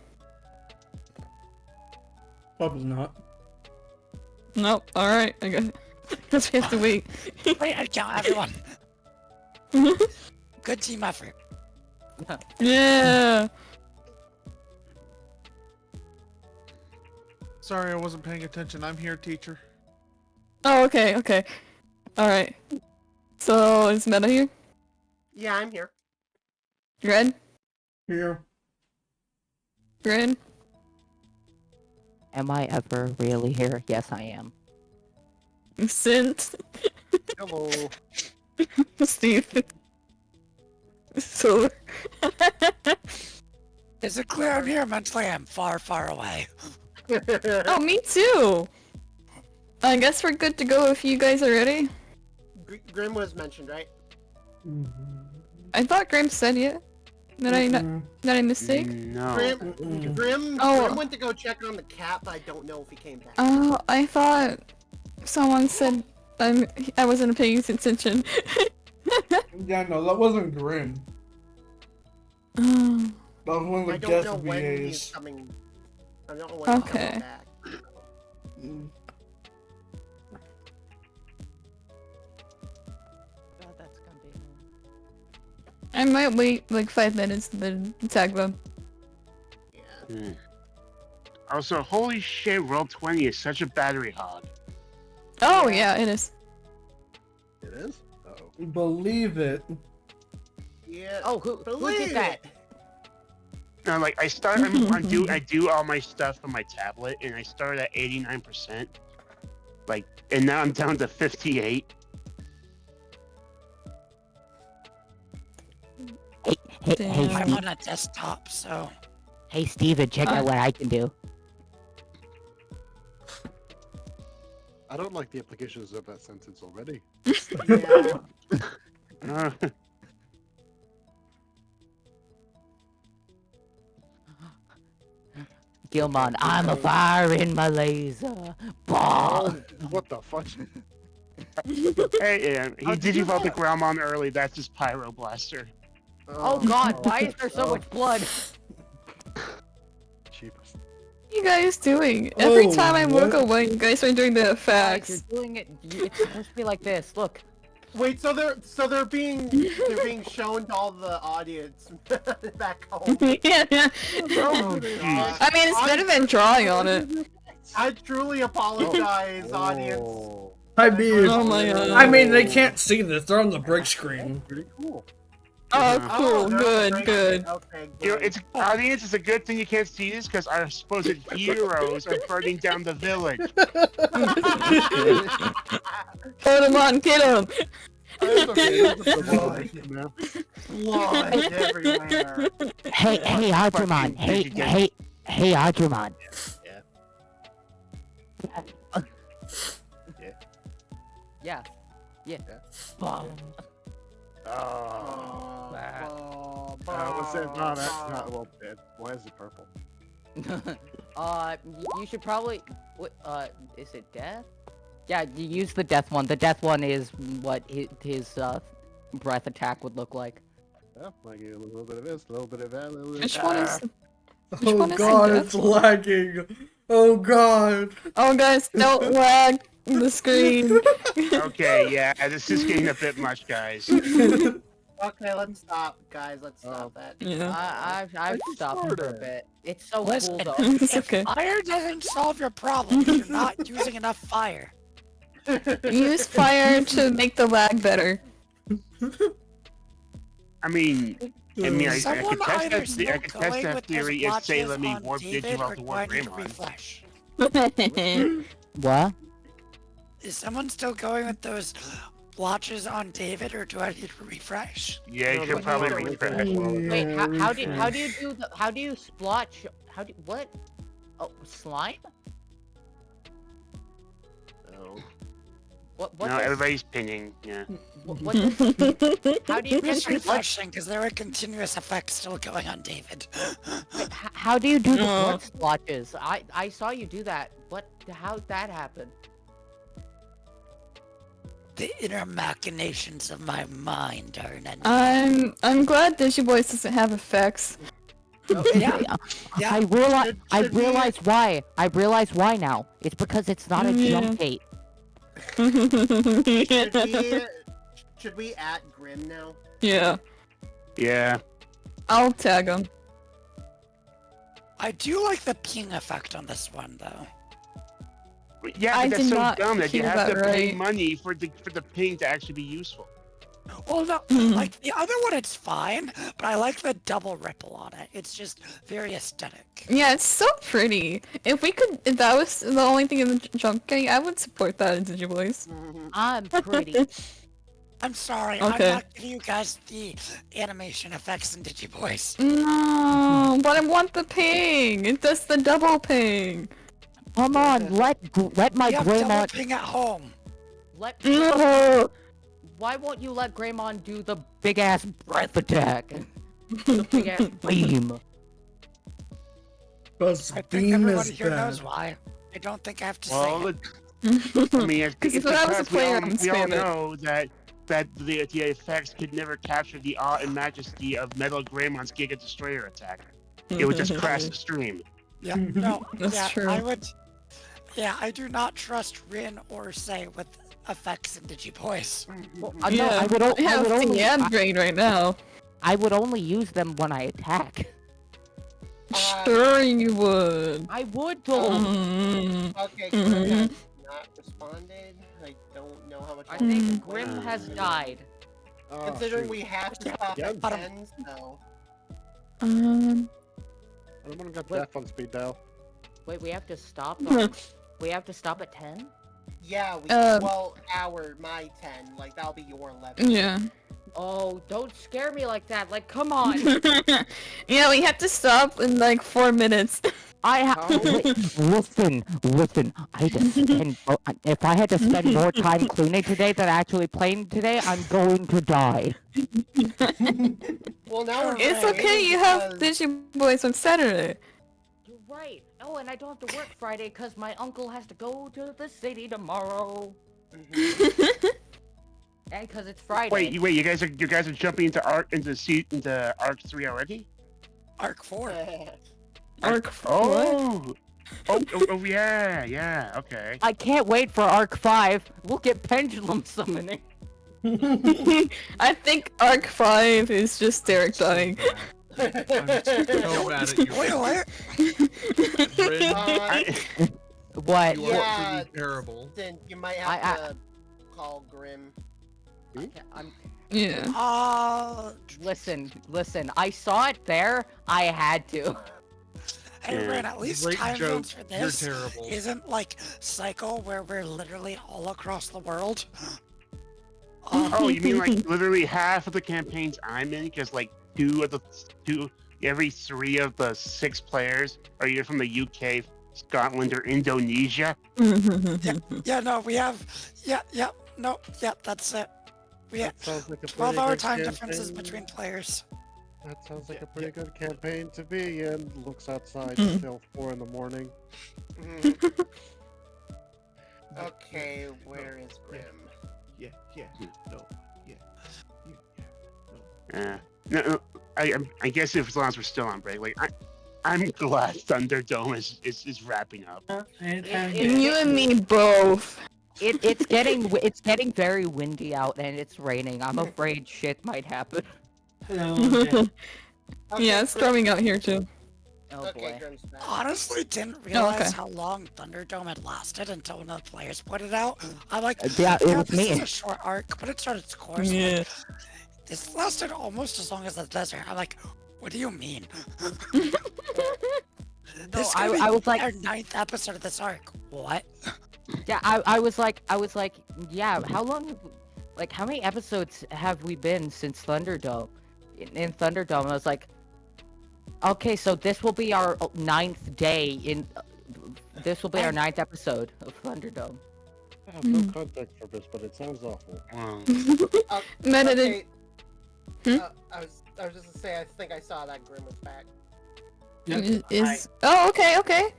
Probably not. Nope. Alright, I guess we have to wait. Wait, I count everyone. Good team effort. Yeah. Sorry, I wasn't paying attention. I'm here, teacher. Oh, okay. Alright. So, is Meta here? Yeah, I'm here. Red? Here. Red? Am I ever really here? Yes, I am. Sint? Hello. Steve? So. Is it clear I'm here? Mentally, I'm far, far away. Oh, me too. I guess we're good to go if you guys are ready. Grim was mentioned, right? I thought Grim said it. Did I mistake? No. Grim went to go check on the cat, but I don't know if he came back. Oh, I thought someone said I wasn't paying attention. Yeah, no, that wasn't Grim. Oh. That was one of the I don't guest know when he's VAs. coming. I don't know when he's Okay. coming back. I might wait like 5 minutes and then tag them. Also, holy shit, Roll20 is such a battery hog. Oh yeah, it is. It is? Uh-oh. Believe it. Yeah. Oh, who did that? No, like I do all my stuff on my tablet, and I started at 89%. Like, and now I'm down to 58. Hey, I'm Steve. on a desktop, so. Hey, Steven, check out what I can do. I don't like the implications of that sentence already. Yeah. Gilmon, I'm a fire in my laser. Bah! What the fuck? Hey, he digivolved the Growlmon early. That's his Pyro Blaster. Oh god, why is there so much blood? Cheapest. What are you guys doing? Every Oh, time I look what? away, you guys are doing the Guys, effects. you're doing it. It's supposed to be like this. Look. Wait, so they're being shown to all the audience back home. Yeah. Oh, I mean, it's better than drawing on it. I truly apologize, audience. I mean, Oh my god. I mean, they can't see this. They're on the brick screen. Pretty cool. Oh, cool. they're Good, great. good. Okay, You know, good. it's audience. It's a good thing you can't see this because our supposed heroes are burning down the village. Put him on, get him. Blood everywhere. Hey, Argmon. Hey, Argmon. Yeah. Yeah. Oh. What's that? No, that's not. Well, why is it purple? You should probably. What? Is it death? Yeah, you use the death one. The death one is what his breath attack would look like. Yeah, like a little bit of this, a little bit of that, a little bit Which of one that. is? Oh one is god, the it's lagging. Oh god. Oh, guys, don't lag the screen. Okay, yeah, this is getting a bit much, guys. Okay, let's stop, guys. Let's stop that. Yeah. I've stopped for a bit. It's so Listen, cool though. It's okay. Fire doesn't solve your problem if you're not using enough fire. Use fire to make the lag better. I mean, I Someone could test either that. still I could test going that with theory those if say blotches let me on warp David, Digivolve or to do I warp need to Greymon. refresh? What? Is someone still going with those blotches on David, or do I need to refresh? Yeah, you should probably refresh. Wait, how do you do the how do you splotch? What? Oh, slime? No. What No, does- everybody's pinging. Yeah. what does- how do you Just get refreshing, because there are continuous effects still going on David. how do you do the Uh. blood splotches? I saw you do that. How'd that happen? The inner machinations of my mind are an I'm glad Digiboys doesn't have effects. Yeah. Yeah. I Should we- realize why. I realize why now. It's because it's not a Yeah. jump gate. Should we at Grim now? Yeah. Yeah. I'll tag him. I do like the ping effect on this one, though. Yeah, I but that's did so not dumb that you hear have to that pay right. money for the ping to actually be useful. Well, no, like the other one, it's fine, but I like the double ripple on it. It's just very aesthetic. Yeah, it's so pretty. If that was the only thing in the junk game, I would support that in Digiboys. I'm pretty. I'm sorry, Okay. I'm not giving you guys the animation effects in Digivoice. No, but I want the ping. It does the double ping. Come on, let my You have double Greymon. ping at home. Let. No. Why won't you let Greymon do the big ass breath attack? The big ass beam. Because I think beam everybody is here bad. knows why. I don't think I have to say Well, it. I mean, it's when I was a because player, I would we all spam it. know that the effects could never capture the awe and majesty of Metal Greymon's Giga Destroyer attack. It would just crash the stream. Yeah, no, That's yeah, true. I would. Yeah, I do not trust Rin or Say with effects in Digivoice. Well, Yeah, no, I would only. ad drain right now. I would only use them when I attack. Sure you would. I would though. Okay, Grim has not responded. I don't know how much. I longer think we Grim wait. has died. Oh, Considering shoot. we have to stop at 10, so. Um. I'm gonna get Wait. death on speed dial. Wait, we have to stop. We have to stop at 10. Yeah, we. Um, Well, my 10. Like, that'll be your 11. Yeah. Oh, don't scare me like that. Like, come on. Yeah, we have to stop in like 4 minutes. Listen. I just spend. If I had to spend more time cleaning today than actually playing today, I'm going to die. Well, now we're It's ready okay, you have because- Digiboys on Saturday. You're right. Oh, and I don't have to work Friday because my uncle has to go to the city tomorrow. And because it's Friday. Wait, you guys are jumping into Arc 3 already? Arc 4. Arc Oh, yeah, okay. I can't wait for Arc 5. We'll get pendulum summoning. I think Arc 5 is just Derek dying. I'm so mad at you. Spoiler! Rin, What? you Yeah. are truly terrible. Then you might have to call Grim. Yeah. Listen. I saw it there. I had to. Hey, Rin, at least Great time joke. zones for You're this terrible. isn't like Cycle where we're literally all across the world. Oh, you mean like literally half of the campaigns I'm in? Because like every 3 of the 6 players are either from the UK, Scotland, or Indonesia. Yeah, no, we have. Yeah, that's it. We have That sounds like a 12-hour pretty time good differences campaign. between players. That sounds like a pretty good campaign to be in. Looks outside, still 4 in the morning. Okay, where is Grim? No. I guess if as long as we're still on break, like I'm glad Thunderdome is wrapping up. You and me both. It's getting very windy out and it's raining. I'm afraid shit might happen. Yeah, it's storming out here too. Oh Okay, boy. Grim's back. Honestly, didn't realize okay. how long Thunderdome had lasted until one of the players put it out. I'm like, Yeah, it was this me. is a short arc, but it started its course. I'm Yeah. like, this lasted almost as long as the desert. I'm like, what do you mean? This I- could be I was like- our 9th episode of this arc. What? Yeah, I was like, yeah, how long, like, how many episodes have we been since Thunderdome? In Thunderdome, I was like, okay, so this will be our 9th day this will be our 9th episode of Thunderdome. I have no context for this, but it sounds awful. Meditate. I was just gonna say, I think I saw that Grim was back. Oh, okay.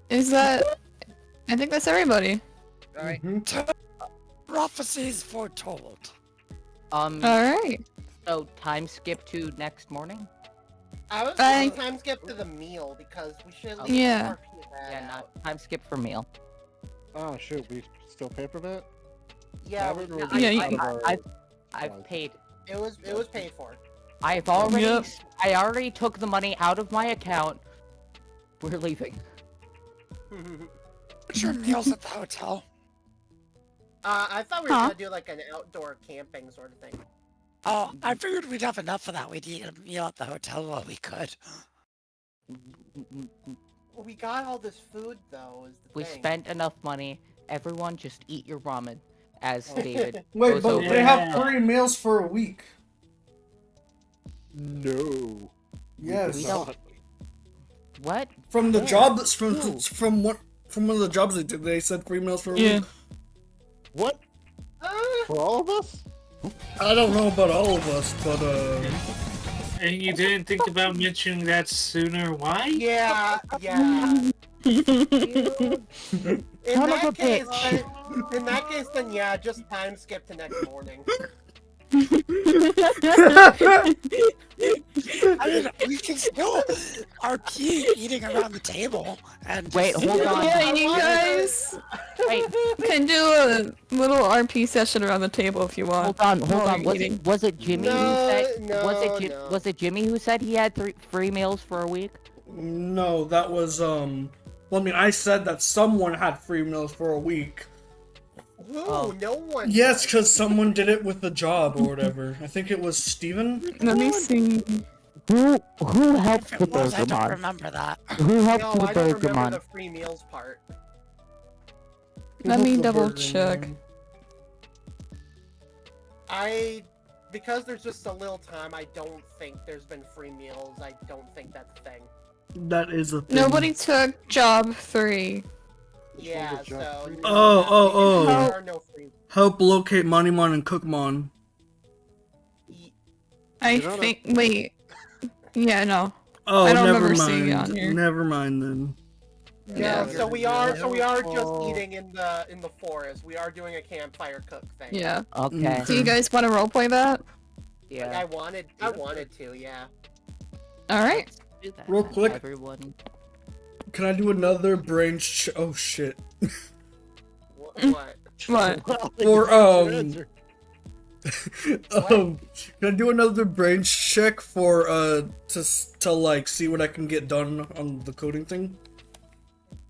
Is that? I think that's everybody. Alright. Prophecies foretold. All right. So time skip to next morning? I was Bye. gonna time skip to the meal because we should at least Yeah. RP that Yeah, out. not time skip for meal. Oh shoot, we still pay for that? Yeah, Tavern we- or Yeah, just you- out of our- I've paid. it was paid for. I've already, Yep. I already took the money out of my account. We're leaving. What's your meals at the hotel? I thought we were Huh? gonna do like an outdoor camping sort of thing. Oh, I figured we'd have enough of that. We'd eat a meal at the hotel while we could. Well, we got all this food though. Is the We thing. spent enough money. Everyone just eat your ramen. as David. Wait, goes but over they it. have free meals for a week. No. Yes. We don't. What? From the Where? job Who? from one of the jobs they did, they said free meals for a Yeah. week. What? For all of us? I don't know about all of us, but And you didn't think about mentioning that sooner? Why? Yeah, yeah. In Son of a that case, bitch. in that case, then yeah, just time skip to next morning. I mean, we can still RP eating around the table and just... Wait, hold on. Yeah, you guys Wait, can do a little RP session around the table if you want. hold while on. you're Was eating. it Jimmy who No, said? no, no. Was it Jimmy who said he had free meals for a week? no, that was well, I mean, I said that someone had free meals for a week. Who? Oh. No one. Yes, does. because someone did it with the job or whatever. I think it was Steven. Let me see. Who helped If the it was, I don't Bergamon? remember that. Who helped No, the I don't remember Bergamon? the free meals part. Let me The double burger check. man. Because there's just a little time, I don't think there's been free meals. I don't think that's a thing. That is a thing. Nobody took job 3. Yeah, the job so. free? Oh. There are no free. Help locate Moneymon and Cookmon. I You don't think. Wait. Yeah, no. Oh, I don't never remember seeing it mind. on here. Never mind then. Yeah, Yeah. so we are just Oh. eating in the forest. We are doing a campfire cook thing. Yeah. Okay. Do you guys want to roleplay that? Yeah. I wanted to, yeah. Alright. Do that, Real quick. everyone. Can I do another brain oh shit. What? What? Or Good answer. can I do another brain check for to like see what I can get done on the coding thing?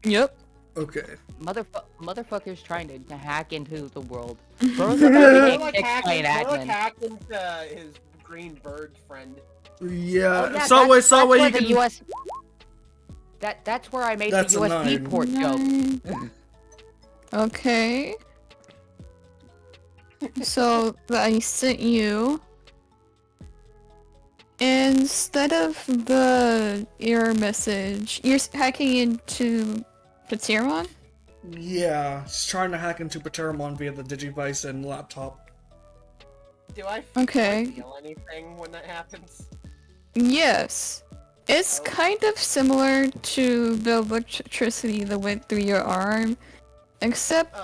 Yep. Okay. Motherfucker's trying to hack into the world. We're Bro's like explain admin. hacked into his green bird friend. Yeah. Oh, yeah, Subway, that's Subway, where you the can. US. That's where I made the That's a USB 9. port joke. Okay. So I sent you. Instead of the error message, you're hacking into Pateramon? Yeah, he's trying to hack into Pateramon via the Digivice and laptop. Do I Okay. feel anything when that happens? Yes. It's Oh. kind of similar to the electricity that went through your arm, except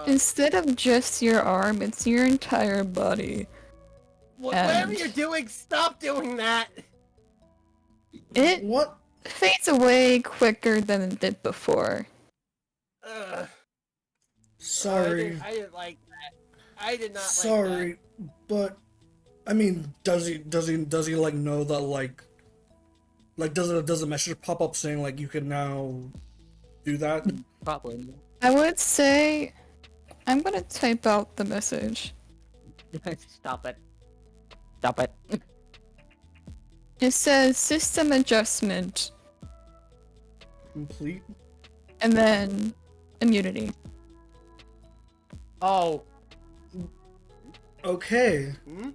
instead of just your arm, it's your entire body. Whatever and- you're doing, stop doing that! It What? fades away quicker than it did before. Ugh. Sorry. I didn't like that. I did not like that. Sorry, but I mean, does he like know that like does a message pop up saying like you can now do that? Probably. I would say I'm gonna type out the message. Stop it. Stop it. It says system adjustment Complete. and then immunity. Oh, Okay. Hmm?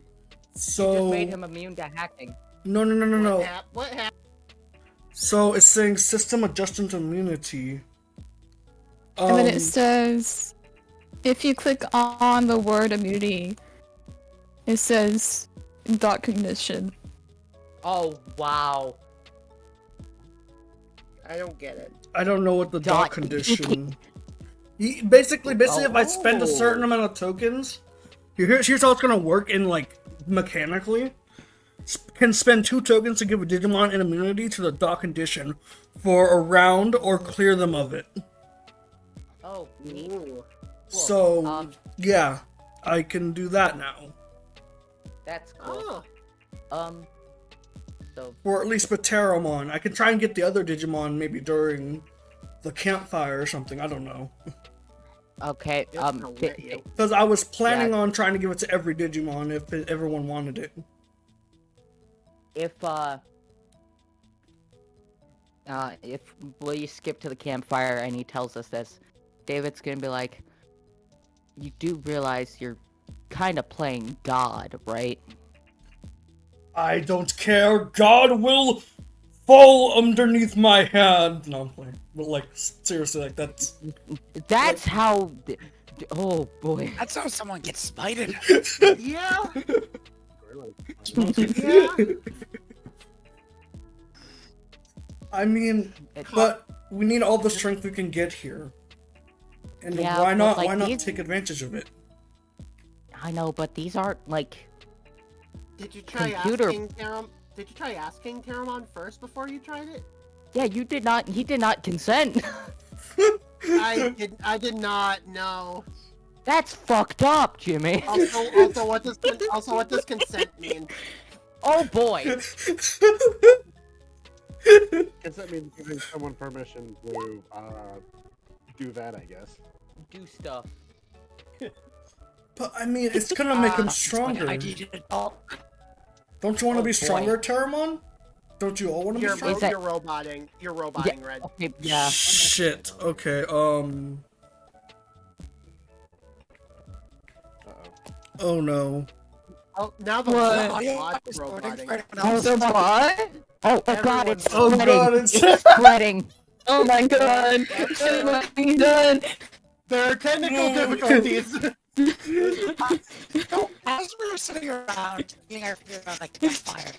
So just made him immune to hacking. no. What happened? So it's saying system adjustment immunity. And then it says, if you click on the word immunity, it says dot condition. Oh wow. I don't get it. I don't know what the Dot- dot condition. Basically, if I spend a Oh. certain amount of tokens, here's how it's gonna work in like mechanically. Can spend 2 tokens to give a Digimon an immunity to the dot condition for a round or clear them of it. Oh, neat. Ooh. So yeah, I can do that now. That's cool. Oh. So Or at least Pateramon. I can try and get the other Digimon maybe during the campfire or something. I don't know. okay. I'll let you. Because I was planning Yeah. on trying to give it to every Digimon if everyone wanted it. If we skip to the campfire and he tells us this, David's gonna be like, you do realize you're kind of playing God, right? I don't care. God will fall underneath my hand. No, I'm playing. But like, seriously, like that's. That's how. Oh boy. That's how someone gets spited. Yeah. Yeah. I mean, but we need all the strength we can get here. And Yeah, why but, not? like, Why not these- take advantage of it? I know, but these aren't like. Did you try Computer- asking Taram? Did you try asking Taramon first before you tried it? Yeah, you did not. He did not consent. I did not know. That's fucked up, Jimmy. Also, what does consent mean? Oh boy. Consent means giving someone permission to do that, I guess. Do stuff. But I mean, it's gonna make him That's stronger. what I needed to know. Don't you want to Oh, be boy. stronger, Taramon? Don't you all want to be You're stronger? you're roboting. You're roboting, Red. Okay, yeah. Shit. Okay. Oh no. Oh, now the What? bot's roboting. Oh, the what? Oh, God, it's Oh, spreading. God, it's it's- spreading. Oh my god! What am I done? There are technical difficulties. So, as we were sitting around eating our food around the campfire,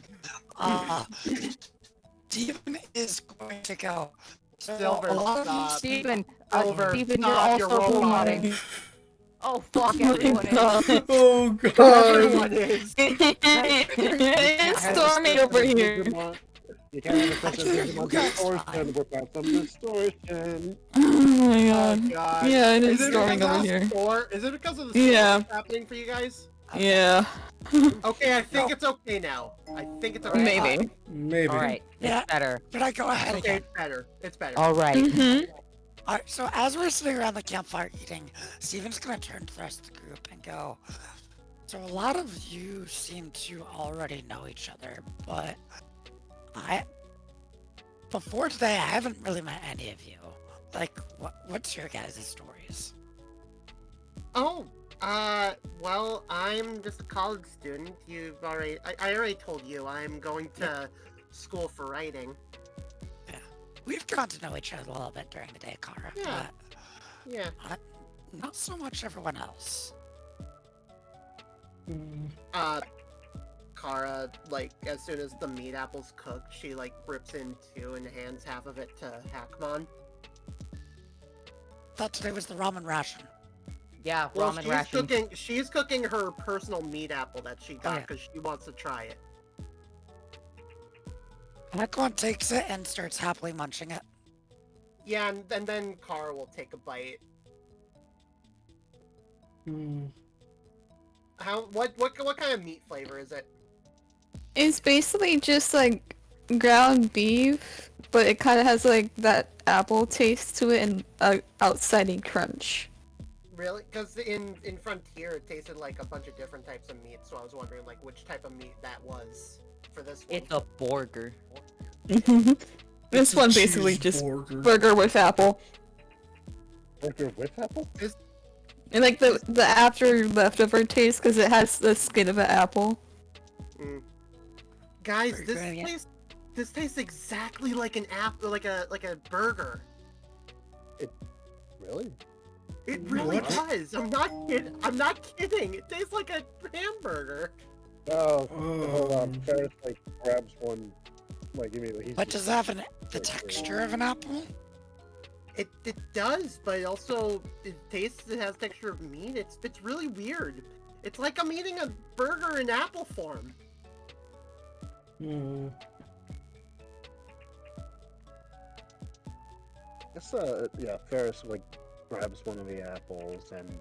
Steven is going to go. So, Silver, a lot of stop. Steven, Silver, Steven, you're stop, you're also roboting. roboting. Oh, fuck, everyone is. Oh god. Everyone is. It's storming over here. You can't have such a Digimon Distortion without some distortion. Oh my Oh god. god. Yeah, it Is is it storming because over of the here. storm? Is it because of the storm Yeah. that's happening for you guys? Yeah. Okay, I think it's okay now. I think it's okay. Maybe. Maybe. Alright, Yeah. it's better. Should I go ahead Okay, again? it's better. It's better. Alright. Mm-hmm. Alright, so as we're sitting around the campfire eating, Steven's gonna turn to the rest of the group and go, so a lot of you seem to already know each other, but before today, I haven't really met any of you. Like, what's your guys' stories? Oh, well, I'm just a college student. I already told you, I'm going to school for writing. We've gotten to know each other a little bit during the day, Kara, Yeah. Yeah. but not so much everyone else. Kara, like, as soon as the meat apple's cooked, she, like, rips in two and hands half of it to Hackmon. Thought today was the ramen ration. Yeah, Well, ramen ration. she's cooking her personal meat apple that she got yeah. because she wants to try it. Hackmon takes it and starts happily munching it. Yeah, and then Kara will take a bite. What kind of meat flavor is it? It's basically just like ground beef, but it kind of has like that apple taste to it and outsidey crunch. Really? Because in Frontier, it tasted like a bunch of different types of meat, so I was wondering like which type of meat that was for this one. It's a burger. This It's a one basically just cheeseburger. burger with apple. Burger with apple? And like the after leftover taste because it has the skin of an apple. Guys, Pretty good, yeah. this tastes exactly like an apple, like a burger. Really? It really What? does. I'm not kidding. I'm not kidding. It tastes like a hamburger. Oh, hold on. Ferris like grabs one, like immediately. He's But just- does it have the texture of an apple? It does, but it also it has texture of meat. It's really weird. It's like I'm eating a burger in apple form. Guess, yeah, Ferris like grabs one of the apples and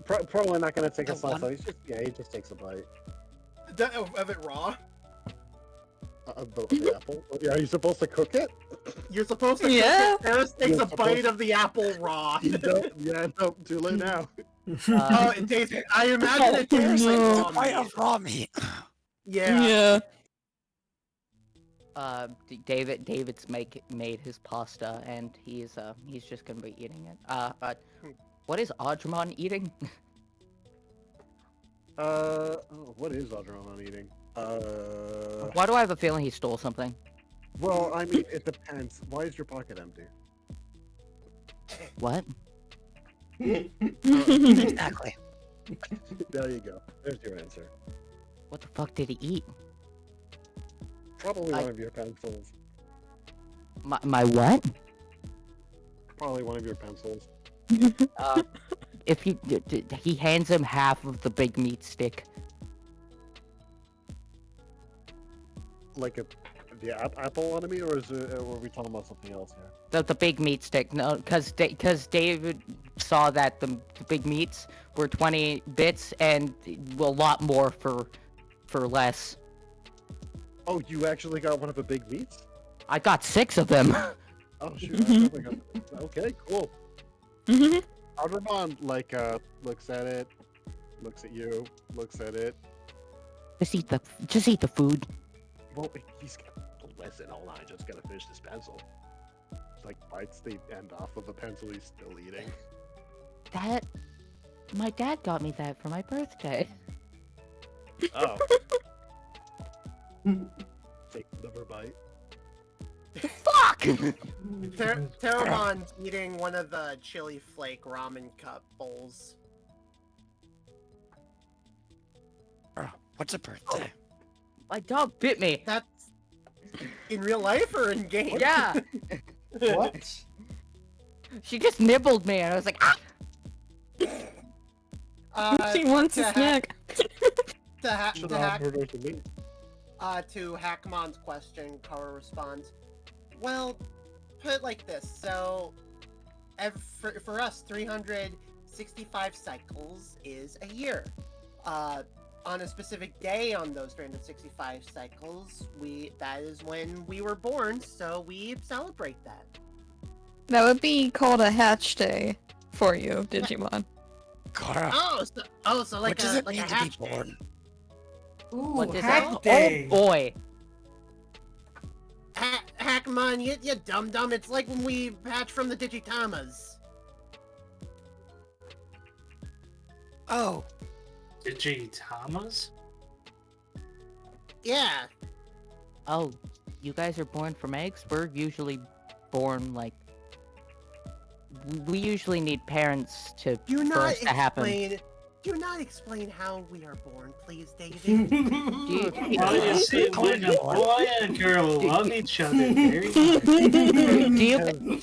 probably not gonna take a The slice. one- So he just takes a bite Of it raw? of the apple. Yeah, are you supposed to cook it? You're supposed to Yeah. cook it. Ferris takes You're a bite supposed- of the apple raw. Yeah, no, too late now. Oh, it tastes. I imagine it tastes like no. raw Bite meat. of raw meat. Yeah. Yeah. David's made his pasta, and he's just gonna be eating it. What is Audremon eating? What is Adrenaline eating? Why do I have a feeling he stole something? Well, I mean, it depends. Why is your pocket empty? What? Exactly. There you go. There's your answer. What the fuck did he eat? Probably one of your pencils. My what? Probably one of your pencils. If he hands him half of the big meat stick. Like the apple enemy, or are we talking about something else here? The big meat stick. No, because David saw that the big meats were 20 bits and a lot more for less. Oh, you actually got one of the big meats? I got 6 of them. Oh shoot! I probably got... Okay, cool. Argnes looks at it, looks at you, looks at it. Just eat the food. Well, he's listen. Hold on, I just gotta finish this pencil. Like bites the end off of the pencil he's still eating. My dad got me that for my birthday. Oh. Take another bite. Fuck! Terramon's eating one of the chili flake ramen cup bowls. What's a birthday? My dog bit me. That's in real life or in game? Yeah. What? She just nibbled me, and I was like, ah! She wants a snack. To Hackmon's question, Kara responds, well, put it like this. So, for us, 365 cycles is a year. On a specific day on those 365 cycles, that is when we were born, so we celebrate that. That would be called a hatch day for you, Digimon. Kara. So like what does it like mean a to hatch be born? Ooh, What does hack that? day. Oh boy. Hackmon, you dum-dum, it's like when we hatch from the Digitamas. Oh, Digitamas? Yeah. Oh, you guys are born from eggs? We're usually born like... We usually need parents to first to happen. Do not explain how we are born, please, David. Well, you see, when a boy and a girl love each other very much. Do you...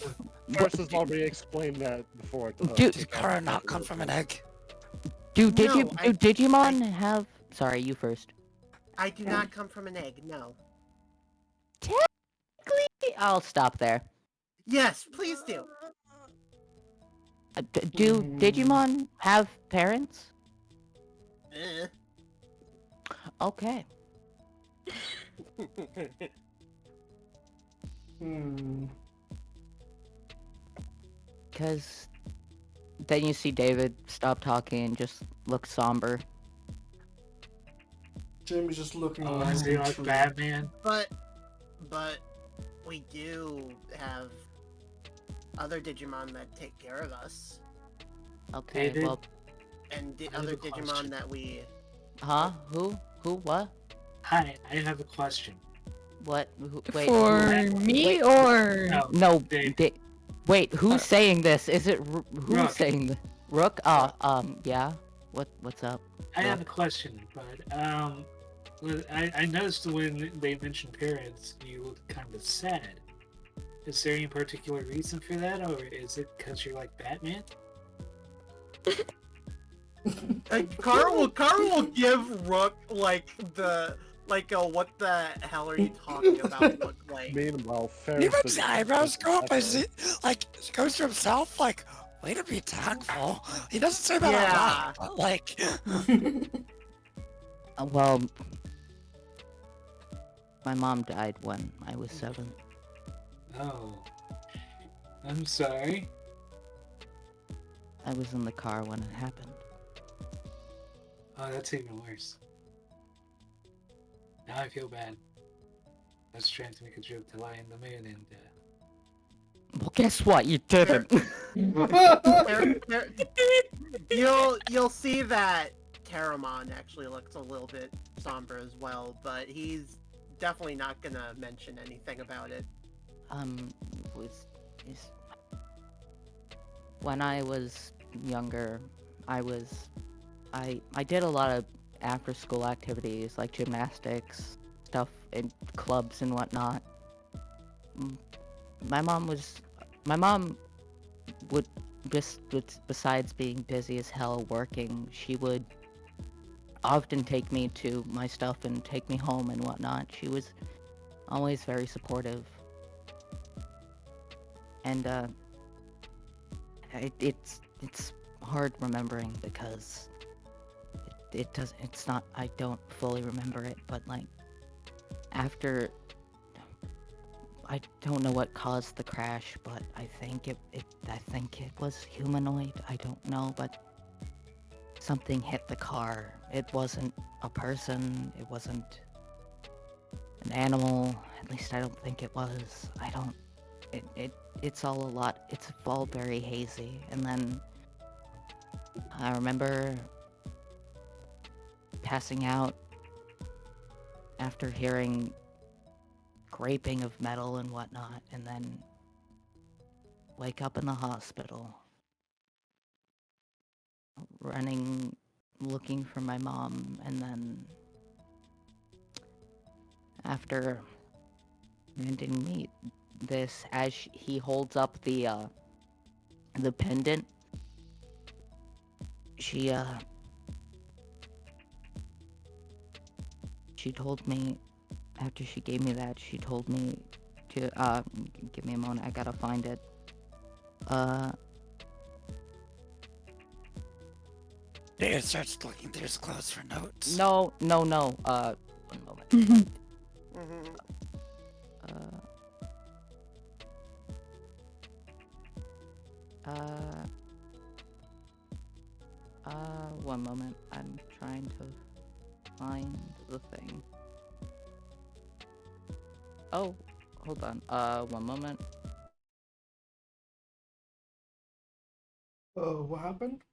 Ferris has already explained that before. did Kara not come from an egg? Do Digimon have... Sorry, you first. I do not come from an egg, no. Technically, I'll stop there. Yes, please do. Do Digimon have parents? Okay. Because then you see David stop talking and just look somber. Jamie's just looking Oh, around is he the like tree. Batman? But we do have other Digimon that take care of us. Okay, David? well... And I have other a Digimon question. that we... Huh? Who? What? Hi, I have a question. What? Wait, For who? me Wait. or... No, Dave. wait, who's saying this? Is it who's Rook. saying this? Rook? Yeah. What's up? I have a question, but I noticed when they mentioned parents, you look kind of sad. Is there any particular reason for that, or is it because you're like Batman? Kara will give Rook what the hell are you talking about look like? Meanwhile, Ferris Even is- his eyebrows go up as he goes to himself like, way to be tactful. He doesn't say that out loud, but like... Well, my mom died when I was 7. Oh, I'm sorry. I was in the car when it happened. Oh, that's even worse. Now I feel bad. was trying to make a joke to lie in the man, and Well, guess what? You didn't. You'll see that Taramon actually looks a little bit somber as well, but he's definitely not gonna mention anything about it. When I was younger, I did a lot of after-school activities like gymnastics, stuff in clubs and whatnot. My mom would besides being busy as hell working, she would often take me to my stuff and take me home and whatnot. She was always very supportive. And it's hard remembering because I don't fully remember it, but like after, I don't know what caused the crash, but I think it was humanoid. I don't know, but something hit the car. It wasn't a person. It wasn't an animal. At least I don't think it was. It's all a lot. It's all very hazy. And then I remember passing out after hearing scraping of metal and whatnot, and then wake up in the hospital, running, looking for my mom, and then after handing me this, as he holds up the pendant, she told me, after she gave me that, she told me to, give me a moment, I gotta find it. Dave starts looking through his clothes for notes. No, one moment. One moment, I'm trying to find the thing. Oh, hold on, one moment. Oh, what happened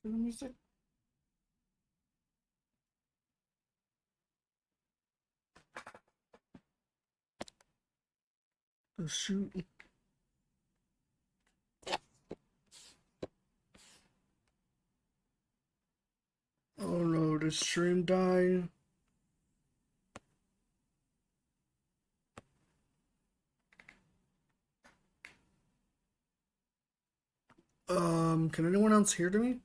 to the music? Oh, shoot. Oh no, did stream die? Can anyone else hear to me?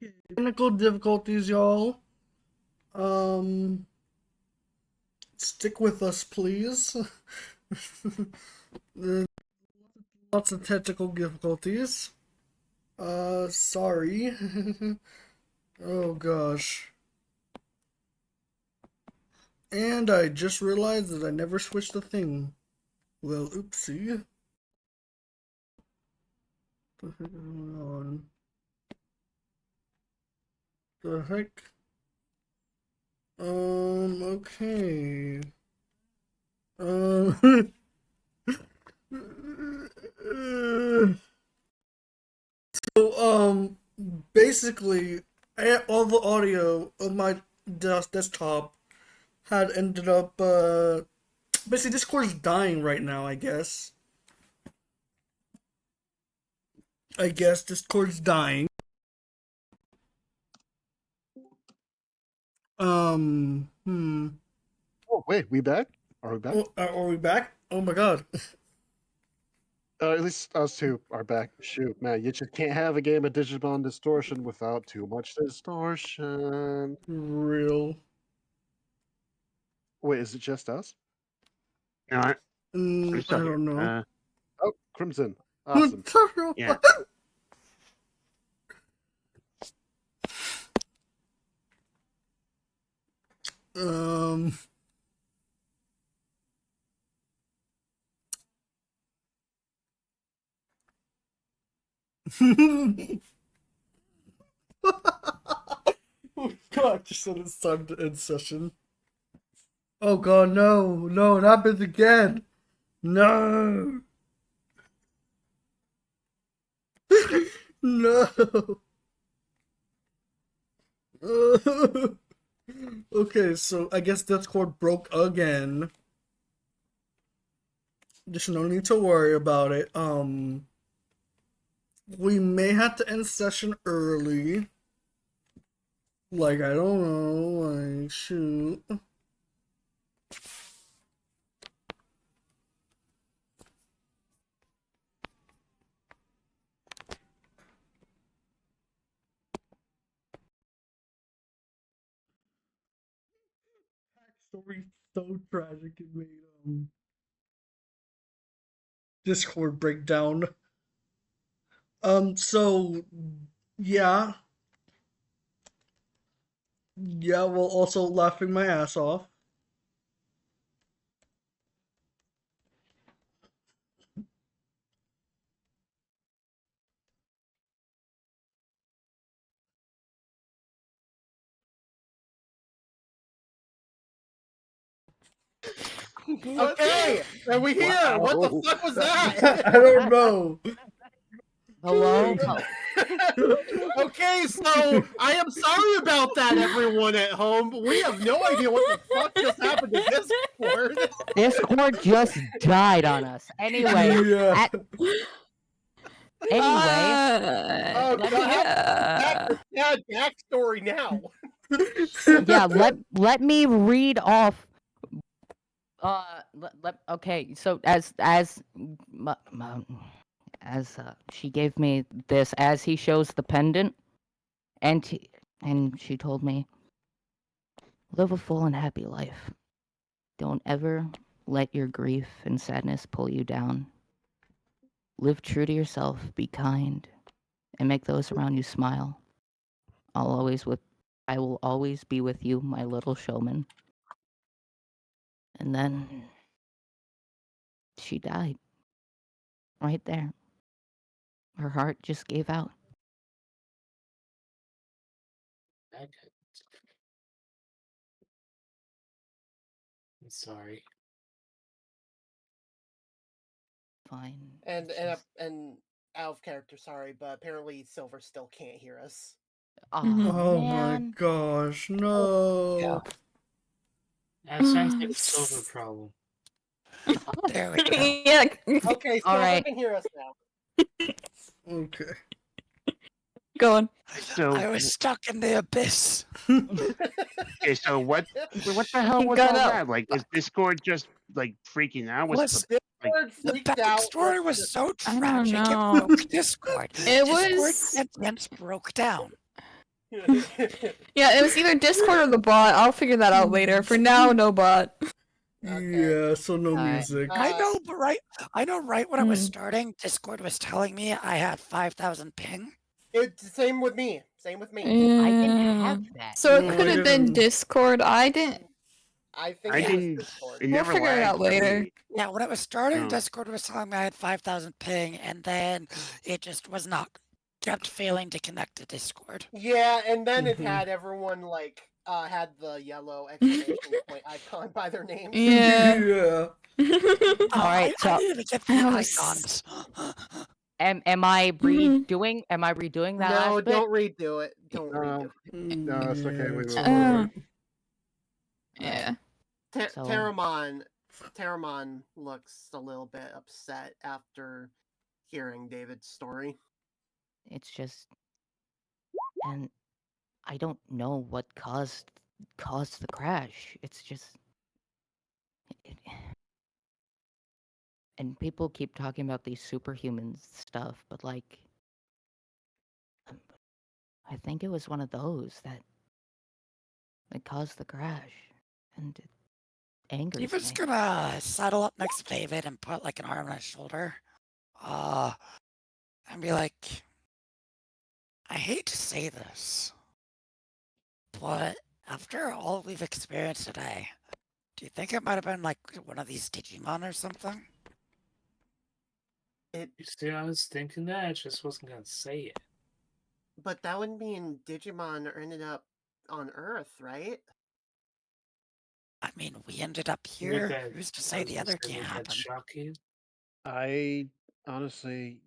Okay, technical difficulties, y'all. Stick with us, please. Lots of technical difficulties. Sorry. Oh gosh. And I just realized that I never switched the thing. Well, oopsie. What the heck is going on? The heck? Okay. So, basically, all the audio of my desktop had ended up, basically Discord's dying right now, I guess. Discord's dying. Oh wait, we back? Are we back? Oh, are we back? Oh my god. At least us two are back. Shoot, man, you just can't have a game of Digimon Distortion without too much distortion. Real. Wait, is it just us? No, I'm I still here. don't know. Oh, Crimson. Awesome. Yeah. Um. Oh god, just said it's time to end session. Oh god, no, no, it happens again. No. No. Okay, so I guess Discord broke again. There's no need to worry about it. We may have to end session early. Like, I don't know, like, shoot. Story so tragic it made Discord breakdown. So yeah. Yeah, while also laughing my ass off. Okay, are we here? Wow. What the fuck was that? I don't know. Hello? Okay, so I am sorry about that, everyone at home. We have no idea what the fuck just happened to Discord. Discord just died on us. Anyway, Yeah. anyway, Oh let god, me, how sad backstory now. yeah, let me read off. Okay, so she gave me this as he shows the pendant, and she told me, live a full and happy life. Don't ever let your grief and sadness pull you down. Live true to yourself, be kind, and make those around you smile. I will always be with you, my little showman. And then she died. Right there. Her heart just gave out. I'm sorry. Fine. And It's and just- and out of character, sorry, but apparently Silver still can't hear us. Aw, Oh my man. gosh, no. Yeah. That sounds like a silver problem. There we go. Yeah. Okay, All Silver right. can hear us now. Okay. Go on. So, I was stuck in the abyss. okay, so what the hell was Got all out. that? Like, was Discord just like freaking out? Was Was the like Discord the freaked out. backstory was so I don't tragic it know. broke Discord. It Discord was. sentience broke down. Yeah, it was either Discord or the bot. I'll figure that out later. For now, no bot. Yeah, so no Alright. music. I know, but right when I was Hmm. starting, Discord was telling me I had 5,000 ping. It's same with me. Same with me. I didn't Yeah. have that. So No, it I could have been didn't. Discord. I didn't. I think I it was didn't. Discord. It We'll never figure it out lagged for later. me. Yeah, when I was starting, Oh. Discord was telling me I had 5,000 ping, and then it just was not kept failing to connect to Discord. Yeah, and then it Mhm. had everyone like had the yellow exclamation point icon by their names. Yeah. Yeah. Oh, Alright, I so didn't even get the I was- icons. am I redoing that No, last bit? don't redo it. Don't redo it. No, it's okay. We it's move Uh, forward. Yeah. So- Taramon looks a little bit upset after hearing David's story. It's just, and I don't know what caused the crash. It's just, and people keep talking about these superhuman stuff, but like, I think it was one of those that caused the crash, and angers Steven's me. gonna settle up next to David and put like an arm on his shoulder. And be like, I hate to say this, but after all we've experienced today, do you think it might have been like one of these Digimon or something? It, You see, I was thinking that. I just wasn't gonna say it. but that would mean Digimon ended up on Earth, right? I mean, we ended up Would here. that? Who's to I say was the gonna other say, can't would that happen? shock you? I honestly,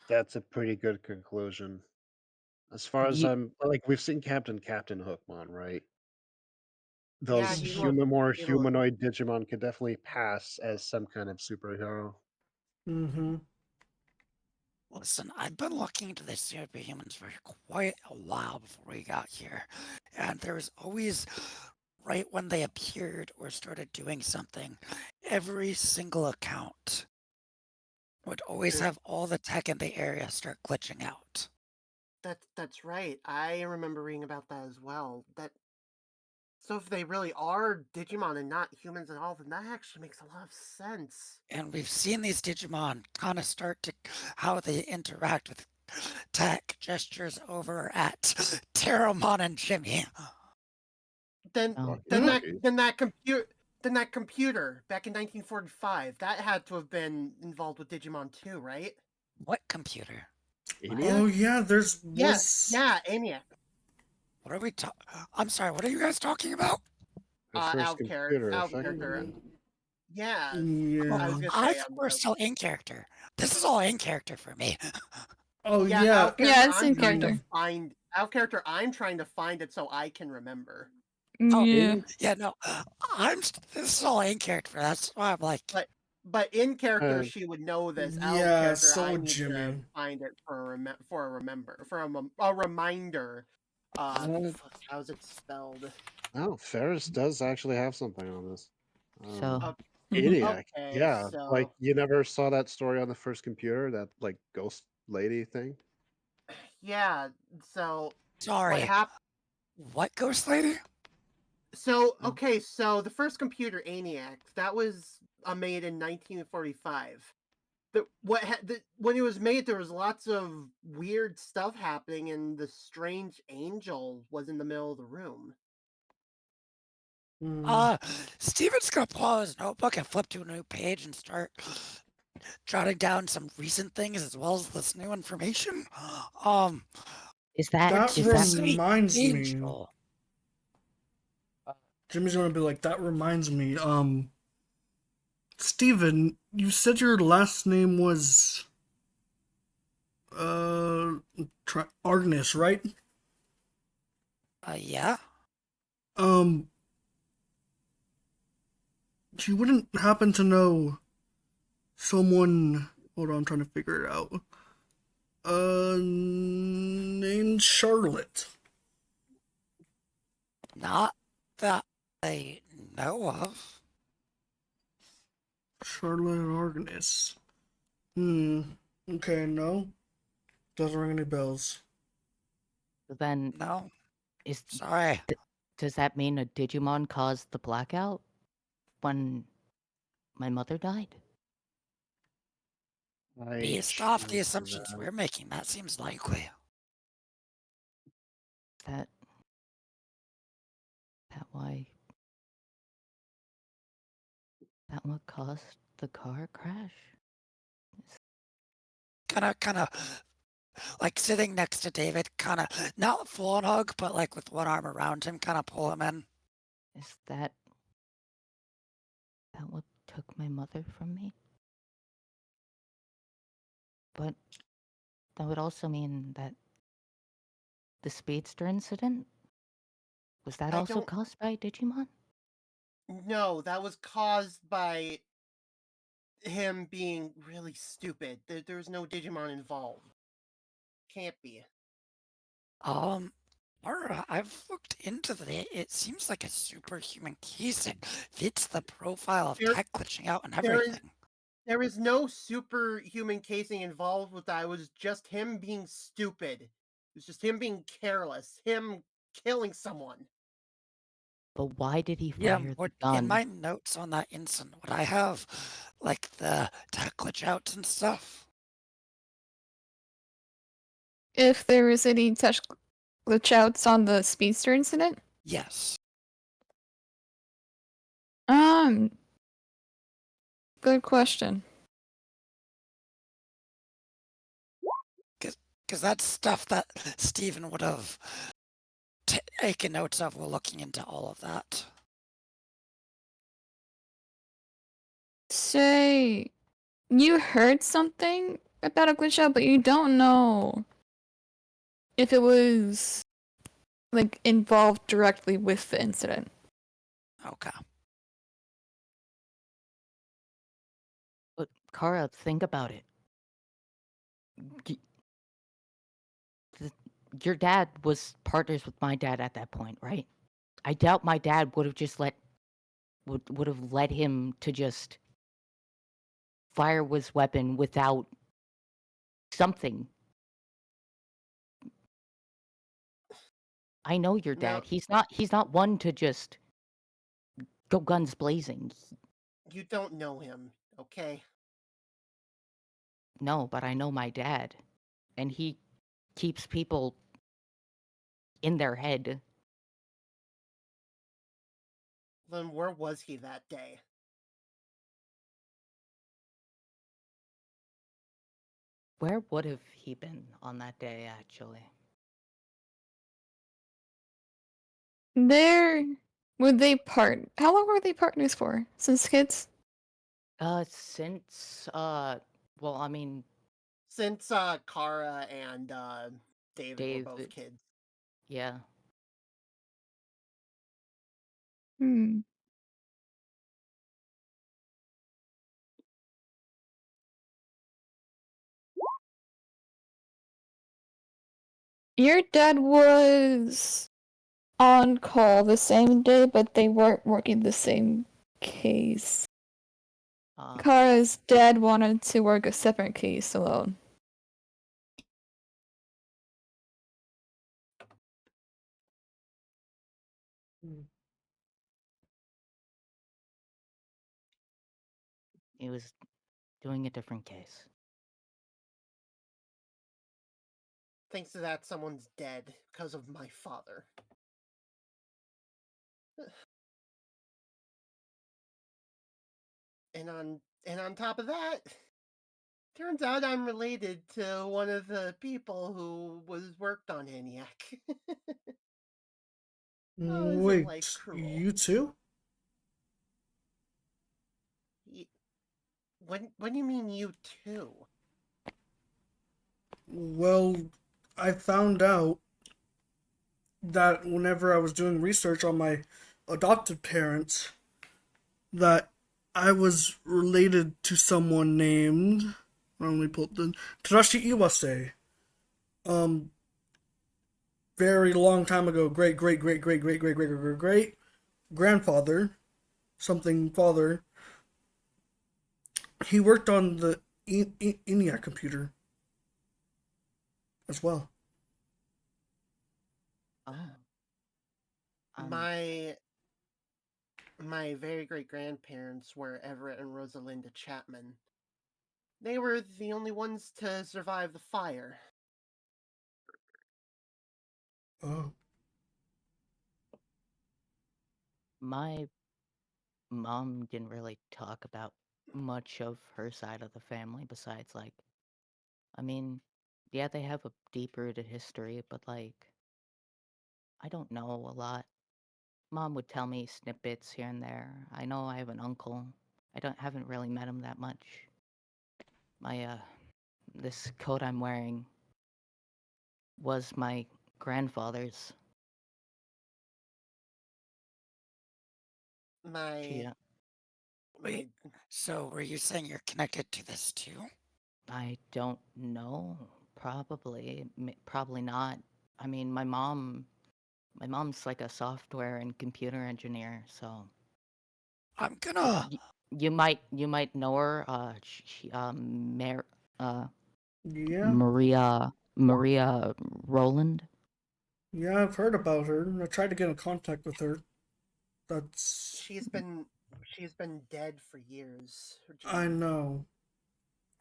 that's a pretty good conclusion. As far as You, I'm like, we've seen Captain Hookmon, right? Yeah, Those he looked more he looked- humanoid Digimon could definitely pass as some kind of superhero. Mm-hmm. Listen, I've been looking into the superhumans for quite a while before we got here, and there was always, right when they appeared or started doing something, every single account would always there- have all the tech in the area start glitching out. that's right. I remember reading about that as well. So if they really are Digimon and not humans at all, then that actually makes a lot of sense. And we've seen these Digimon kind of start to how they interact with tech gestures over at Terramon and Jimmy. Then oh, then that Walkie-talkie. then that computer then that computer back in 1945 that had to have been involved with Digimon too, right? What computer? Oh ENIAC? yeah, there's Yes, was yeah, ENIAC. What are we talking? I'm sorry, what are you guys talking about? Our first computer, Out of character. effectively. Yeah, Oh, I was yeah. gonna I say thought we're still in character. This is all in character for me. Oh yeah, yeah. out of character. Yeah, it's I'm in trying to character. find out of character. I'm trying to find it so I can remember. Oh, Yeah. yeah, no, this is all in character. That's why I'm like, But in character, Uh, she would know this. Out of Yeah, character, so I would need to Jimmy. find it for a reminder. Fuck, how's it spelled? Oh, Ferris does actually have something on this. so Uh, ENIAC. Okay, Yeah, like so you never saw that story on the first computer, that like ghost lady thing. yeah, so what sorry, happened? what ghost lady? So okay, so the first computer ENIAC that was made in 1945. When it was made, there was lots of weird stuff happening, and the strange angel was in the middle of the room. Mm. Steven's gonna pull out his notebook and flip to a new page and start jotting down some recent things as well as this new information. is that That is that Say reminds me. angel. Jimmy's gonna be like, that reminds me. Steven, you said your last name was Argnes, right? Yeah. Um, you wouldn't happen to know someone? Hold on, I'm trying to figure it out. Named Charlotte. Not that I know of. Charlotte Argnes. Okay, no. Doesn't ring any bells. then No. is Sorry. does that mean a Digimon caused the blackout when my mother died? Based off the assumptions we're making, that seems likely. That why? That what caused the car crash? Kind of, like sitting next to David, kind of not full on hug, but like with one arm around him, kind of pull him in. Is that what took my mother from me? But that would also mean that the speedster incident, was that I also don't caused by Digimon? No, that was caused by him being really stupid. There's no Digimon involved. Can't be. I've looked into the. It seems like a superhuman case. It fits the profile of There, tech glitching out and there is everything. there is no superhuman casing involved with that. It was just him being stupid. It was just him being careless. Him killing someone. But why did he Yeah, fire the what in gun? my notes on that incident, would I have like the tech glitch outs and stuff? If there was any touch glitch outs on the speedster incident? Yes. Good question. Because that's stuff that Steven would have taken notes of while looking into all of that. Say, you heard something about a glitch out, but you don't know if it was, like, involved directly with the incident. Okay. But Kara, think about it. Your dad was partners with my dad at that point, right? I doubt my dad would have just would have led him to just fire his weapon without something. I know your dad. No. He's not one to just go guns blazing. You don't know him, okay? No, but I know my dad, and he keeps people in their head. Then where was he that day? Where would have he been on that day, actually? Would they how long were they partners for? Since kids? Since, well, I mean... Since, Kara and, David were both kids. Yeah. Your dad was on call the same day, but they weren't working the same case. Kara's dad wanted to work a separate case alone. He was doing a different case. Thanks to that, someone's dead because of my father. And on top of that, turns out I'm related to one of the people who worked on ENIAC. Wait, life cruel? you too? What do you mean you too? Well, I found out that whenever I was doing research on my adopted parents, that I was related to someone named, let me pull the Tadashi Iwase. Very long time ago, great great great great great great great great great great grandfather, something father. He worked on the ENIAC computer as well. Oh. My very great grandparents were Everett and Rosalinda Chapman. They were the only ones to survive the fire. Oh. My mom didn't really talk about much of her side of the family besides, like, I mean, yeah, they have a deep-rooted history, but, like, I don't know a lot. Mom would tell me snippets here and there. I know I have an uncle. Haven't really met him that much. This coat I'm wearing was my grandfather's. Wait, so were you saying you're connected to this too? I don't know. Probably not. I mean, my mom's like a software and computer engineer, so I'm gonna. You might know her. Yeah. Maria Roland. Yeah, I've heard about her. I tried to get in contact with her. That's. She's been dead for years. I know.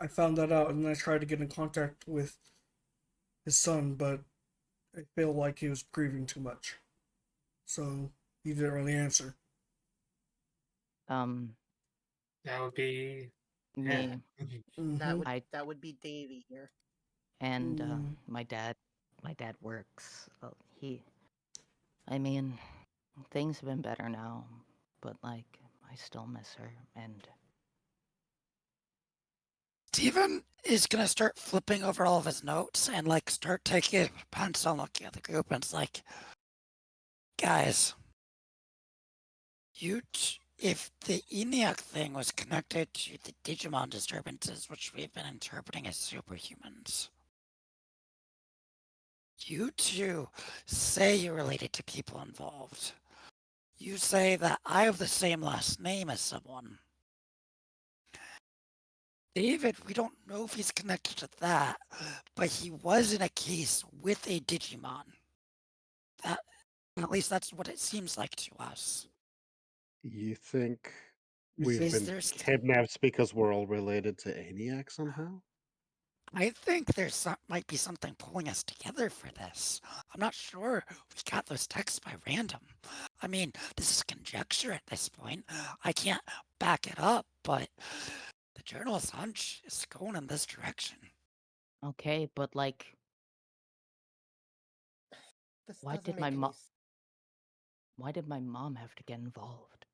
I found that out, and I tried to get in contact with his son, but I felt like he was grieving too much, so he didn't really answer. That would be Me. That would be Davy here. And my dad works. I mean, things have been better now, but like, I still miss her, and Steven is gonna start flipping over all of his notes and like start taking a pencil and looking at the group, and it's like, guys, if the ENIAC thing was connected to the Digimon disturbances, which we've been interpreting as superhumans, you two say you're related to people involved. You say that I have the same last name as someone. David, we don't know if he's connected to that, but he was in a case with a Digimon. At least that's what it seems like to us. You think You we've think- been kidnapped because we're all related to ENIAC somehow? I think might be something pulling us together for this. I'm not sure we got those texts by random. I mean, this is conjecture at this point. I can't back it up, but the journal's hunch is going in this direction. okay, but like, why did my mom have to get involved?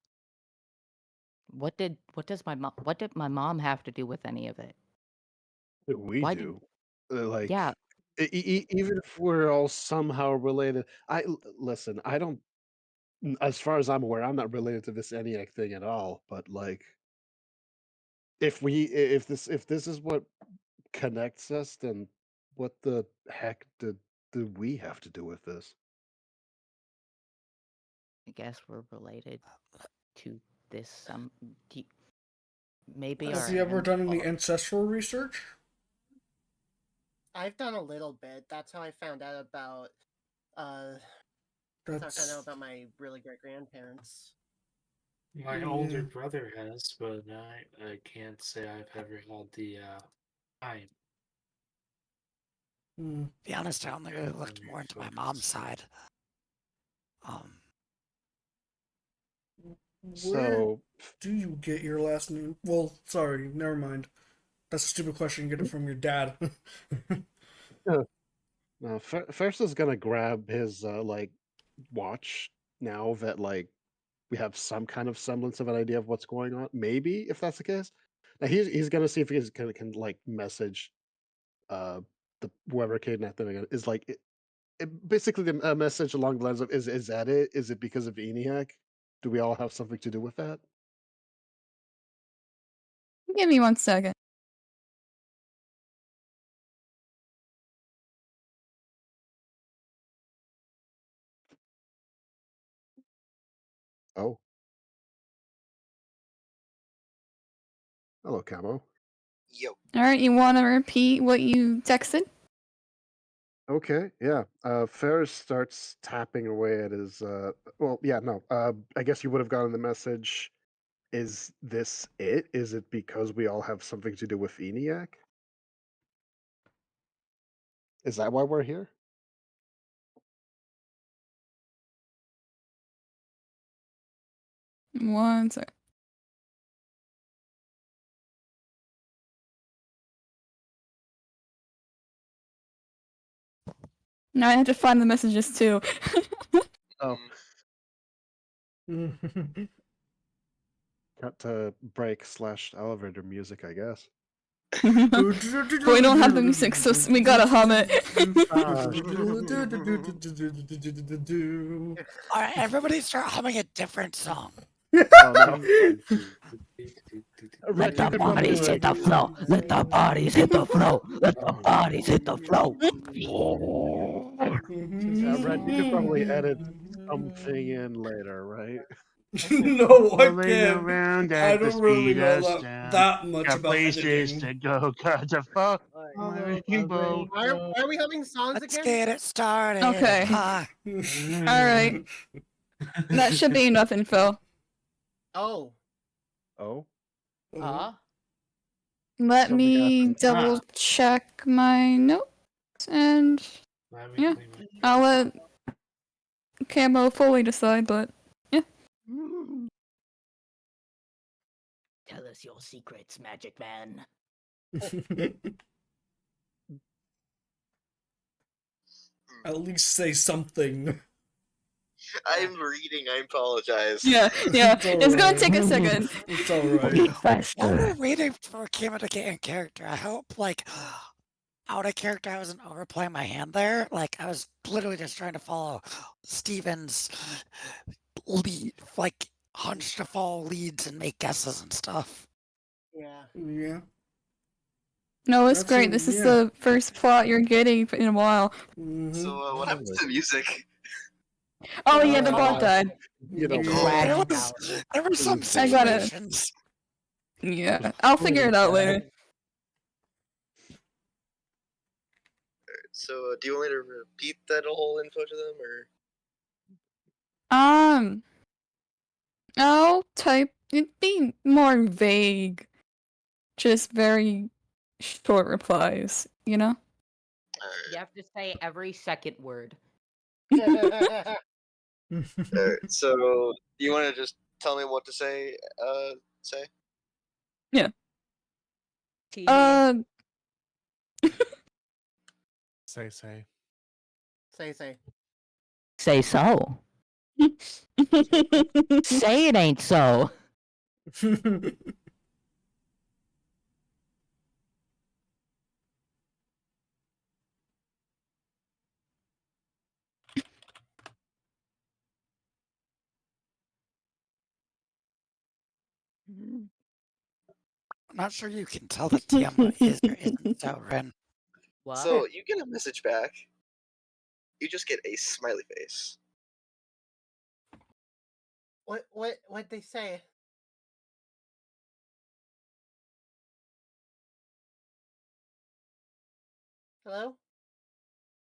What did my mom have to do with any of it? We Why do. Like, Yeah. even if we're all somehow related, listen. I don't. As far as I'm aware, I'm not related to this ENIAC thing at all. But like, if this is what connects us, then what the heck do we have to do with this? I guess we're related to this. Maybe Has our he ever done any ancestral research? I've done a little bit. That's how I found out about that's how I found out about my really great grandparents. My older brother has, but I can't say I've ever had the time. To be honest, I only really looked more into my mom's side. Where do you get your last name? Well, sorry, never mind. That's a stupid question. You get it from your dad. No, Ferris is gonna grab his like watch now that like we have some kind of semblance of an idea of what's going on. Maybe if that's the case, now he's gonna see if he can like message the whoever kidnapped them again. Is like basically a message along the lines of is that it? Is it because of ENIAC? Do we all have something to do with that? Give me 1 second. Oh. Hello, Camo. Yo. Alright, you want to repeat what you texted? Okay, yeah. Ferris starts tapping away at his. Well, yeah, no. I guess you would have gotten the message. Is this it? Is it because we all have something to do with ENIAC? Is that why we're here? One second. Now I have to find the messages too. Oh. Cut to break/elevator music, I guess. But we don't have the music, so we gotta hum it. Alright, everybody start humming a different song. Oh no. Let the bodies hit the flow. Let the bodies hit the flow. Let the bodies hit the flow. Red, you could probably edit something in later, right? No, I Rolling can't. around I at the don't really speed know of that sound. much Got about places editing. to go, got to fuck. Rainbow. Why are we having songs Let's again? get it started. Okay. Ha. Alright. That should be enough info. Oh. Oh. Let Something me happened. double check my notes and yeah, I'll let Camo fully decide, but yeah. Tell us your secrets, Magic Man. At least say something. I'm reading. I apologize. Yeah, it's gonna take a second. It's alright. While we're waiting for Kima to get in character, I hope, like, out of character, I wasn't overplaying my hand there. Like, I was literally just trying to follow Steven's lead, like, hunch to follow leads and make guesses and stuff. Yeah. Yeah. No, it's That's great. a- This is yeah. the first plot you're getting in a while. So what happens to music? Oh yeah, the bot died. You know, There were some I got it. situations. Yeah, I'll figure it out later. So do you want me to repeat that whole info to them, or? I'll type. It'd be more vague. Just very short replies, you know? You have to say every second word. Alright, so you want to just tell me what to say? Say. Yeah. Say. Say. Say so. Say it ain't so. I'm not sure you can tell the TM what is or isn't so, Ren. What? So you get a message back. You just get a smiley face. What'd they say? Hello?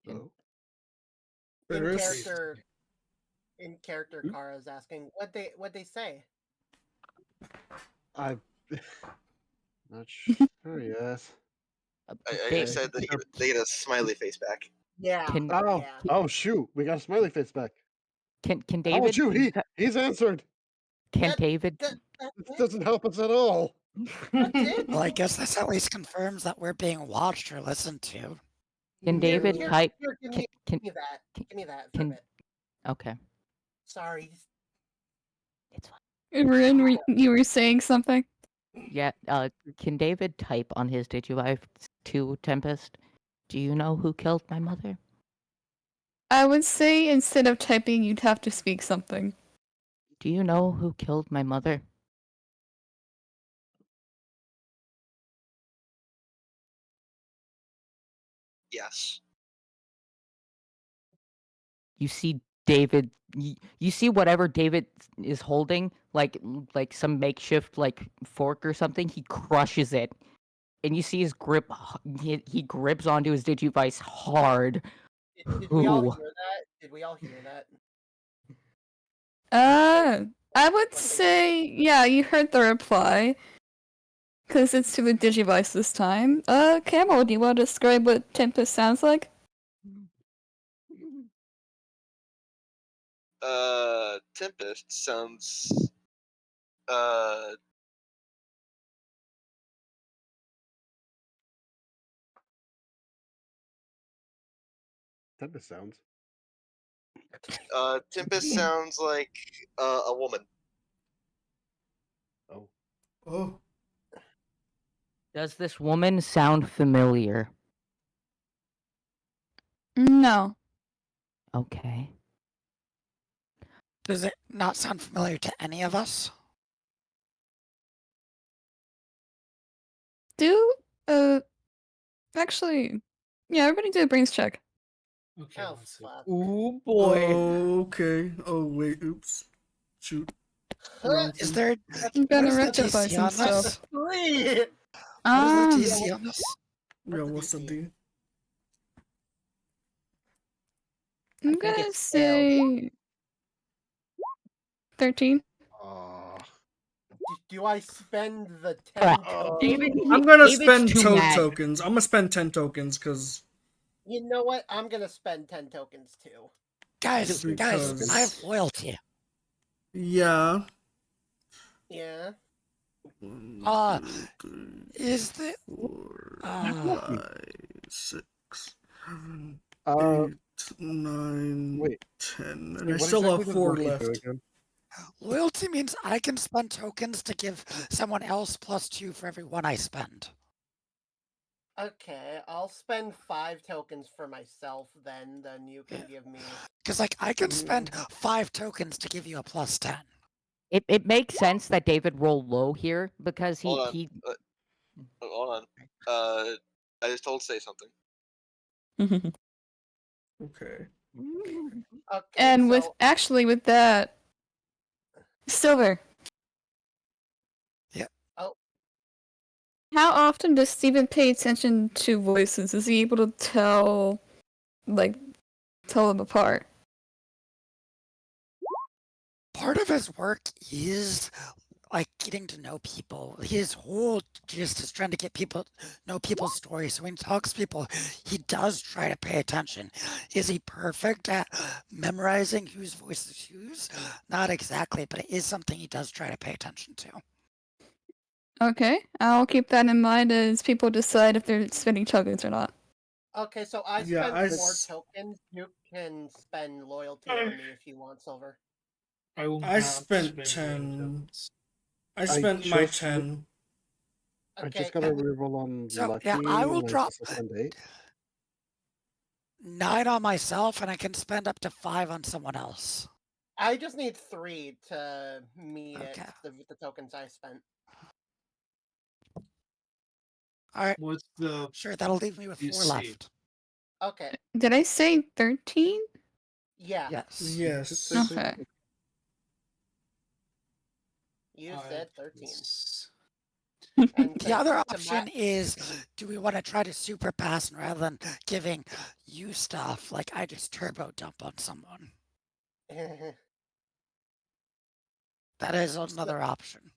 Hello? In Ferris? character, Kara's asking what they say. I'm not sure yet. I said that they get a smiley face back. Yeah. Oh shoot, we got a smiley face back. Can Oh David? shoot, he's answered. Can David? This doesn't help us at all. Well, I guess this at least confirms that we're being watched or listened to. Can David type? Give me that. Give me that for a bit. Okay. Sorry. It's fine. Rin, you were saying something? Yeah. Can David type on his Digivive 2 Tempest? Do you know who killed my mother? I would say instead of typing, you'd have to speak something. Do you know who killed my mother? Yes. You see David. You see whatever David is holding, like some makeshift like fork or something. He crushes it, and you see his grip. He grips onto his Digivice hard. Did we all hear that? Did we all hear that? I would say, yeah, you heard the reply. Because it's to the Digivice this time. Camel, do you want to describe what Tempest sounds like? Tempest sounds. Tempest sounds. Tempest sounds like a woman. Oh. Oh. Does this woman sound familiar? No. Okay. Does it not sound familiar to any of us? Actually, yeah, everybody do a brains check. Okay. Oh, fuck. Ooh boy. Okay. Oh wait. Oops. Shoot. Is there? I'm gonna what is the rectify DC some on this? stuff. What is the DC on this? Yeah. What's the D? I'm gonna say 13. Do I spend the 10 Correct. tokens? I'm gonna David's spend too toad mad. tokens. I'm gonna spend 10 tokens because You know what? I'm gonna spend 10 tokens too. Guys, Because- I have loyalty. yeah. Yeah. Is the Five, 6, 7, Uh, 8, 9, wait. 10, and Wait, I what still exactly have does 4 loyalty do left. again? loyalty means I can spend tokens to give someone else +2 for every one I spend. Okay, I'll spend 5 tokens for myself then you can give me. Because like I can spend 5 tokens to give you a +10. It makes sense that David rolled low here because Hold on. he Hold on. I just told say something. Okay. Okay, And so with that, Silver. Yeah. Oh. How often does Steven pay attention to voices? Is he able to tell them apart? Part of his work is like getting to know people. His whole gist is trying to get people know people's stories. So when he talks to people, he does try to pay attention. Is he perfect at memorizing whose voice is whose? Not exactly, but it is something he does try to pay attention to. Okay, I'll keep that in mind as people decide if they're spending tokens or not. Okay, so I Yeah, spent 4 tokens. You can spend loyalty on me if you want, Silver. I will I not spent spend 10. tokens. I spent my just- 10. I Okay, just got a reroll on So, lucky. yeah, I will and drop- guess I'll spend 8. 9 on myself, and I can spend up to 5 on someone else. I just need 3 to meet Okay. the tokens I spent. All right. What's the Sure, that'll leave me with you 4 see? left. Okay. Did I say 13? Yeah. Yes. Yes. Okay. You said 13. The to other my- option is, do we want to try to super pass and rather than giving you stuff, like I just turbo dump on someone? That is another option.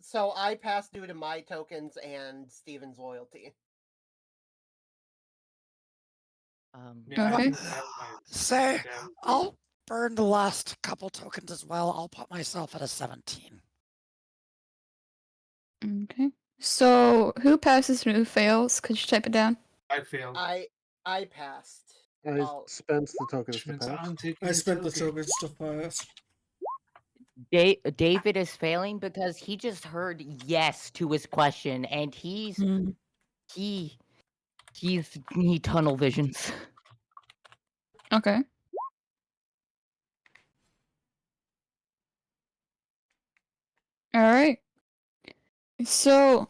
So I pass due to my tokens and Steven's loyalty. Yeah, I Okay. think that might- Say, that would be- I'll burn the last couple tokens as well. I'll put myself at a 17. Okay. So, who passes and who fails? Could you type it down? I failed. I passed. I spent the tokens Which to means pass. I'm taking I the spent the token. tokens to pass. David is failing because he just heard yes to his question and he tunnel visions. Okay. Alright. So,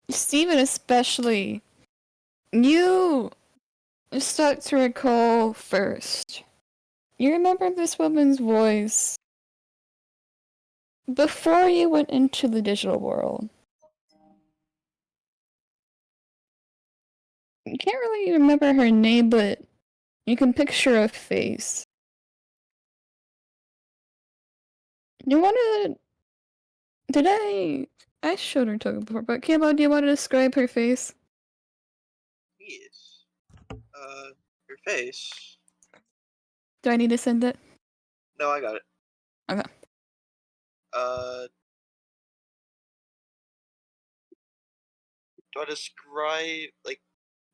Steven especially, you start to recall first. You remember this woman's voice before you went into the digital world. You can't really remember her name, but you can picture a face. You wanna... Did I showed her token before, but Kimbo, do you want to describe her face? Yes. Your face. Do I need to send it? No, I got it. Okay. Do I describe like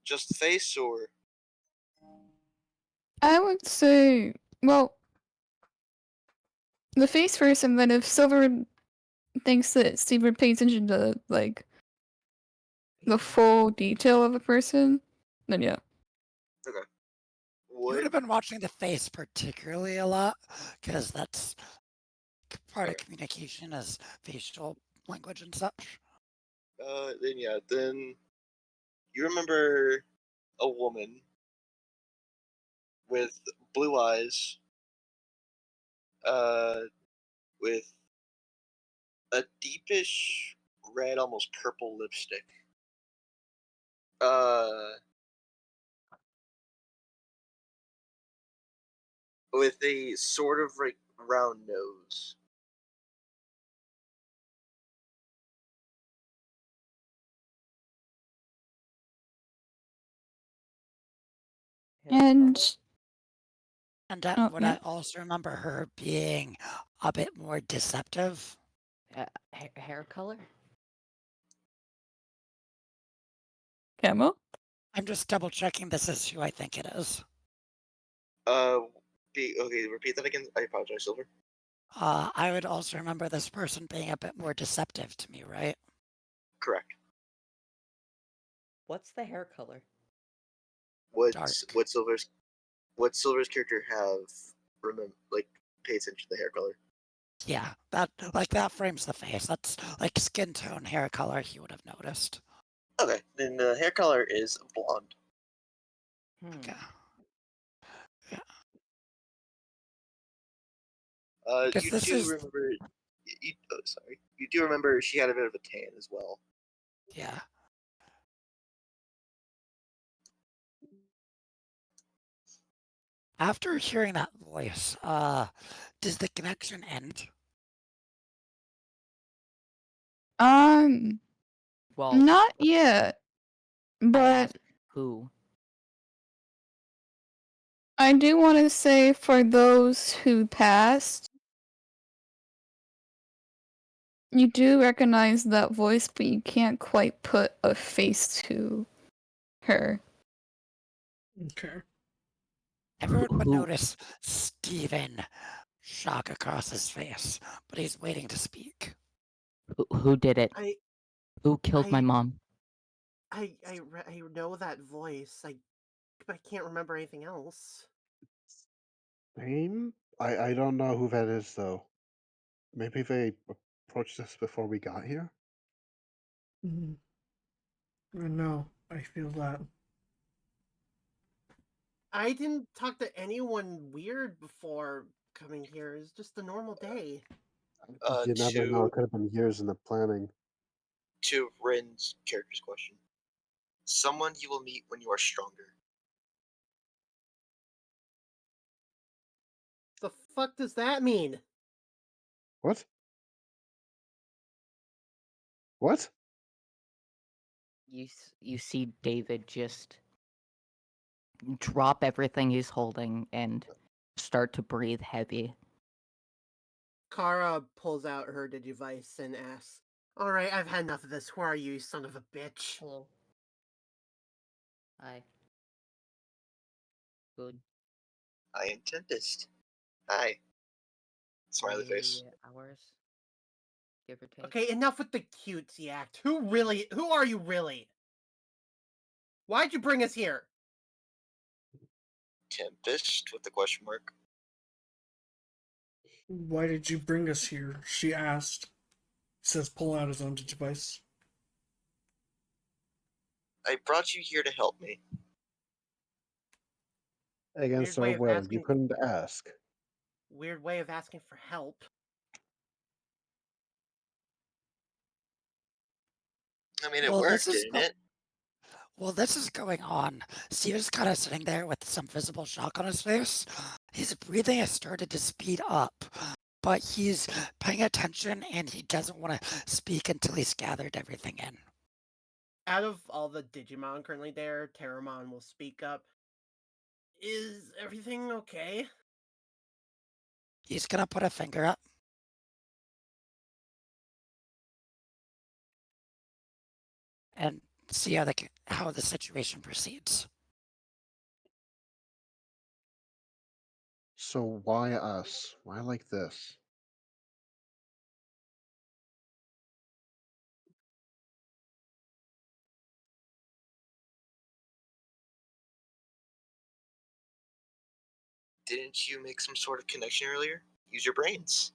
just the face or? I would say, well, the face first, and then if Silver thinks that Steven pays attention to, like, the full detail of a person, then yeah. Okay. You would have been watching the face particularly a lot, because that's part of communication as facial language and such. Then you remember a woman with blue eyes, with a deepish red, almost purple lipstick. With a sort of like round nose. And would yeah. I also remember her being a bit more deceptive? Hair color? Camo? I'm just double checking this is who I think it is. Okay, repeat that again. I apologize, Silver. I would also remember this person being a bit more deceptive to me, right? Correct. What's the hair color? Dark. What Silver's character have pay attention to the hair color. Yeah, that frames the face. That's like skin tone, hair color. He would have noticed. Okay, then the hair color is blonde. Okay. Yeah. You do remember? Sorry, you do remember she had a bit of a tan as well. Yeah. After hearing that voice, does the connection end? Well, not yet. But who? I do want to say for those who passed, you do recognize that voice, but you can't quite put a face to her. Okay. Everyone would notice Steven shock across his face, but he's waiting to speak. Who did it? Who killed my mom? I know that voice. I can't remember anything else. Name? I don't know who that is though. Maybe they approached us before we got here. I know. I feel that. I didn't talk to anyone weird before coming here. It's just a normal day. You never know. It could have been years in the planning. To Rin's character's question, someone you will meet when you are stronger. The fuck does that mean? What? What? You see David just drop everything he's holding and start to breathe heavy. Kara pulls out her digivice and asks, "Alright, I've had enough of this. Who are you, you son of a bitch?" Hello. Hi. Good. I am Tempest. Hi. Smiley face. Hours. Give or take. Okay, enough with the cutesy act. Who are you really? Why'd you bring us here? Tempest with the question mark. Why did you bring us here? She asked. He says, pulling out his own device. I brought you here to help me. Against Weird way our of will, you asking- couldn't ask. Weird way of asking for help. I mean, it worked, didn't it? Well, this is going on. Steve's kind of sitting there with some visible shock on his face. His breathing has started to speed up, but he's paying attention and he doesn't want to speak until he's gathered everything in. Out of all the Digimon currently there, Terramon will speak up. Is everything okay? He's gonna put a finger up. And see how the situation proceeds. So why us? Why like this? Didn't you make some sort of connection earlier? Use your brains.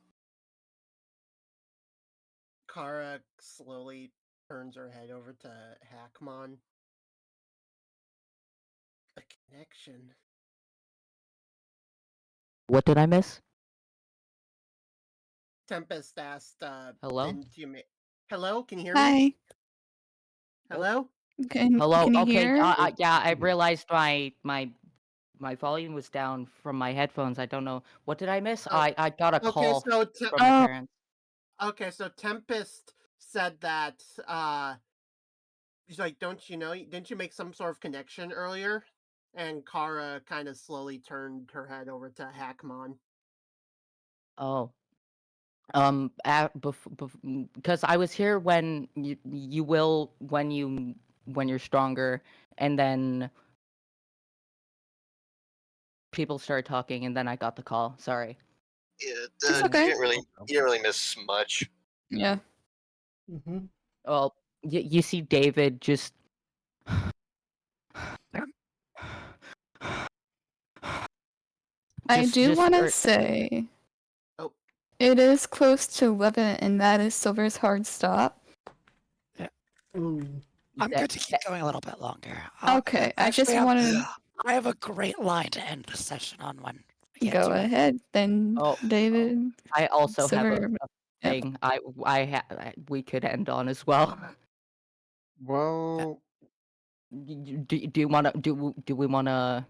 Kara slowly turns her head over to Hackmon. A connection. What did I miss? Tempest asked, Hello? Hello, can you hear me? Hi. Hello? Can Hello. you Okay. hear? Yeah, I realized my my volume was down from my headphones. I don't know. What did I miss? Oh, I got a call so from my parents. okay, so Tempest said that she's like, don't you know? Didn't you make some sort of connection earlier? And Kara kind of slowly turned her head over to Hackmon. Oh. Because I was here when when you're stronger, and then people started talking, and then I got the call. Sorry. Yeah, It's okay. you didn't really miss much. Yeah. Mm-hmm. Well, you see David just. I do want to start- say Oh, it is close to 11, and that is Silver's hard stop. Ooh. I'm that- good to keep going a little bit longer. Okay, I just actually, wanted I have a great line to end the session on when we to get go to it. ahead. Then Oh, David. I also have Silver. a thing we could end on as well. Well, Do you want to do we want to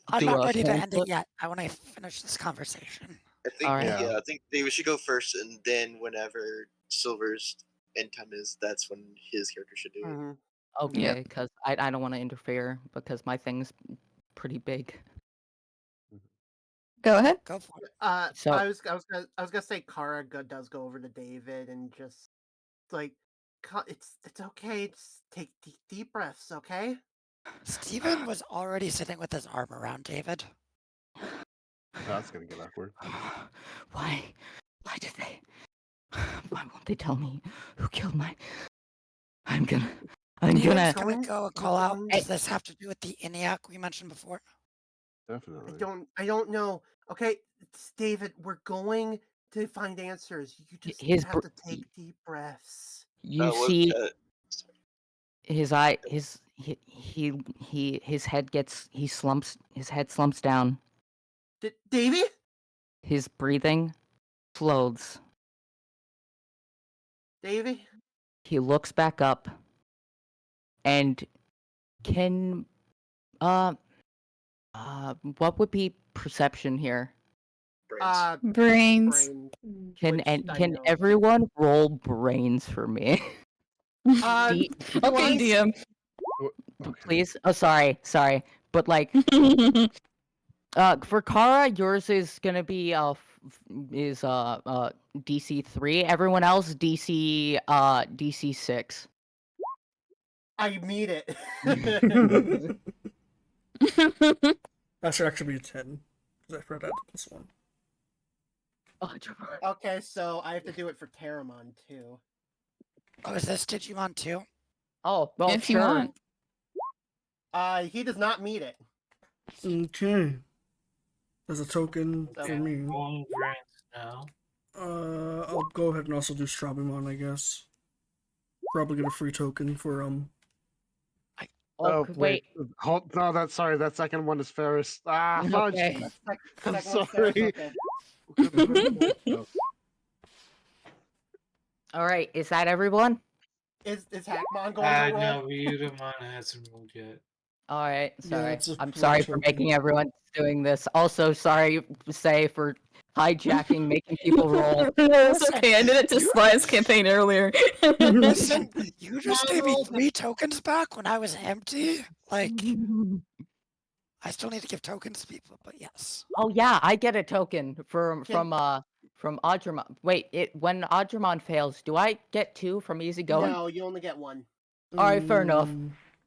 I'm do not a ready to coin end flip? it yet. I want to finish this conversation. I think All right. Yeah. I think David should go first, and then whenever Silver's end time is, that's when his character should do it. mhm. Okay, because I don't want to interfere because my thing's pretty big. Go ahead. Go for it. So- I was gonna say Kara does go over to David and just like, it's okay. Just take deep breaths, okay? Steven was already sitting with his arm around David. That's gonna get awkward. Why did they? Why won't they tell me who killed my? I'm gonna. Steven's gonna go and call out. going- Does this have to do with the ENIAC we mentioned before? Definitely. I don't know. Okay, it's David, we're going to find answers. You just His have to take deep breaths. You see, his eye, his head gets his head slumps down. Davy? His breathing slows. Davy? He looks back up and can what would be perception here? Brains. Can which I can know. everyone roll brains for me? Okay, DM. Please. Oh, sorry. But like, for Kara, yours is gonna be DC 3. Everyone else DC 6. I mean it. That should actually be 10. Because I forgot to add +1. Okay, so I have to do it for Terramon too. Oh, is this Digimon too? Oh, well, If you sure. want. He does not meet it. Okay. There's a token Okay. for me. Rolling brains now. I'll go ahead and also do Strabimon, I guess. Probably get a free token for Oh wait, hold, no, sorry. That second one is Ferris. Ah, fudge. Okay. I'm Second one's Ferris, sorry. okay. All right, is that everyone? Is Hackmon going to roll? No, Ryudomon hasn't rolled yet. All right, sorry. it's a I'm free sorry for token. making everyone doing this. Also, sorry for hijacking, making people roll. It's okay. I did it to Sly's campaign earlier. Listen, you just gave me 3 tokens back when I was empty. Like, I still need to give tokens to people, but yes. Oh yeah, I get a token from Audremon. Wait, when Audremon fails, do I get 2 from easygoing? No, you only get 1. All right, fair enough.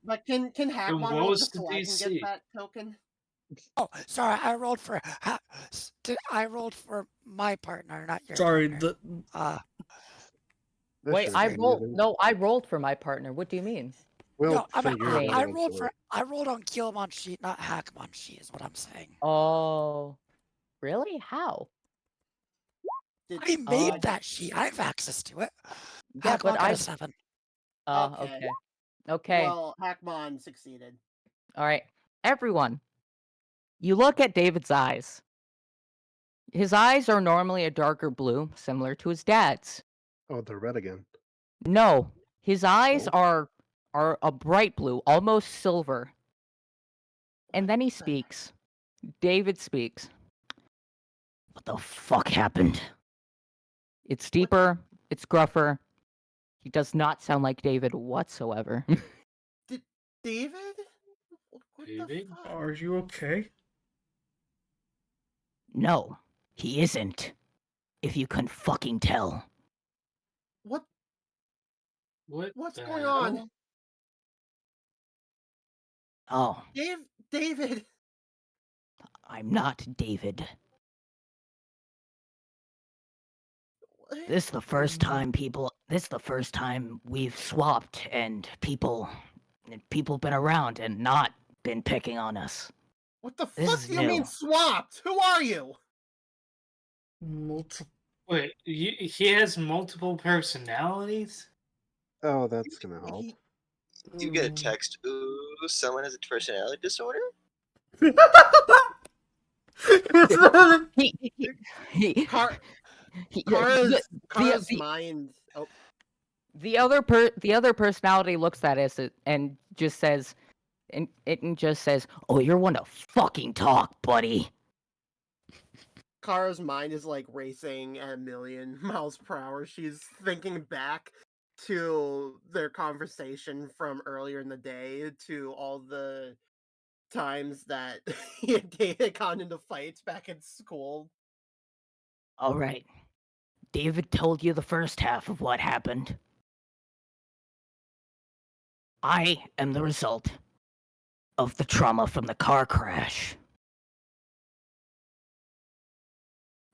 But can Hackmon what roll was just the so I can DC? get that token? Oh, sorry, I rolled for my partner, not your Sorry, partner. Wait, I rolled for my partner. What do you mean? No, I rolled on Guillemon sheet, not Hackmon sheet, is what I'm saying. Oh, really? How? I made that sheet. I have access to it. Yeah, Hackmon but got I. a 7. Okay. Well, Hackmon succeeded. All right, everyone. You look at David's eyes. His eyes are normally a darker blue, similar to his dad's. Oh, they're red again. No, his eyes are a bright blue, almost silver. And then he speaks. David speaks. What the fuck happened? It's deeper. It's gruffer. He does not sound like David whatsoever. David? What David? the fuck? Are you okay? No, he isn't. If you can fucking tell. What's the going hell? on? Oh, David! I'm not David. This is the first time we've swapped and people been around and not been picking on us. What the This fuck is do you new. mean swapped? Who are you? Wait, he has multiple personalities? Oh, that's gonna help. You get a text, ooh, someone has a personality disorder? Kara's mind. Oh. The other personality looks at us and just says, "Oh, you're one to fucking talk, buddy." Kara's mind is like racing at 1,000,000 miles per hour. She's thinking back to their conversation from earlier in the day, to all the times that they had gotten into fights back in school. All right. David told you the first half of what happened. I am the result of the trauma from the car crash.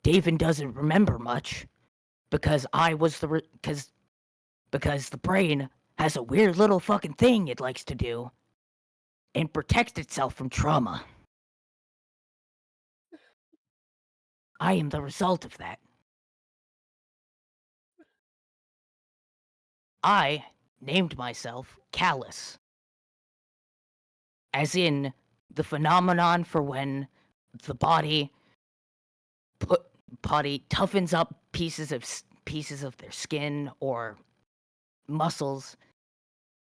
David doesn't remember much because because the brain has a weird little fucking thing it likes to do and protects itself from trauma. I am the result of that. I named myself Callus, as in the phenomenon for when the body toughens up pieces of their skin or muscles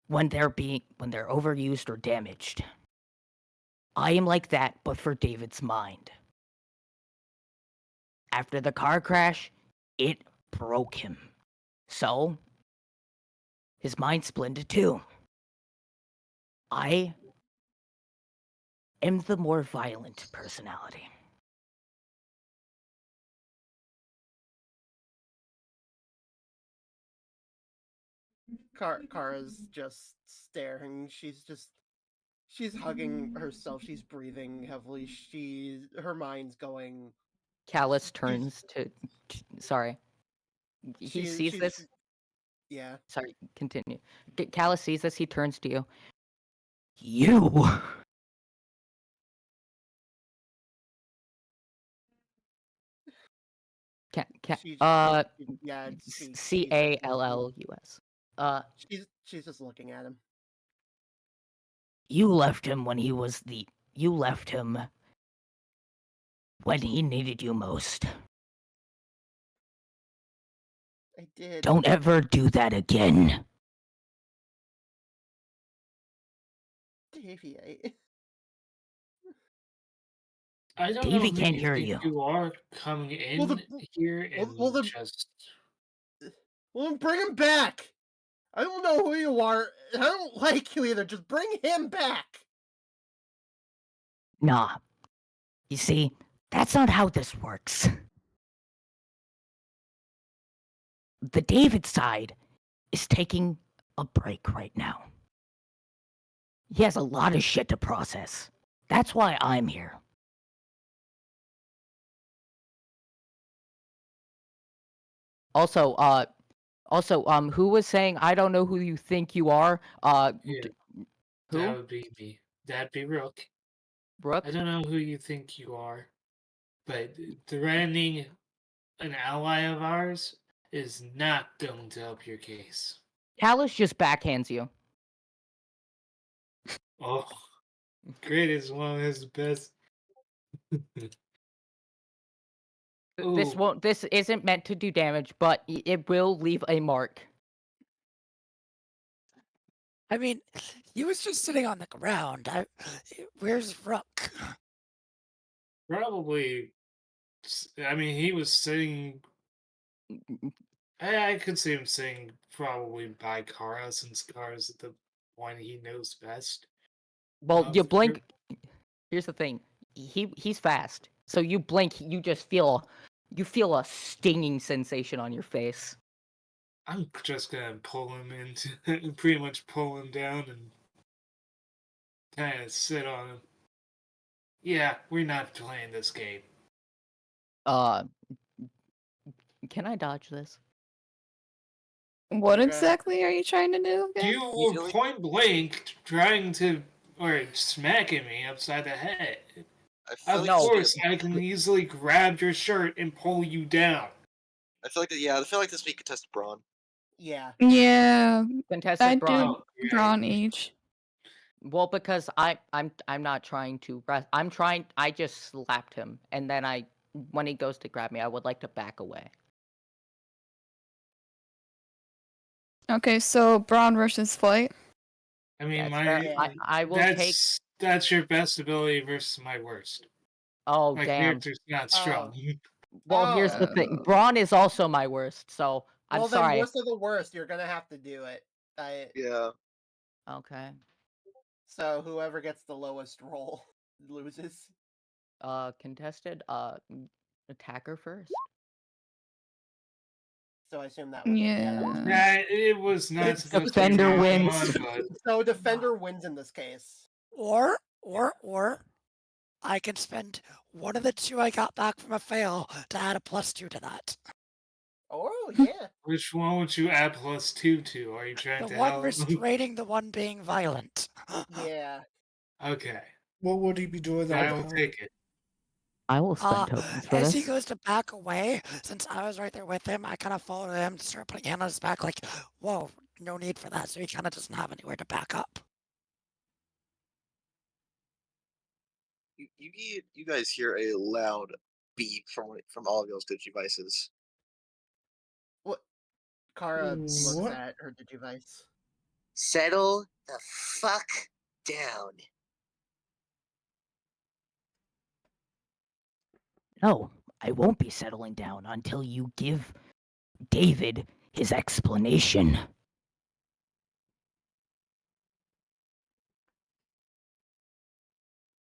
when they're overused or damaged. I am like that, but for David's mind. After the car crash, it broke him. So, his mind split into two. I am the more violent personality. Kara's just staring. She's hugging herself. She's breathing heavily. Her mind's going. Callus turns to sorry. He sees this. Yeah. Sorry, continue. Callus sees this. He turns to you. You. Callus. She's just looking at him. You left him when he needed you most. I did. Don't ever do that again. Davey, I don't Davey know who can't you hear think you. you are coming in here and just. Well, bring him back. I don't know who you are. I don't like you either. Just bring him back. Nah. You see, that's not how this works. The David side is taking a break right now. He has a lot of shit to process. That's why I'm here. Also, who was saying I don't know who you think you are? Yeah, who? That would be me. That'd be Rook. Rook? I don't know who you think you are, but threatening an ally of ours is not going to help your case. Callus just backhands you. Oh, great is one of his best. This isn't meant to do damage, but it will leave a mark. I mean, he was just sitting on the ground. Where's Rook? Probably. I mean, he was sitting. I could see him sitting probably by Kara, since Kara's the one he knows best. Well, you For sure. blink. Here's the thing. He's fast. So you blink, you just feel a stinging sensation on your face. I'm just gonna pull him into, pretty much pull him down and kind of sit on him. Yeah, we're not playing this game. Can I dodge this? What Okay. exactly are you trying to do again? You were point blank trying to, or smacking me upside the head. Of course, I can easily grab your shirt and pull you down. I feel like this week contested brawn. Yeah. Yeah, Contested I brawn. do brawn each. Well, because I'm not trying to rest. I just slapped him, and then when he goes to grab me, I would like to back away. Okay, so brawn versus fight. I mean, I will take. That's your best ability versus my worst. Oh, my damn. character's not strong. Well, here's the thing. Brawn is also my worst, so I'm well, sorry. Then worst of the worst, you're gonna have to do it. Yeah. Okay. So whoever gets the lowest roll loses. Contested. Attacker first. So I assume that was Yeah, it was not supposed Defender to be wins. So defender wins in this case. Or I can spend one of the 2 I got back from a fail to add a +2 to that. Oh yeah. Which one would you add +2 to? Are you trying The to one help? restraining the one being violent. Yeah. Okay. What would he be doing that? I will take it. I will spend tokens for As this. he goes to back away, since I was right there with him, I kind of followed him, start putting hand on his back, like, whoa, no need for that. So he kind of doesn't have anywhere to back up. You guys hear a loud beep from all of y'all's digivices. What? Kara looks What? at her digivice. Settle the fuck down. No, I won't be settling down until you give David his explanation.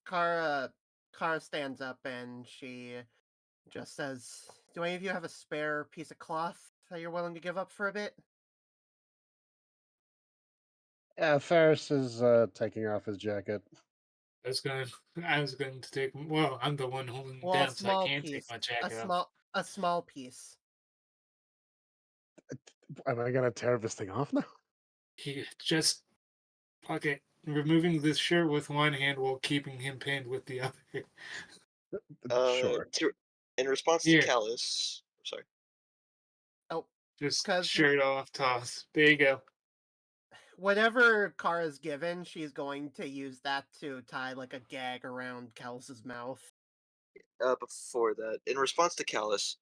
Kara stands up and she just says, "Do any of you have a spare piece of cloth that you're willing to give up for a bit?" Yeah, Ferris is taking off his jacket. I was going to take. Well, I'm the one holding him Well, a down, so I small can't piece. take my jacket off. A small piece. Am I gonna tear this thing off now? He just okay, removing this shirt with one hand while keeping him pinned with the other. Sure. In response to Callus, sorry. Oh, just shirt off, toss. There you go. Whatever Kara's given, she's going to use that to tie like a gag around Callus's mouth. Before that, in response to Callus,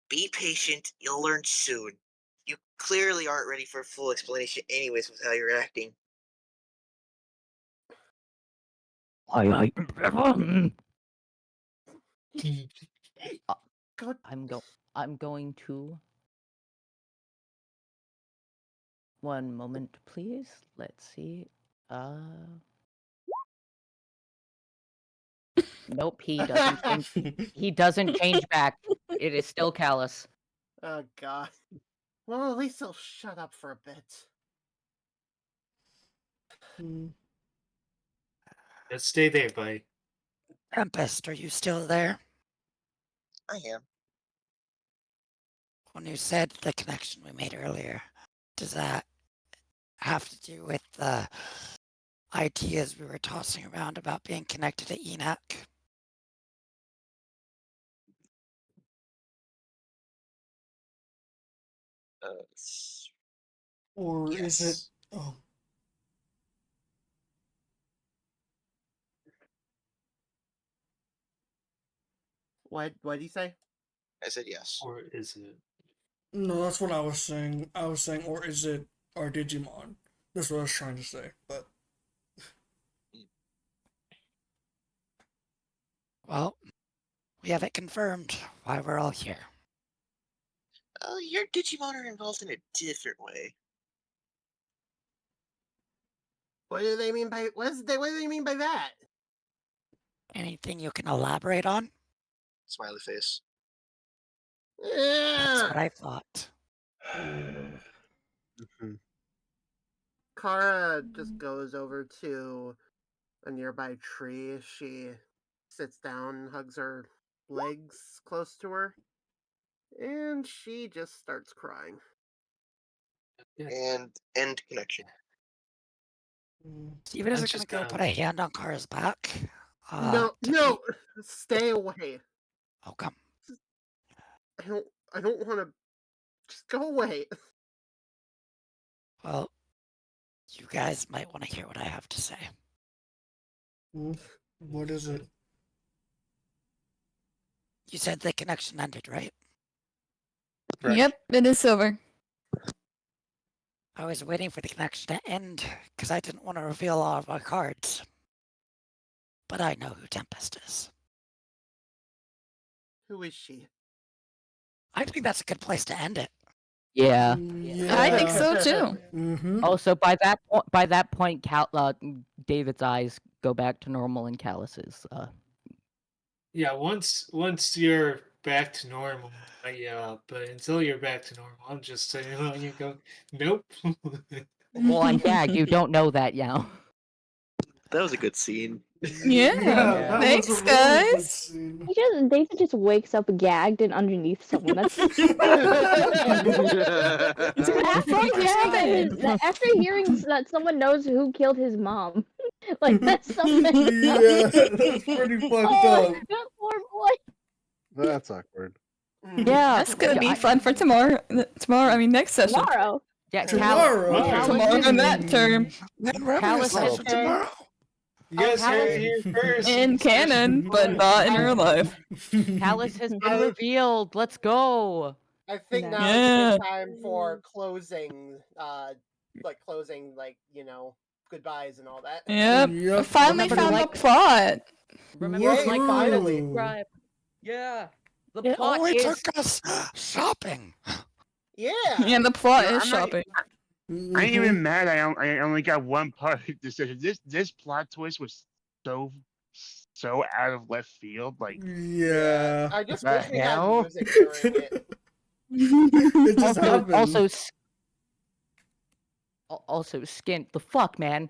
be patient, you'll learn soon. You clearly aren't ready for a full explanation anyways with how you're acting. I'm going to. One moment, please. Let's see. Nope, he doesn't change. He doesn't change back. It is still Callus. Oh god. Well, at least he'll shut up for a bit. Just stay there, buddy. Tempest, are you still there? I am. When you said the connection we made earlier, does that have to do with the ideas we were tossing around about being connected to Enoch? Or yes. is it? Oh. What did he say? I said yes. Or is it? No, that's what I was saying. I was saying, or is it our Digimon? That's what I was trying to say, but. Well, We have it confirmed why we're all here. Your Digimon are involved in a different way. What do they mean by what do they mean by that? Anything you can elaborate on? Smiley face. That's Yeah. what I thought. Mhm. Kara just goes over to a nearby tree. She sits down, hugs her legs close to her, and she just starts crying. And end connection. Steven I'm isn't going just to go gonna- put a hand on Kara's back. No, to no, stay away. Oh, come. I don't want to. Just go away. Well, you guys might want to hear what I have to say. What is it? You said the connection ended, right? Correct. Yep, it is over. I was waiting for the connection to end because I didn't want to reveal all of our cards. But I know who Tempest is. Who is she? I think that's a good place to end it. Yeah. I think so too. Mm-hmm. Also, by that point, David's eyes go back to normal and Callus's. Yeah, once you're back to normal, yeah. But until you're back to normal, I'm just saying, you go, nope. Well, I'm gagged. You don't know that, Yao. That was a good scene. Yeah, that thanks, was a really good guys. scene. David just wakes up gagged and underneath someone. That's After after hearing that someone knows who killed his mom. Like that's so messed up. Yeah, that's pretty fucked Oh, up. that poor boy. That's awkward. Yeah, That's gonna be fun for tomorrow. I mean, next session. Tomorrow. Yeah, Tomorrow. Tomorrow in that term. Callus has tomorrow. Yes, Callus- here first. In canon, but not in real life. Callus has been revealed. Let's go. I think now Yeah. is a good time for closing, goodbyes and all that. Yep. Yep. Finally Remember to found the like- plot. Remember, Yay, like, finally. subscribe. Yeah. The It plot only is took us shopping. Yeah. Yeah, the plot No, is I'm not- shopping. I ain't even mad. I only got one part of the decision. This plot twist was so out of left field. Like, Yeah. I just The wish we had hell? music during it. It just happened. Also, Skint. The fuck, man.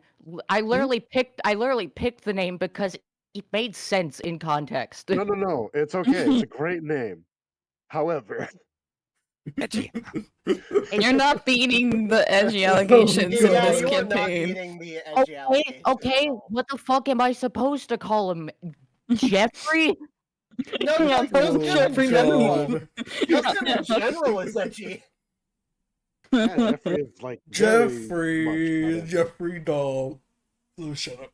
I literally picked the name because it made sense in context. No. It's okay. It's a great name. However, Edgy. You're not beating the edgy allegations in Yeah, this you are not campaign. beating the edgy allegations Okay. at all. What the fuck am I supposed to call him? Jeffrey? No, Yeah, Justin Jeffrey in general. God. Justin in general is edgy. yeah, Jeffrey is like very much Jeffrey Doll. Oh, shut up.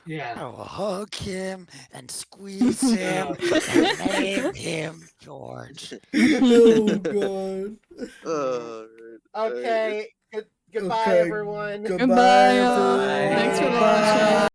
Yeah. I will hug him and squeeze him and name him George. Oh god. Okay, goodbye Okay, everyone. Goodbye, y'all. everyone. Thanks for Goodbye. watching.